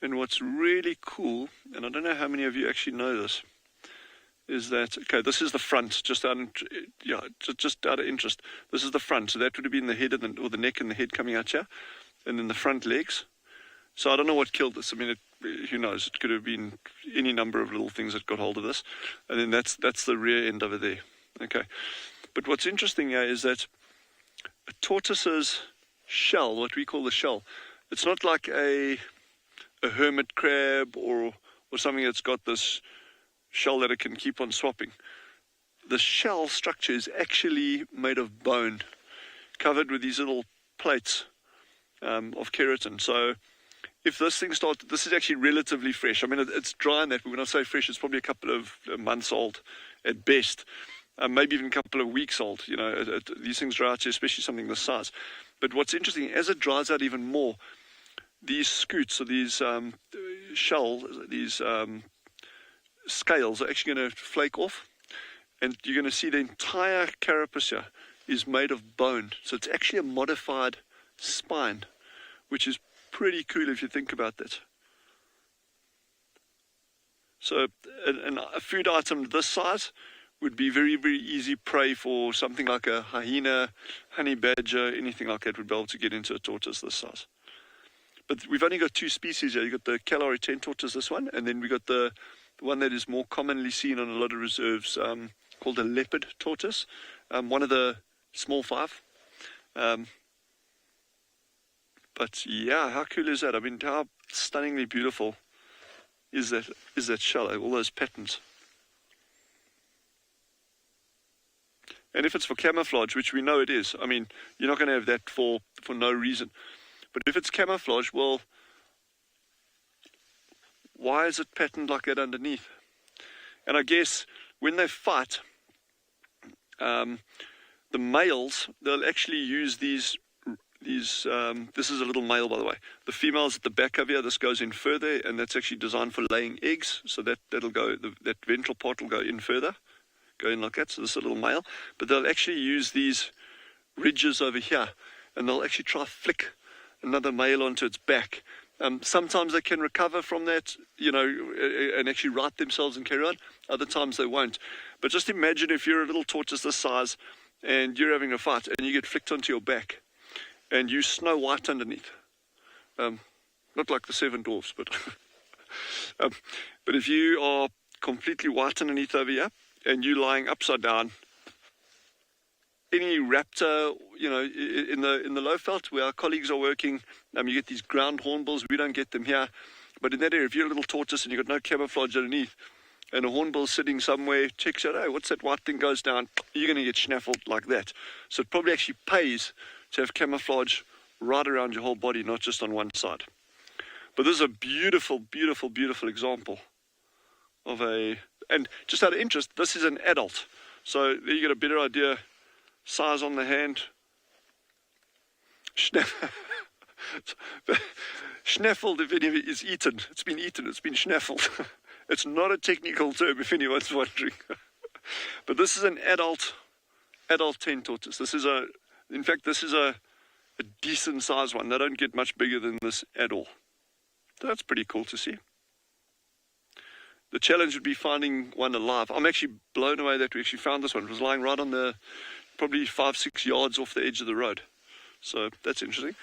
And what's really cool, and I don't know how many of you actually know this, is that, okay, this is the front, just out of interest. This is the front, so that would have been the head or the neck and the head coming out here. and then the front legs. So I don't know what killed this. I mean, who knows? It could have been any number of little things that got hold of this. And then that's the rear end over there. Okay. But what's interesting here is that a tortoise's shell, what we call the shell, it's not like a hermit crab or something that's got this shell that it can keep on swapping. The shell structure is actually made of bone, covered with these little plates of keratin. So if this thing started, this is actually relatively fresh. I mean, it's dry in that, but when I say fresh, it's probably a couple of months old at best, maybe even a couple of weeks old. You know, these things dry out, especially something this size. But what's interesting, as it dries out even more, these scutes, or these shells, these scales are actually going to flake off, and you're going to see the entire carapace here is made of bone. So it's actually a modified spine, which is pretty cool if you think about that. So a food item this size would be very, very easy prey for something like a hyena, honey badger, anything like that would be able to get into a tortoise this size. But we've only got two species here. You've got the Kalahari 10 tortoise, this one, and then we've got the one that is more commonly seen on a lot of reserves, called a leopard tortoise, one of the small five. But yeah, how cool is that? I mean, how stunningly beautiful is that shell, all those patterns. And if it's for camouflage, which we know it is, I mean, you're not going to have that for no reason. But if it's camouflage, well, why is it patterned like that underneath? And I guess when they fight, the males, they'll actually use these this is a little male, by the way. The female's at the back over here. This goes in further, and that's actually designed for laying eggs. So that'll go, that ventral part will go in further, go in like that. So this is a little male. But they'll actually use these ridges over here, and they'll actually try to flick another male onto its back. Sometimes they can recover from that, you know, and actually right themselves and carry on. Other times they won't. But just imagine if you're a little tortoise this size and you're having a fight and you get flicked onto your back and you snow white underneath. Not like the Seven Dwarfs, but but if you are completely white underneath over here and you're lying upside down, any raptor, you know, in the low veld where our colleagues are working, you get these ground hornbills. We don't get them here, but in that area, if you're a little tortoise and you've got no camouflage underneath, and a hornbill sitting somewhere checks out, hey, what's that white thing goes down? You're going to get snaffled like that. So it probably actually pays to have camouflage right around your whole body, not just on one side. But this is a beautiful, beautiful, beautiful example of and just out of interest, this is an adult. So there you get a better idea. Size on the hand. Snaffled, if any of it is eaten. It's been eaten, it's been snaffled. It's not a technical term, if anyone's wondering. But this is an adult 10 tortoise. This is in fact, this is a decent size one. They don't get much bigger than this at all. So that's pretty cool to see. The challenge would be finding one alive. I'm actually blown away that we actually found this one. It was lying right on the, probably 5-6 yards off the edge of the road. So that's interesting.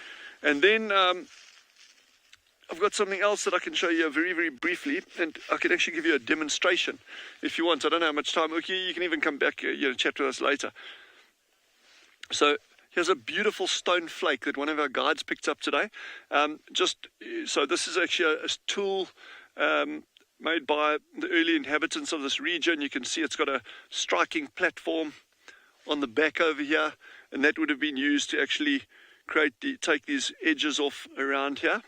And then I've got something else that I can show you very, very briefly, and I can actually give you a demonstration if you want. I don't know how much time. Okay, you can even come back, chat with us later. So here's a beautiful stone flake that one of our guides picked up today. So this is actually a tool made by the early inhabitants of this region. You can see it's got a striking platform on the back over here, and that would have been used to actually take these edges off around here.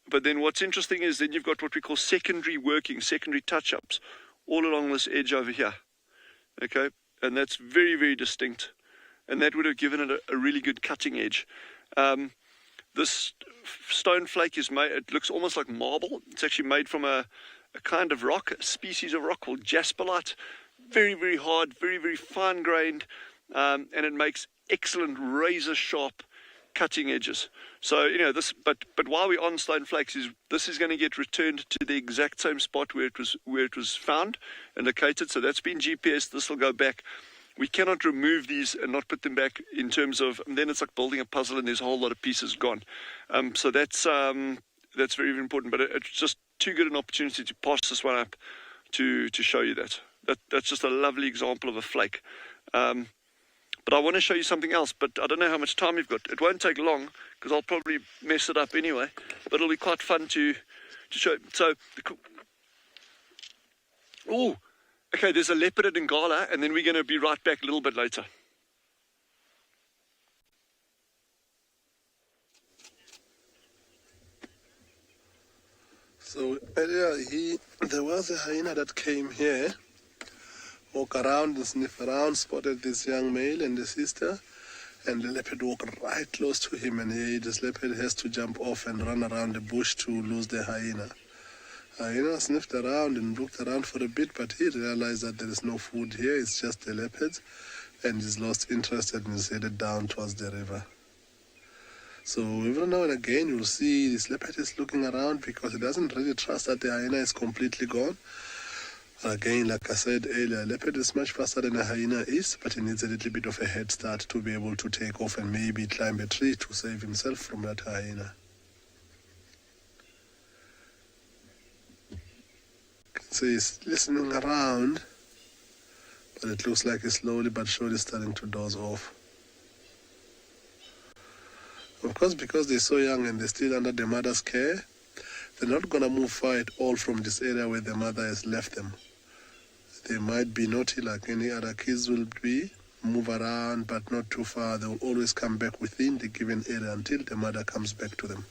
But then what's interesting is then you've got what we call secondary touch-ups all along this edge over here. Okay, and that's very, very distinct, and that would have given it a really good cutting edge. This stone flake is made, it looks almost like marble. It's actually made from a kind of rock, a species of rock called jasperite. Very, very hard, very, very fine-grained, and it makes excellent razor-sharp cutting edges. So, this, but while we're on stone flakes, this is going to get returned to the exact same spot where it was found and located. So that's been GPS. This will go back we cannot remove these and not put them back in terms of, and then it's like building a puzzle and there's a whole lot of pieces gone. So that's very, very important. But it's just too good an opportunity to pass this one up to show you that. That's just a lovely example of a flake. But I want to show you something else, but I don't know how much time we've got. It won't take long because I'll probably mess it up anyway, but it'll be quite fun to show. So, oh, okay, there's a leopard at Ngala, and then we're going to be right back a little bit later. So earlier there was a hyena that came here, walk around and sniff around, spotted this young male and the sister, and the leopard walked right close to him, and this leopard has to jump off and run around the bush to lose the hyena. Hyena sniffed around and looked around for a bit, but he realized that there is no food here, it's just the leopards, and he's lost interest and is headed down towards the river. So every now and again you'll see this leopard is looking around because he doesn't really trust that the hyena is completely gone. Again, like I said earlier, a leopard is much faster than a hyena is, but he needs a little bit of a head start to be able to take off and maybe climb a tree to save himself from that hyena. You can see he's listening around, but it looks like he's slowly but surely starting to doze off. Of course, because they're so young and they're still under their mother's care, they're not going to move far at all from this area where their mother has left them. They might be naughty like any other kids will be, move around, but not too far. They will always come back within the given area until the mother comes back to them.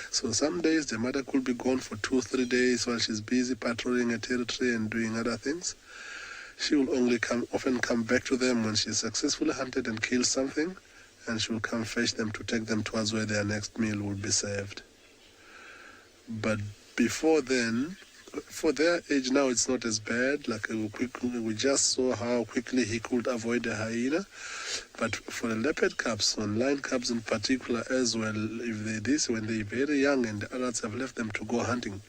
So some days the mother could be gone for 2-3 days while she's busy patrolling a territory and doing other things. She will only often come back to them when she's successfully hunted and killed something, and she will come fetch them to take them towards where their next meal will be served. But before then, for their age now, it's not as bad. Like we just saw how quickly he could avoid the hyena. But for the leopard cubs, and lion cubs in particular as well, if they this when they're very young and the adults have left them to go hunting,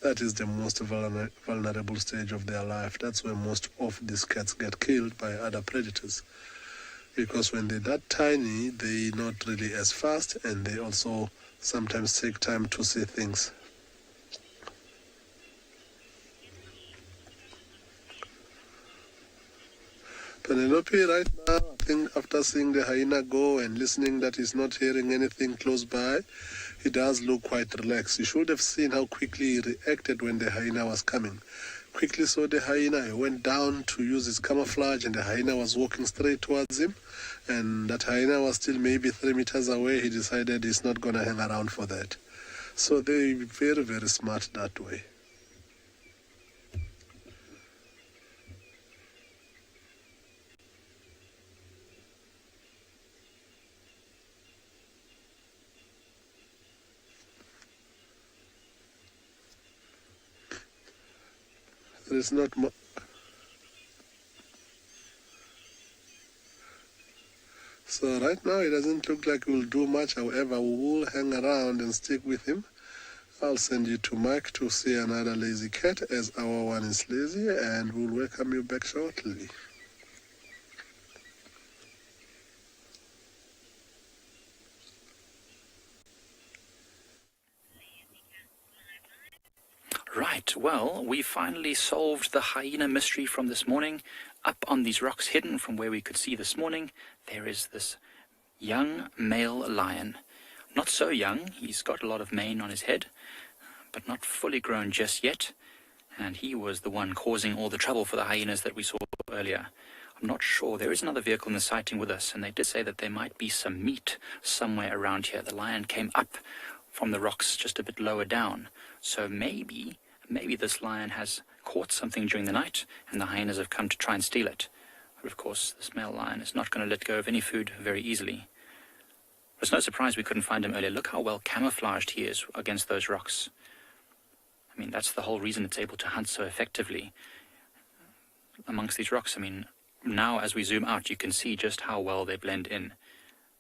that is the most vulnerable stage of their life. That's where most of these cats get killed by other predators. Because when they're that tiny, they're not really as fast, and they also sometimes take time to see things. Penelope right now, I think after seeing the hyena go and listening that he's not hearing anything close by, he does look quite relaxed. You should have seen how quickly he reacted when the hyena was coming. Quickly saw the hyena, he went down to use his camouflage, and the hyena was walking straight towards him, and that hyena was still maybe 3 meters away. He decided he's not going to hang around for that. So they're very, very smart that way. There is not much. So right now it doesn't look like we'll do much. However, we will hang around and stick with him. I'll send you to Mike to see another lazy cat, as our one is lazy, and we'll welcome you back shortly. Right, well, we finally solved the hyena mystery from this morning. Up on these rocks, hidden from where we could see this morning, there is this young male lion. Not so young, he's got a lot of mane on his head, but not fully grown just yet. And he was the one causing all the trouble for the hyenas that we saw earlier. I'm not sure. There is another vehicle in the sighting with us, and they did say that there might be some meat somewhere around here. The lion came up from the rocks just a bit lower down. So maybe this lion has caught something during the night, and the hyenas have come to try and steal it. But of course, this male lion is not going to let go of any food very easily. It's no surprise we couldn't find him earlier. Look how well camouflaged he is against those rocks. I mean, that's the whole reason it's able to hunt so effectively amongst these rocks. I mean, now as we zoom out, you can see just how well they blend in.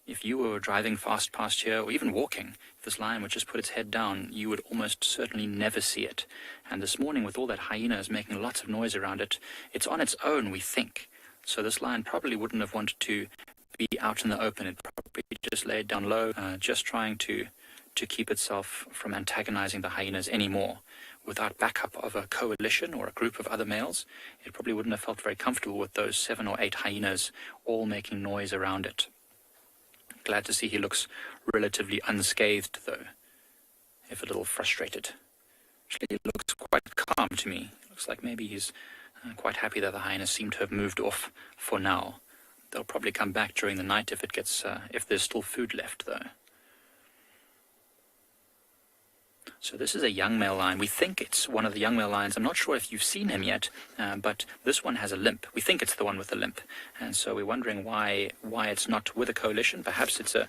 If you were driving fast past here, or even walking, if this lion would just put its head down, you would almost certainly never see it. And this morning, with all that hyenas making lots of noise around it, it's on its own, we think. So this lion probably wouldn't have wanted to be out in the open. It probably just laid down low, just trying to keep itself from antagonizing the hyenas anymore. Without backup of a coalition or a group of other males, it probably wouldn't have felt very comfortable with those 7 or 8 hyenas all making noise around it. Glad to see he looks relatively unscathed, though, if a little frustrated. Actually, he looks quite calm to me. Looks like maybe he's quite happy that the hyenas seem to have moved off for now. They'll probably come back during the night if there's still food left, though. So this is a young male lion. We think it's one of the young male lions. I'm not sure if you've seen him yet, but this one has a limp. We think it's the one with the limp. And so we're wondering why it's not with a coalition. Perhaps it's a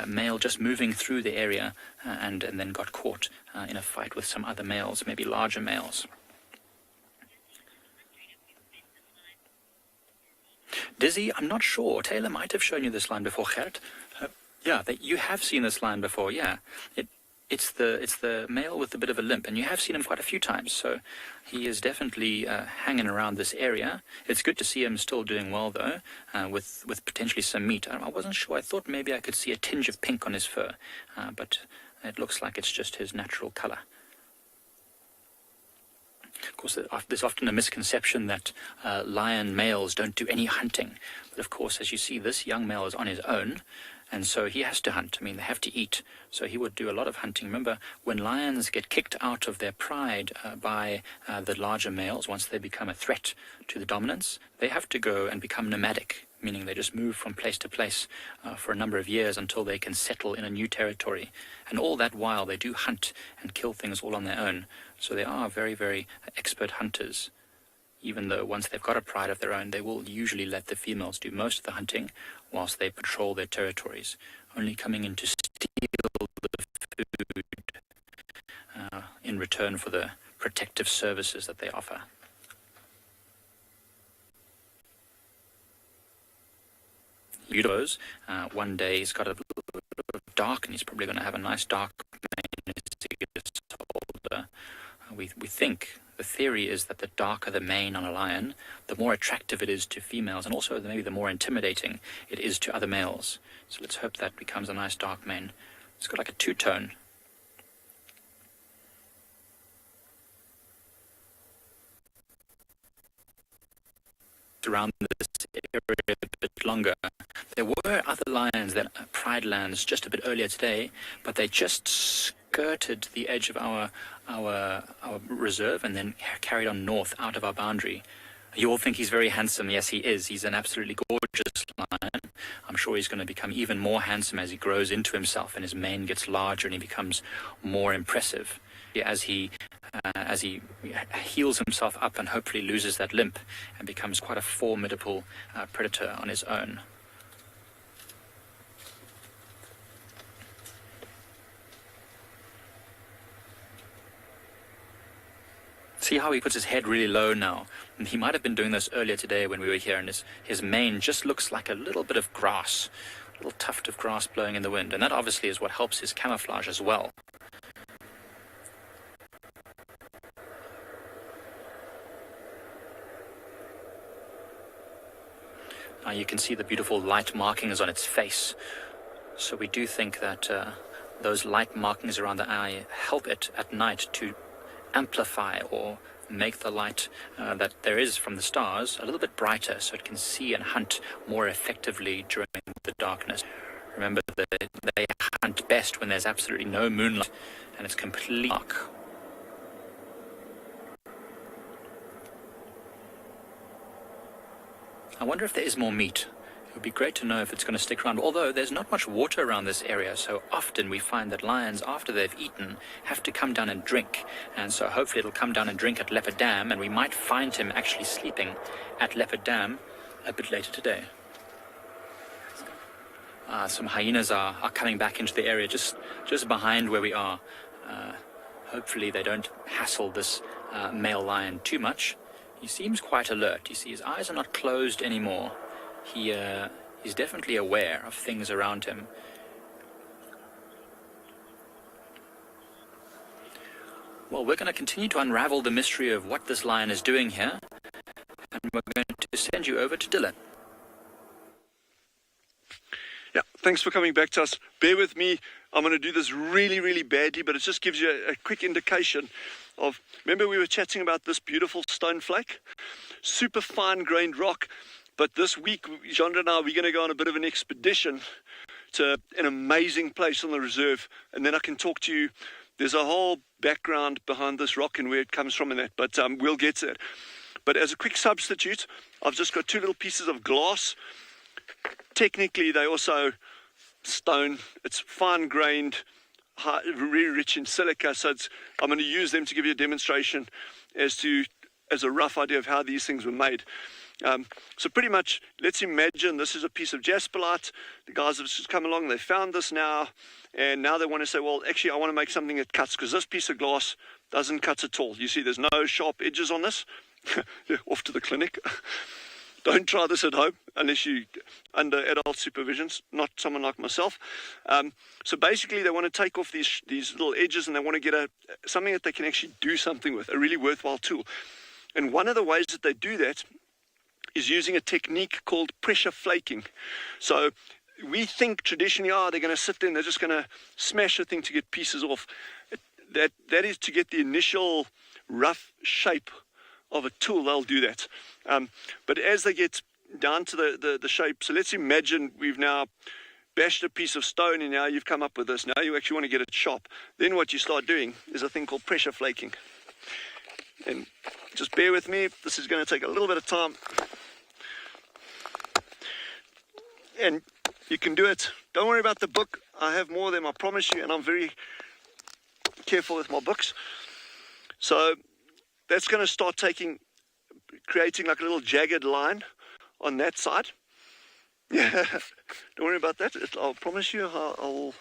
male just moving through the area and then got caught in a fight with some other males, maybe larger males. Dizzy, I'm not sure. Taylor might have shown you this lion before, Gert. Yeah, you have seen this lion before, yeah. It's the male with a bit of a limp, and you have seen him quite a few times, so he is definitely hanging around this area. It's good to see him still doing well, though, with potentially some meat. I wasn't sure. I thought maybe I could see a tinge of pink on his fur, but it looks like it's just his natural color. Of course, there's often a misconception that lion males don't do any hunting, but of course, as you see, this young male is on his own, and so he has to hunt. I mean, they have to eat. So he would do a lot of hunting. Remember, when lions get kicked out of their pride by the larger males, once they become a threat to the dominance, they have to go and become nomadic, meaning they just move from place to place for a number of years until they can settle in a new territory. And all that while, they do hunt and kill things all on their own. So they are very, very expert hunters. Even though once they've got a pride of their own, they will usually let the females do most of the hunting whilst they patrol their territories, only coming in to steal the food in return for the protective services that they offer. Udo's, one day he's got a little bit of dark, and he's probably going to have a nice dark mane as he gets older. We think, the theory is that the darker the mane on a lion, the more attractive it is to females, and also maybe the more intimidating it is to other males. So let's hope that becomes a nice dark mane. It's got like a two-tone. Around this area a bit longer. There were other lions that pride lands just a bit earlier today, but they just skirted the edge of our reserve and then carried on north out of our boundary. You all think he's very handsome. Yes, he is. He's an absolutely gorgeous lion. I'm sure he's going to become even more handsome as he grows into himself and his mane gets larger and he becomes more impressive. As he heals himself up and hopefully loses that limp and becomes quite a formidable predator on his own. See how he puts his head really low now. And he might have been doing this earlier today when we were here, and his mane just looks like a little bit of grass, a little tuft of grass blowing in the wind, and that obviously is what helps his camouflage as well. Now you can see the beautiful light markings on its face. So we do think that those light markings around the eye help it at night to amplify or make the light that there is from the stars a little bit brighter so it can see and hunt more effectively during the darkness. Remember that they hunt best when there's absolutely no moonlight and it's completely dark. I wonder if there is more meat. It would be great to know if it's going to stick around, although there's not much water around this area, so often we find that lions, after they've eaten, have to come down and drink. And so hopefully it'll come down and drink at Leopard Dam, and we might find him actually sleeping at Leopard Dam a bit later today. Some hyenas are coming back into the area just behind where we are. Hopefully they don't hassle this male lion too much. He seems quite alert. You see, his eyes are not closed anymore. He's definitely aware of things around him. Well, we're going to continue to unravel the mystery of what this lion is doing here. And we're going to send you over to Dylan. Yeah, thanks for coming back to us. Bear with me. I'm going to do this really, really badly, but it just gives you a quick indication of, remember we were chatting about this beautiful stone flake? Super fine-grained rock. But this week, Jean and I, we're going to go on a bit of an expedition to an amazing place on the reserve. And then I can talk to you. There's a whole background behind this rock and where it comes from and that. But we'll get to it. But as a quick substitute, I've just got two little pieces of glass. Technically, they also stone. It's fine-grained, very rich in silica. So I'm going to use them to give you a demonstration as a rough idea of how these things were made. So pretty much, let's imagine this is a piece of jasperite. The guys have just come along, they found this now, and now they want to say, well, actually, I want to make something that cuts, because this piece of glass doesn't cut at all. You see, there's no sharp edges on this. Off to the clinic. Don't try this at home unless you're under adult supervisions, not someone like myself. So basically, they want to take off these little edges, and they want to get something that they can actually do something with, a really worthwhile tool. And one of the ways that they do that is using a technique called pressure flaking. So we think traditionally, they're going to sit there and they're just going to smash a thing to get pieces off. That is to get the initial rough shape of a tool, they'll do that. But as they get down to the shape, so let's imagine we've now bashed a piece of stone and now you've come up with this. Now you actually want to get it sharp. Then what you start doing is a thing called pressure flaking. And just bear with me, this is going to take a little bit of time. And you can do it. Don't worry about the book. I have more of them, I promise you, and I'm very careful with my books. So that's going to start creating like a little jagged line on that side. Yeah, don't worry about that. I'll promise you I'll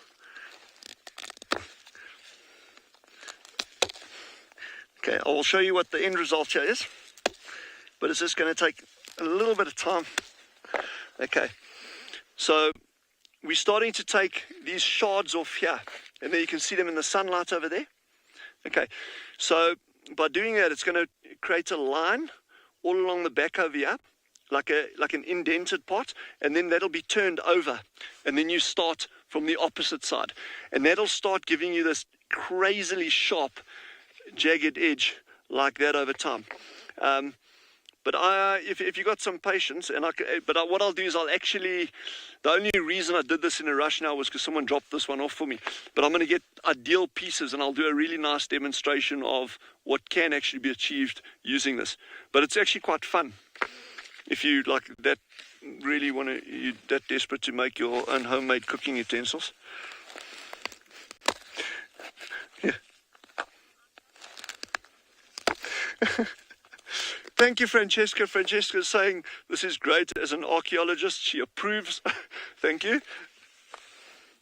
okay, I will show you what the end result here is, but it's just going to take a little bit of time. Okay, so we're starting to take these shards off here, and there you can see them in the sunlight over there. Okay, so by doing that, it's going to create a line all along the back over here, like an indented part, and then that'll be turned over, and then you start from the opposite side, and that'll start giving you this crazily sharp, jagged edge like that over time. But if you got some patience, what I'll do is the only reason I did this in a rush now was because someone dropped this one off for me. But I'm going to get ideal pieces, and I'll do a really nice demonstration of what can actually be achieved using this. But it's actually quite fun. If you like that, really you're that desperate to make your own homemade cooking utensils. Yeah. Thank you, Francesca. Francesca is saying this is great. As an archaeologist, she approves. Thank you.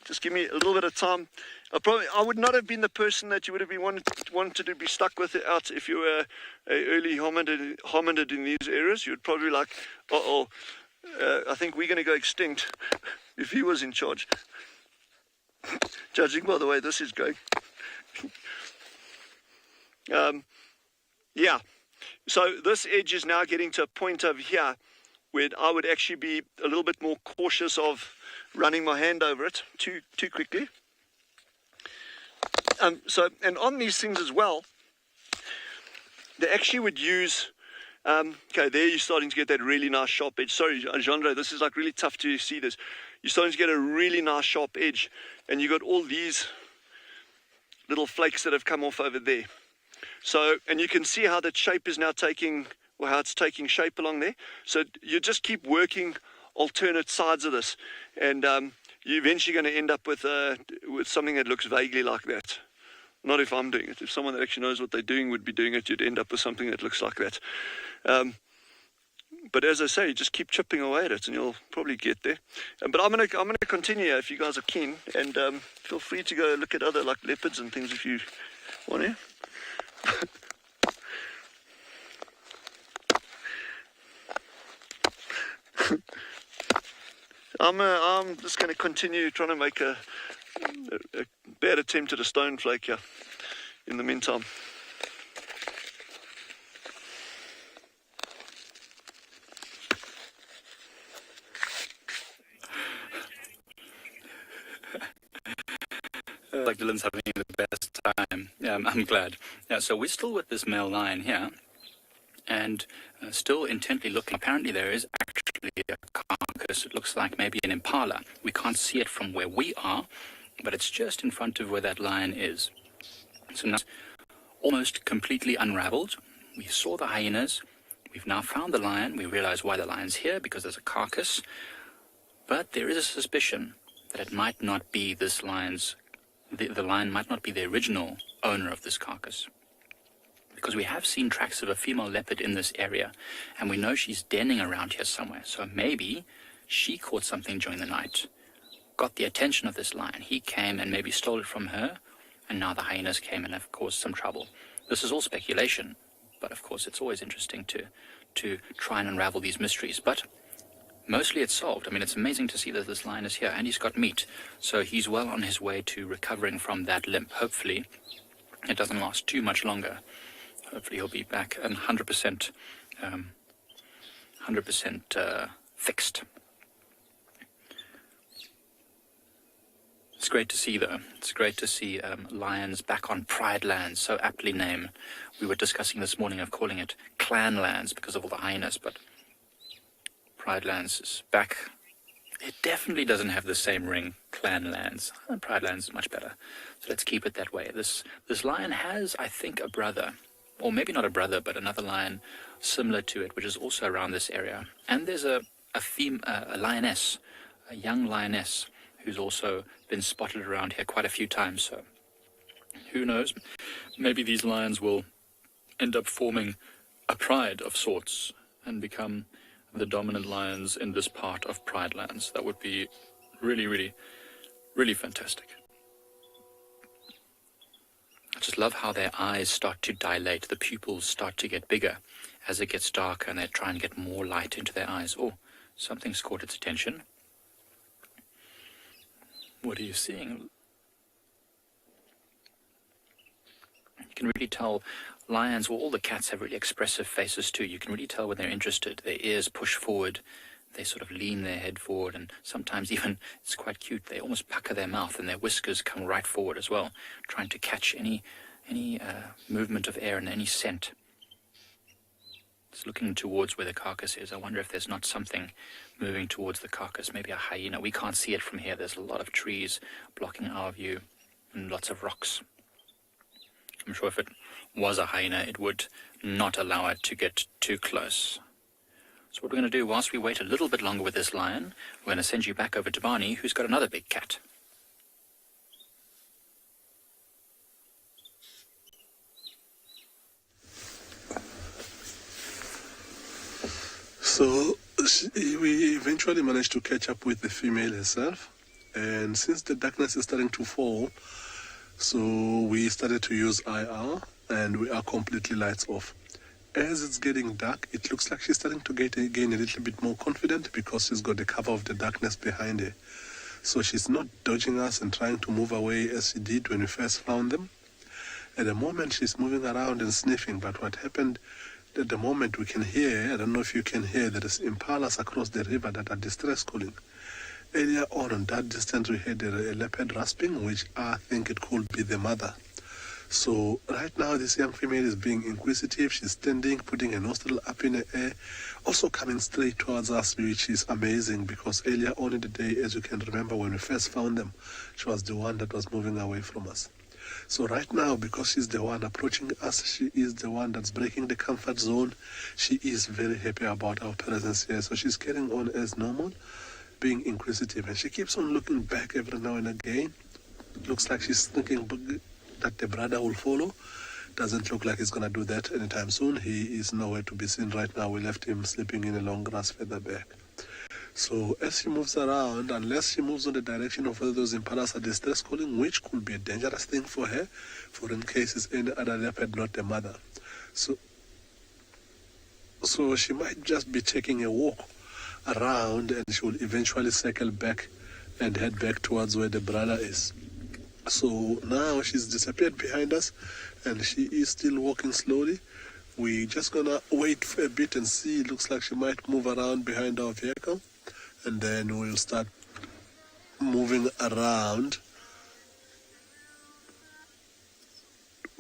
Just give me a little bit of time. I would not have been the person that you would have been wanted to be stuck with it out if you were an early hominid in these areas. You would probably be like, I think we're going to go extinct if he was in charge. Judging by the way this is going. Yeah. So this edge is now getting to a point over here where I would actually be a little bit more cautious of running my hand over it too quickly. And on these things as well, they actually would use, okay, there you're starting to get that really nice sharp edge. Sorry, Jean, this is like really tough to see this. You're starting to get a really nice sharp edge, and you got all these little flakes that have come off over there. So, and you can see how that shape is now how it's taking shape along there. So you just keep working alternate sides of this, and you're eventually going to end up with something that looks vaguely like that. Not if I'm doing it. If someone that actually knows what they're doing would be doing it, you'd end up with something that looks like that. But as I say, just keep chipping away at it, and you'll probably get there. But I'm gonna continue if you guys are keen, and feel free to go look at other like leopards and things if you want to. I'm just going to continue trying to make a bad attempt at a stone flake here in the meantime. like Dylan's having the best time. Yeah, I'm glad. Yeah, so we're still with this male lion here, and still intently looking. Apparently there is actually a carcass. It looks like maybe an Impala. We can't see it from where we are, but it's just in front of where that lion is. So now it's almost completely unraveled. We saw the hyenas. We've now found the lion. We realize why the lion's here, because there's a carcass. But there is a suspicion that it might not be this lion's, the lion might not be the original owner of this carcass. Because we have seen tracks of a female leopard in this area, and we know she's denning around here somewhere. So maybe she caught something during the night, got the attention of this lion. He came and maybe stole it from her, and now the hyenas came and have caused some trouble. This is all speculation, but of course it's always interesting to try and unravel these mysteries. But mostly it's solved. I mean, it's amazing to see that this lion is here, and he's got meat. So he's well on his way to recovering from that limp. Hopefully it doesn't last too much longer. Hopefully he'll be back and 100% fixed. It's great to see, though. It's great to see lions back on Pride lands, so aptly named. We were discussing this morning of calling it clan lands because of all the hyenas, but Pride lands is back. It definitely doesn't have the same ring, clan lands. Pride lands is much better, so let's keep it that way. This lion has, I think, a brother, or maybe not a brother, but another lion similar to it, which is also around this area. And there's a lioness, a young lioness, who's also been spotted around here quite a few times. So who knows? Maybe these lions will end up forming a pride of sorts and become the dominant lions in this part of Pride lands. That would be really, really, really fantastic. I just love how their eyes start to dilate. The pupils start to get bigger as it gets darker, and they try and get more light into their eyes. Oh, something's caught its attention. What are you seeing? You can really tell lions, well, all the cats have really expressive faces too. You can really tell when they're interested. Their ears push forward. They sort of lean their head forward, and sometimes even, it's quite cute, they almost pucker their mouth and their whiskers come right forward as well, trying to catch any movement of air and any scent. It's looking towards where the carcass is. I wonder if there's not something moving towards the carcass, maybe a hyena. We can't see it from here. There's a lot of trees blocking our view and lots of rocks. I'm sure if it was a hyena, it would not allow it to get too close. So what we're going to do, whilst we wait a little bit longer with this lion, we're going to send you back over to Barney, who's got another big cat. So we eventually managed to catch up with the female herself, and since the darkness is starting to fall, so we started to use IR, and we are completely lights off. As it's getting dark, it looks like she's starting to gain a little bit more confident because she's got the cover of the darkness behind her. So she's not dodging us and trying to move away as she did when we first found them. At the moment, she's moving around and sniffing, but what happened at the moment we can hear, I don't know if you can hear, there is impalas across the river that are distress calling. Earlier on that distance, we heard a leopard rasping, which I think it could be the mother. So right now, this young female is being inquisitive. She's standing, putting her nostril up in the air, also coming straight towards us, which is amazing because earlier on in the day, as you can remember, when we first found them, she was the one that was moving away from us. So right now, because she's the one approaching us, she is the one that's breaking the comfort zone. She is very happy about our presence here. So she's carrying on as normal, being inquisitive. And she keeps on looking back every now and again. It looks like she's thinking that the brother will follow. Doesn't look like he's going to do that anytime soon. He is nowhere to be seen right now. We left him sleeping in a long grass further back. So as she moves around, unless she moves in the direction of whether those impalas are distress calling, which could be a dangerous thing for her, for in case it's any other leopard, not the mother. So she might just be taking a walk around, and she will eventually circle back and head back towards where the brother is. So now she's disappeared behind us, and she is still walking slowly. We're just gonna wait for a bit and see. It looks like she might move around behind our vehicle, and then we'll start moving around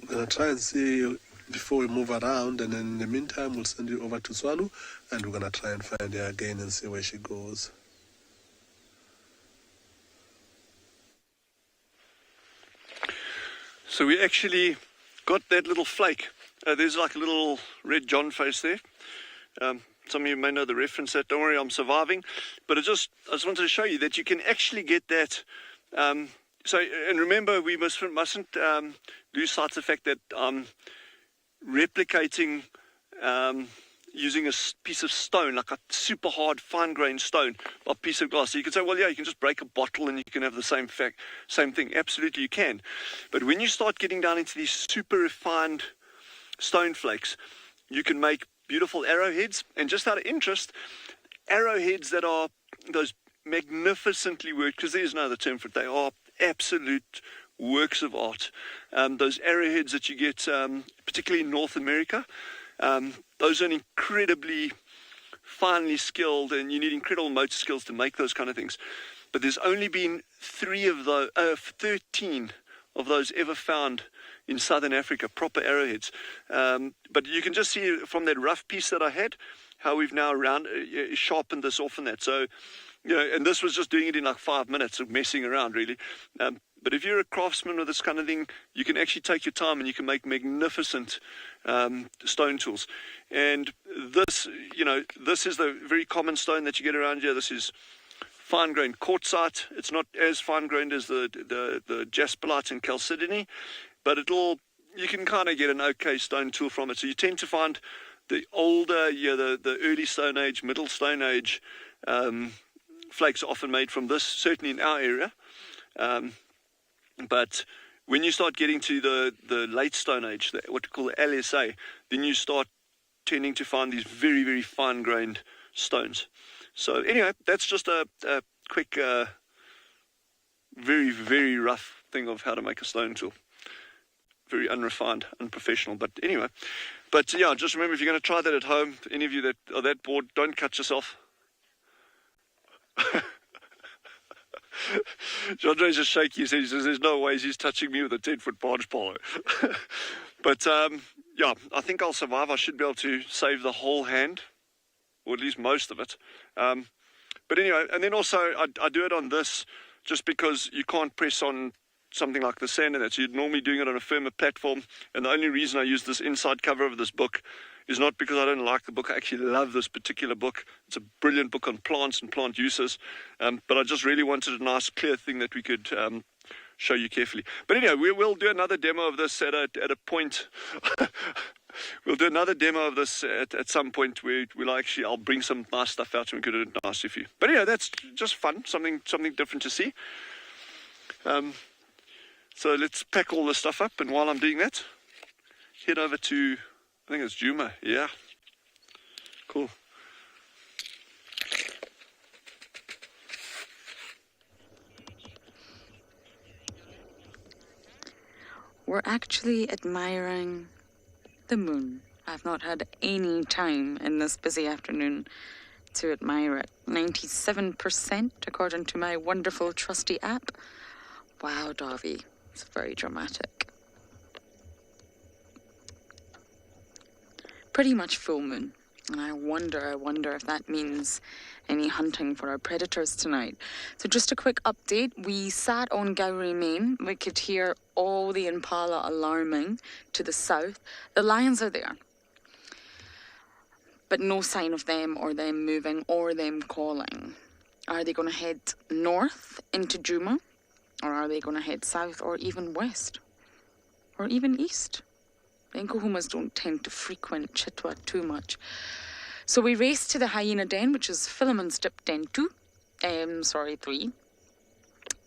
We're going to try and see before we move around, and then in the meantime, we'll send you over to Tswalu, and we're going to try and find her again and see where she goes. So we actually got that little flake. There's like a little red John face there. Some of you may know the reference that. Don't worry, I'm surviving. But I just wanted to show you that you can actually get that. And remember, we mustn't lose sight of the fact that I'm replicating using a piece of stone, like a super hard, fine-grained stone, a piece of glass. So you can say, well, yeah, you can just break a bottle and you can have the same thing. Absolutely, you can. But when you start getting down into these super refined stone flakes, you can make beautiful arrowheads. And just out of interest, arrowheads that are those magnificently worked, because there is no other term for it, they are absolute works of art. Those arrowheads that you get, particularly in North America, those are incredibly finely skilled, and you need incredible motor skills to make those kind of things. But there's only been 13 of those ever found in southern Africa, proper arrowheads. But you can just see from that rough piece that I had, how we've now sharpened this off in that. So, and this was just doing it in like 5 minutes of messing around, really. But if you're a craftsman with this kind of thing, you can actually take your time and you can make magnificent stone tools. And this, this is the very common stone that you get around here. This is fine-grained quartzite. It's not as fine-grained as the jasperite and chalcedony, but you can kind of get an okay stone tool from it. So you tend to find the older, the early Stone Age, middle Stone Age flakes are often made from this, certainly in our area. But when you start getting to the late Stone Age, what we call the LSA, then you start tending to find these very, very fine-grained stones. So anyway, that's just a quick, very, very rough thing of how to make a stone tool. Very unrefined, unprofessional, but anyway. But yeah, just remember, if you're going to try that at home, any of you that are that bored, don't cut yourself. Andre's just shaky. He says there's no ways he's touching me with a 10-foot barge pole. But yeah, I think I'll survive. I should be able to save the whole hand, or at least most of it. But anyway, and then also I do it on this just because you can't press on something like the sand and that. So you're normally doing it on a firmer platform. And the only reason I use this inside cover of this book is not because I don't like the book. I actually love this particular book. It's a brilliant book on plants and plant uses. But I just really wanted a nice, clear thing that we could show you carefully. But anyway, we'll do another demo of this at a point. We'll do another demo of this at some point where I'll bring some nice stuff out and we could do it nicely for you. But anyway, that's just fun, something different to see. So let's pack all this stuff up, and while I'm doing that, head over to, I think it's Djuma. Yeah, cool. We're actually admiring the moon. I've not had any time in this busy afternoon to admire it. 97% according to my wonderful trusty app. Wow, Davy, it's very dramatic. Pretty much full moon. And I wonder if that means any hunting for our predators tonight. So just a quick update. We sat on Gowrie Main. We could hear all the Impala alarming to the south. The lions are there, but no sign of them or them moving or them calling. Are they going to head north into Djuma? Or are they going to head south or even west? Or even east? The Nkuhumas don't tend to frequent Chitwa too much. So we raced to the hyena den, which is Philemon's Dip Den 3.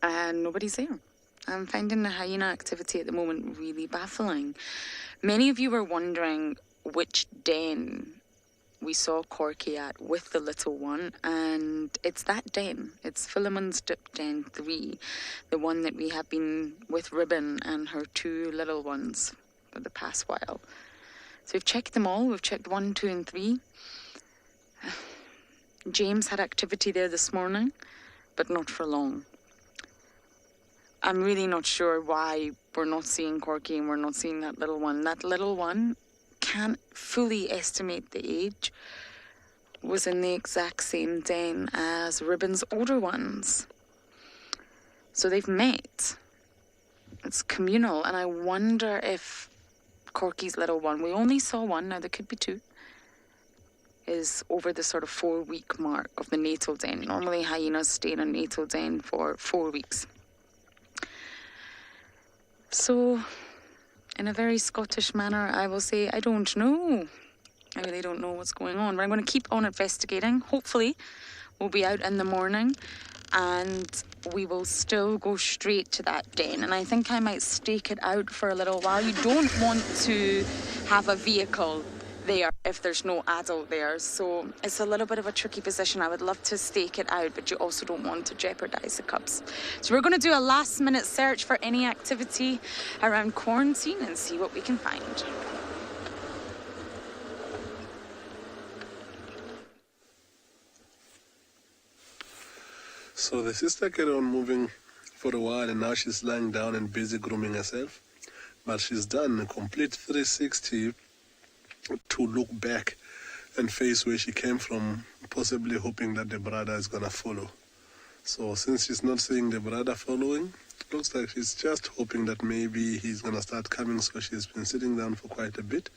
And nobody's there. I'm finding the hyena activity at the moment really baffling. Many of you were wondering which den we saw Corky at with the little one, and it's that den. It's Philemon's Dip Den 3, the one that we have been with Ribbon and her 2 little ones for the past while. So we've checked them all. We've checked 1, 2, and 3. James had activity there this morning, but not for long. I'm really not sure why we're not seeing Corky and we're not seeing that little one. That little one, can't fully estimate the age, was in the exact same den as Ribbon's older ones. So they've met. It's communal, and I wonder if Corky's little one, we only saw one, now there could be two, is over the sort of 4-week mark of the natal den. Normally hyenas stay in a natal den for 4 weeks. So, in a very Scottish manner, I will say, I don't know. I really don't know what's going on, but I'm going to keep on investigating. Hopefully, we'll be out in the morning and we will still go straight to that den. And I think I might stake it out for a little while. You don't want to have a vehicle there if there's no adult there. So it's a little bit of a tricky position. I would love to stake it out, but you also don't want to jeopardize the cubs. So we're going to do a last minute search for any activity around quarantine and see what we can find. So the sister carried on moving for a while, and now she's lying down and busy grooming herself. But she's done a complete 360 to look back and face where she came from, possibly hoping that the brother is going to follow. So since she's not seeing the brother following, it looks like she's just hoping that maybe he's going to start coming. So she's been sitting down for quite a bit,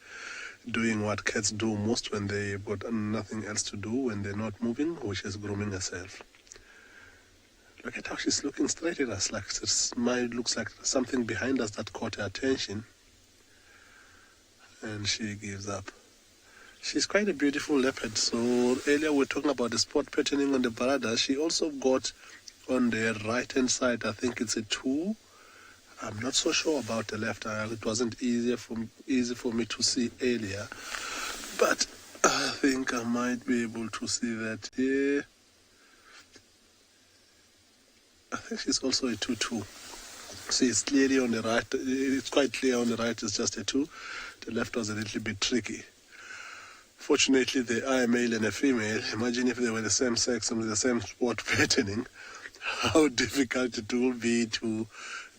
doing what cats do most when they've got nothing else to do when they're not moving, which is grooming herself. Look at how she's looking straight at us, like her smile looks like something behind us that caught her attention. And she gives up. She's quite a beautiful leopard. So earlier we were talking about the spot patterning on the brother. She also got on the right hand side, I think it's a 2. I'm not so sure about the left eye. It wasn't easy for me to see earlier, but I think I might be able to see that here. I think she's also a 2-2. See, it's clearly on the right. It's quite clear on the right. It's just a 2. The left was a little bit tricky. Fortunately, they are a male and a female. Imagine if they were the same sex and with the same spot patterning, how difficult it will be to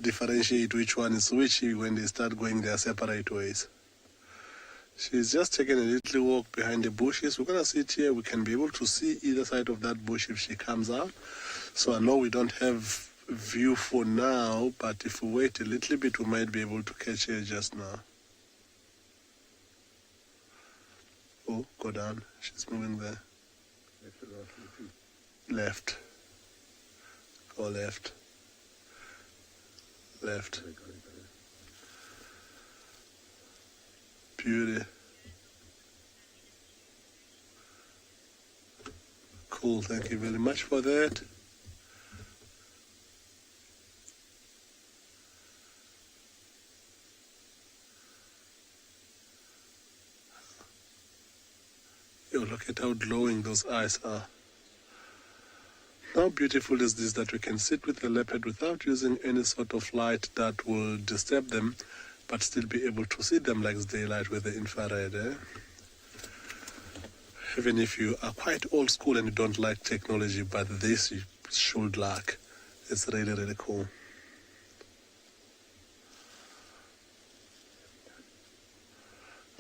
differentiate which one is which when they start going their separate ways. She's just taking a little walk behind the bushes. We're going to sit here. We can be able to see either side of that bush if she comes out. So I know we don't have view for now, but if we wait a little bit, we might be able to catch her just now. Oh, go down. She's moving there. Left. Go left. Left. Beauty. Cool, thank you very much for that. Yo, look at how glowing those eyes are. How beautiful is this that we can sit with the leopard without using any sort of light that will disturb them, but still be able to see them like daylight with the infrared. Even if you are quite old school and you don't like technology, but this you should like. It's really, really cool.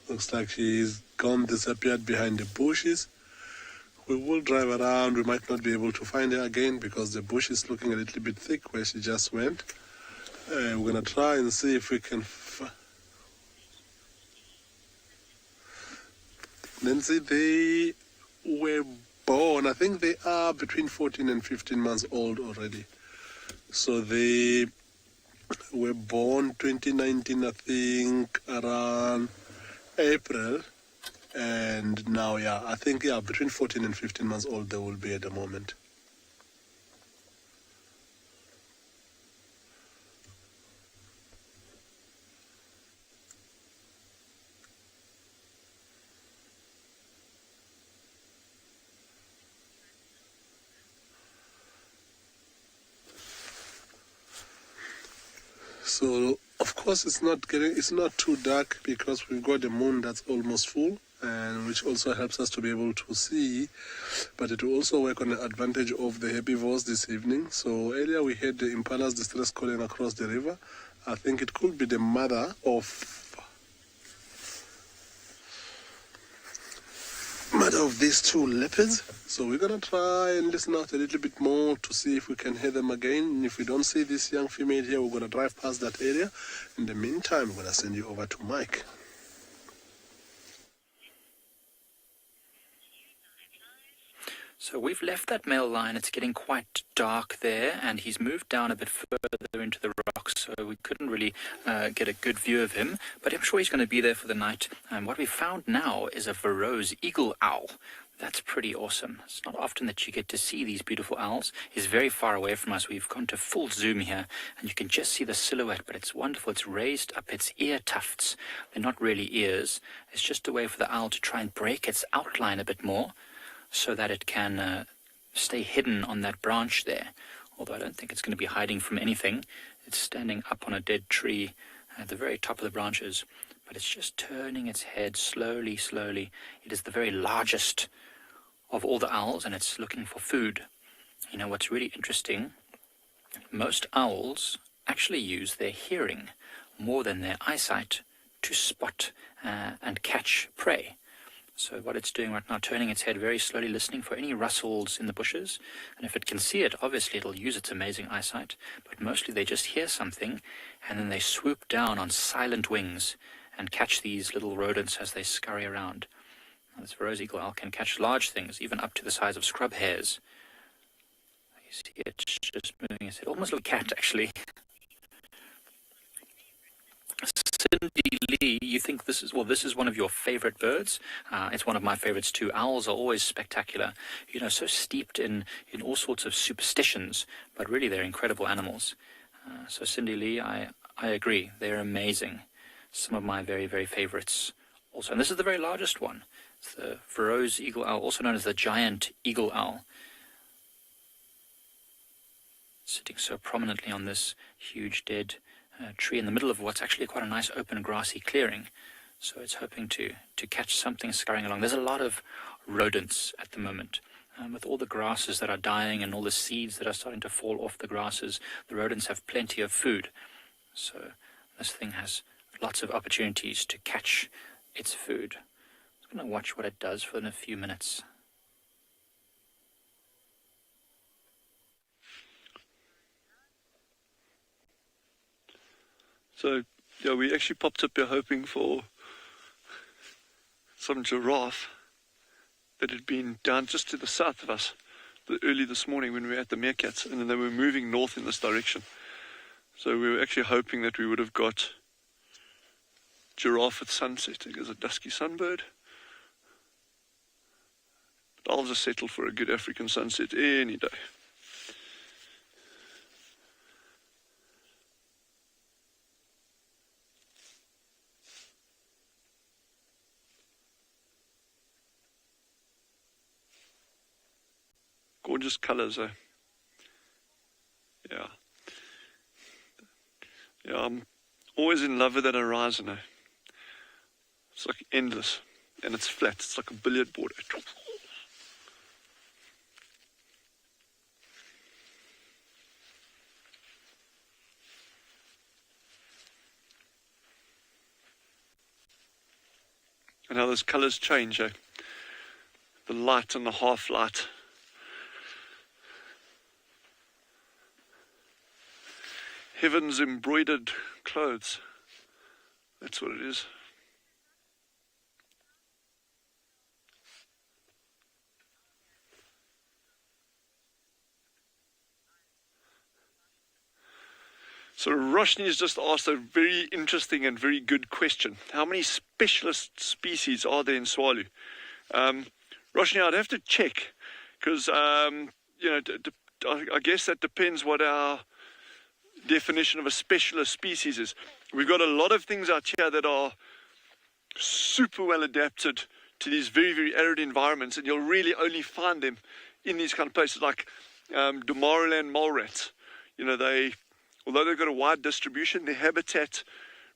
Looks like she's gone, disappeared behind the bushes. We will drive around. We might not be able to find her again because the bush is looking a little bit thick where she just went. We're going to try and see if we can... Nancy, they were born, I think they are between 14 and 15 months old already. So they were born 2019, I think, around April. And now, I think, between 14 and 15 months old they will be at the moment. So, of course, it's not too dark because we've got the moon that's almost full. and which also helps us to be able to see, but it will also work on the advantage of the herbivores this evening. So earlier we heard the impalas distress calling across the river. I think it could be the mother of these two leopards. So we're gonna try and listen out a little bit more to see if we can hear them again. And if we don't see this young female here, we're gonna drive past that area. In the meantime, we're gonna send you over to Mike. So we've left that male lion. It's getting quite dark there, and he's moved down a bit further into the rocks, so we couldn't really get a good view of him, but I'm sure he's going to be there for the night. And what we found now is a Varro's eagle owl. That's pretty awesome. It's not often that you get to see these beautiful owls. He's very far away from us. We've gone to full zoom here, and you can just see the silhouette, but it's wonderful. It's raised up its ear tufts. They're not really ears. It's just a way for the owl to try and break its outline a bit more, so that it can stay hidden on that branch there. Although I don't think it's going to be hiding from anything. It's standing up on a dead tree at the very top of the branches, but it's just turning its head slowly, slowly. It is the very largest of all the owls, and it's looking for food. You know, what's really interesting, most owls actually use their hearing more than their eyesight to spot and catch prey. So what it's doing right now, turning its head very slowly, listening for any rustles in the bushes. And if it can see it, obviously it'll use its amazing eyesight. But mostly they just hear something, and then they swoop down on silent wings and catch these little rodents as they scurry around. Now, this Varro's eagle owl can catch large things, even up to the size of scrub hares. You see it just moving its head, almost like a cat, actually. Cindy Lee, you think this is one of your favorite birds? It's one of my favorites too. Owls are always spectacular, you know, so steeped in all sorts of superstitions, but really they're incredible animals. So Cindy Lee, I agree, they're amazing. Some of my very, very favorites also. And this is the very largest one. It's the Varro's eagle owl, also known as the giant eagle owl. Sitting so prominently on this huge dead tree in the middle of what's actually quite a nice open grassy clearing. So it's hoping to catch something scurrying along. There's a lot of rodents at the moment. With all the grasses that are dying and all the seeds that are starting to fall off the grasses, the rodents have plenty of food. So this thing has lots of opportunities to catch its food. I'm going to watch what it does for a few minutes. So, yeah, we actually popped up here hoping for some giraffe that had been down just to the south of us early this morning when we were at the meerkats, and then they were moving north in this direction. So we were actually hoping that we would have got giraffe at sunset as a dusky sunbird. But I'll just settle for a good African sunset any day. Gorgeous colours, eh? Yeah. Yeah, I'm always in love with that horizon, eh? It's like endless, and it's flat. It's like a billiard board. And how those colours change, eh? The light and the half-light. Heaven's embroidered clothes. That's what it is. So Roshni has just asked a very interesting and very good question. How many specialist species are there in Tswalu? Roshni, I'd have to check, because you know, I guess that depends what our definition of a specialist species is. We've got a lot of things out here that are super well adapted to these very, very arid environments, and you'll really only find them in these kind of places like Damaraland mole rats. You know, although they've got a wide distribution, their habitat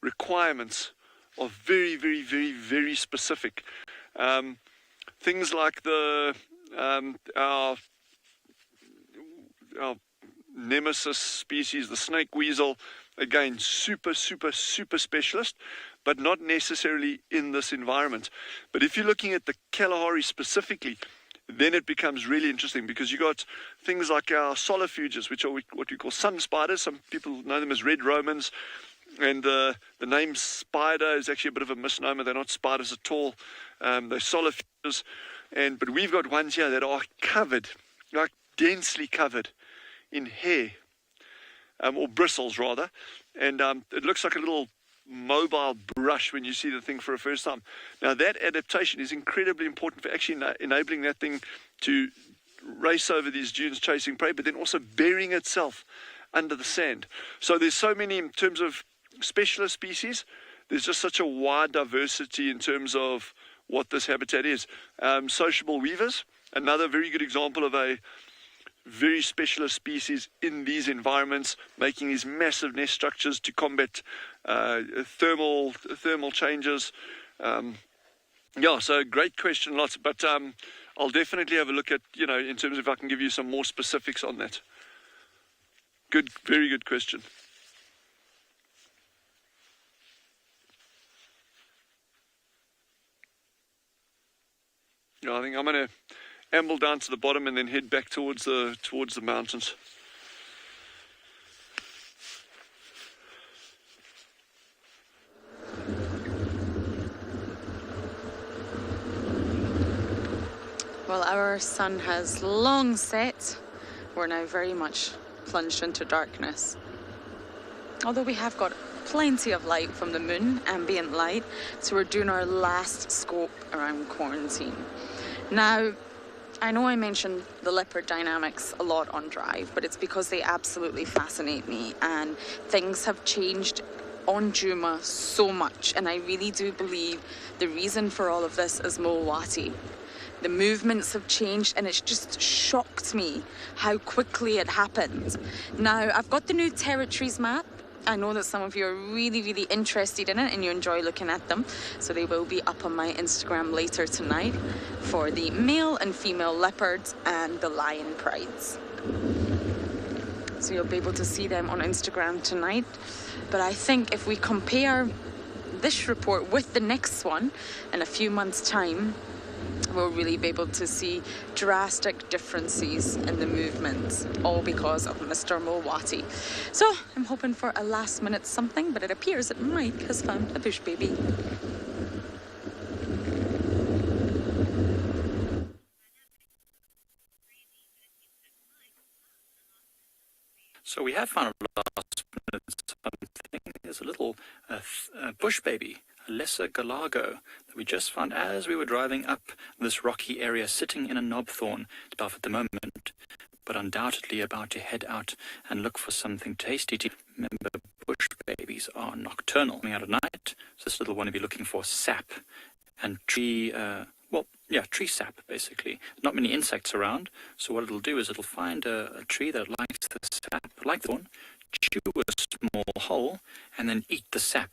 requirements are very, very, very, very specific. Things like our nemesis species, the snake weasel, again, super specialist, but not necessarily in this environment. But if you're looking at the Kalahari specifically, then it becomes really interesting, because you got things like our solifuges, which are what we call sun spiders. Some people know them as red Romans, and the name spider is actually a bit of a misnomer. They're not spiders at all. They're solifuges, but we've got ones here that are covered, like densely covered in hair, or bristles rather, and it looks like a little mobile brush when you see the thing for the first time. Now that adaptation is incredibly important for actually enabling that thing to race over these dunes chasing prey, but then also burying itself under the sand. So there's so many, in terms of specialist species, there's just such a wide diversity in terms of what this habitat is. Sociable weavers, another very good example of a very specialist species in these environments, making these massive nest structures to combat thermal changes. So great question, lots. But I'll definitely have a look at, in terms of if I can give you some more specifics on that. Good, very good question. I think I'm going to amble down to the bottom and then head back towards the mountains. Well, our sun has long set. We're now very much plunged into darkness. Although we have got plenty of light from the moon, ambient light, so we're doing our last scope around quarantine. Now, I know I mentioned the leopard dynamics a lot on Drive, but it's because they absolutely fascinate me, and things have changed on Djuma so much, and I really do believe the reason for all of this is Mulwati. The movements have changed, and it's just shocked me how quickly it happened. Now, I've got the new territories map. I know that some of you are really, really interested in it and you enjoy looking at them. So they will be up on my Instagram later tonight for the male and female leopards and the lion prides. So you'll be able to see them on Instagram tonight. But I think if we compare this report with the next one in a few months' time, we'll really be able to see drastic differences in the movements, all because of Mr. Mulwati. So I'm hoping for a last minute something, but it appears that Mike has found a bush baby. So we have found a last minute something. There's a little bush baby, a lesser galago, that we just found as we were driving up this rocky area, sitting in a knobthorn above at the moment, but undoubtedly about to head out and look for something tasty to remember. Bush babies are nocturnal, coming out at night, so this little one will be looking for sap and tree sap, basically. Not many insects around, so what it'll do is it'll find a tree that likes the sap, like the one, chew a small hole, and then eat the sap.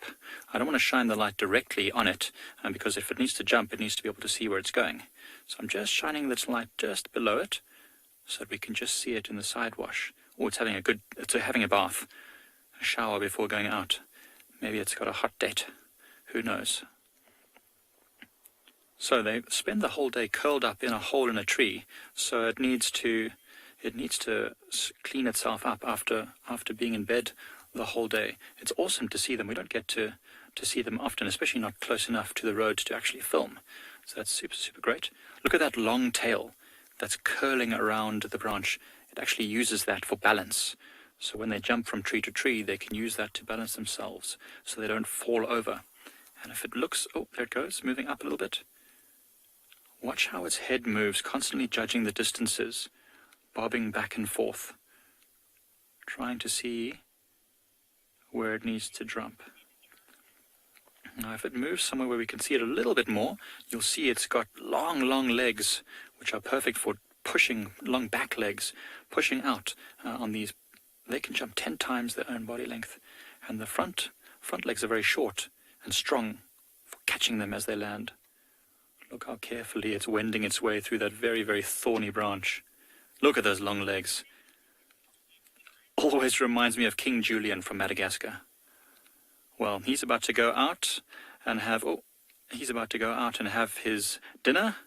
I don't want to shine the light directly on it, because if it needs to jump, it needs to be able to see where it's going. So I'm just shining this light just below it, so that we can just see it in the side wash. Or it's having a bath, a shower before going out. Maybe it's got a hot date. Who knows? So they spend the whole day curled up in a hole in a tree, so it needs to clean itself up after being in bed the whole day. It's awesome to see them. We don't get to see them often, especially not close enough to the road to actually film. So that's super, super great. Look at that long tail that's curling around the branch. It actually uses that for balance. So when they jump from tree to tree, they can use that to balance themselves so they don't fall over. And if it looks, oh, there it goes, moving up a little bit. Watch how its head moves, constantly judging the distances, bobbing back and forth, trying to see where it needs to jump. Now, if it moves somewhere where we can see it a little bit more, you'll see it's got long, long legs, which are perfect for pushing, long back legs, pushing out on these. They can jump 10 times their own body length, and the front legs are very short and strong for catching them as they land. Look how carefully it's wending its way through that very, very thorny branch. Look at those long legs. Always reminds me of King Julian from Madagascar. Well, he's about to go out and have his dinner.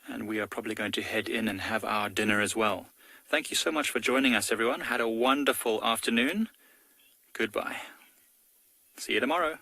And we are probably going to head in and have our dinner as well. Thank you so much for joining us, everyone. Had a wonderful afternoon. Goodbye. See you tomorrow.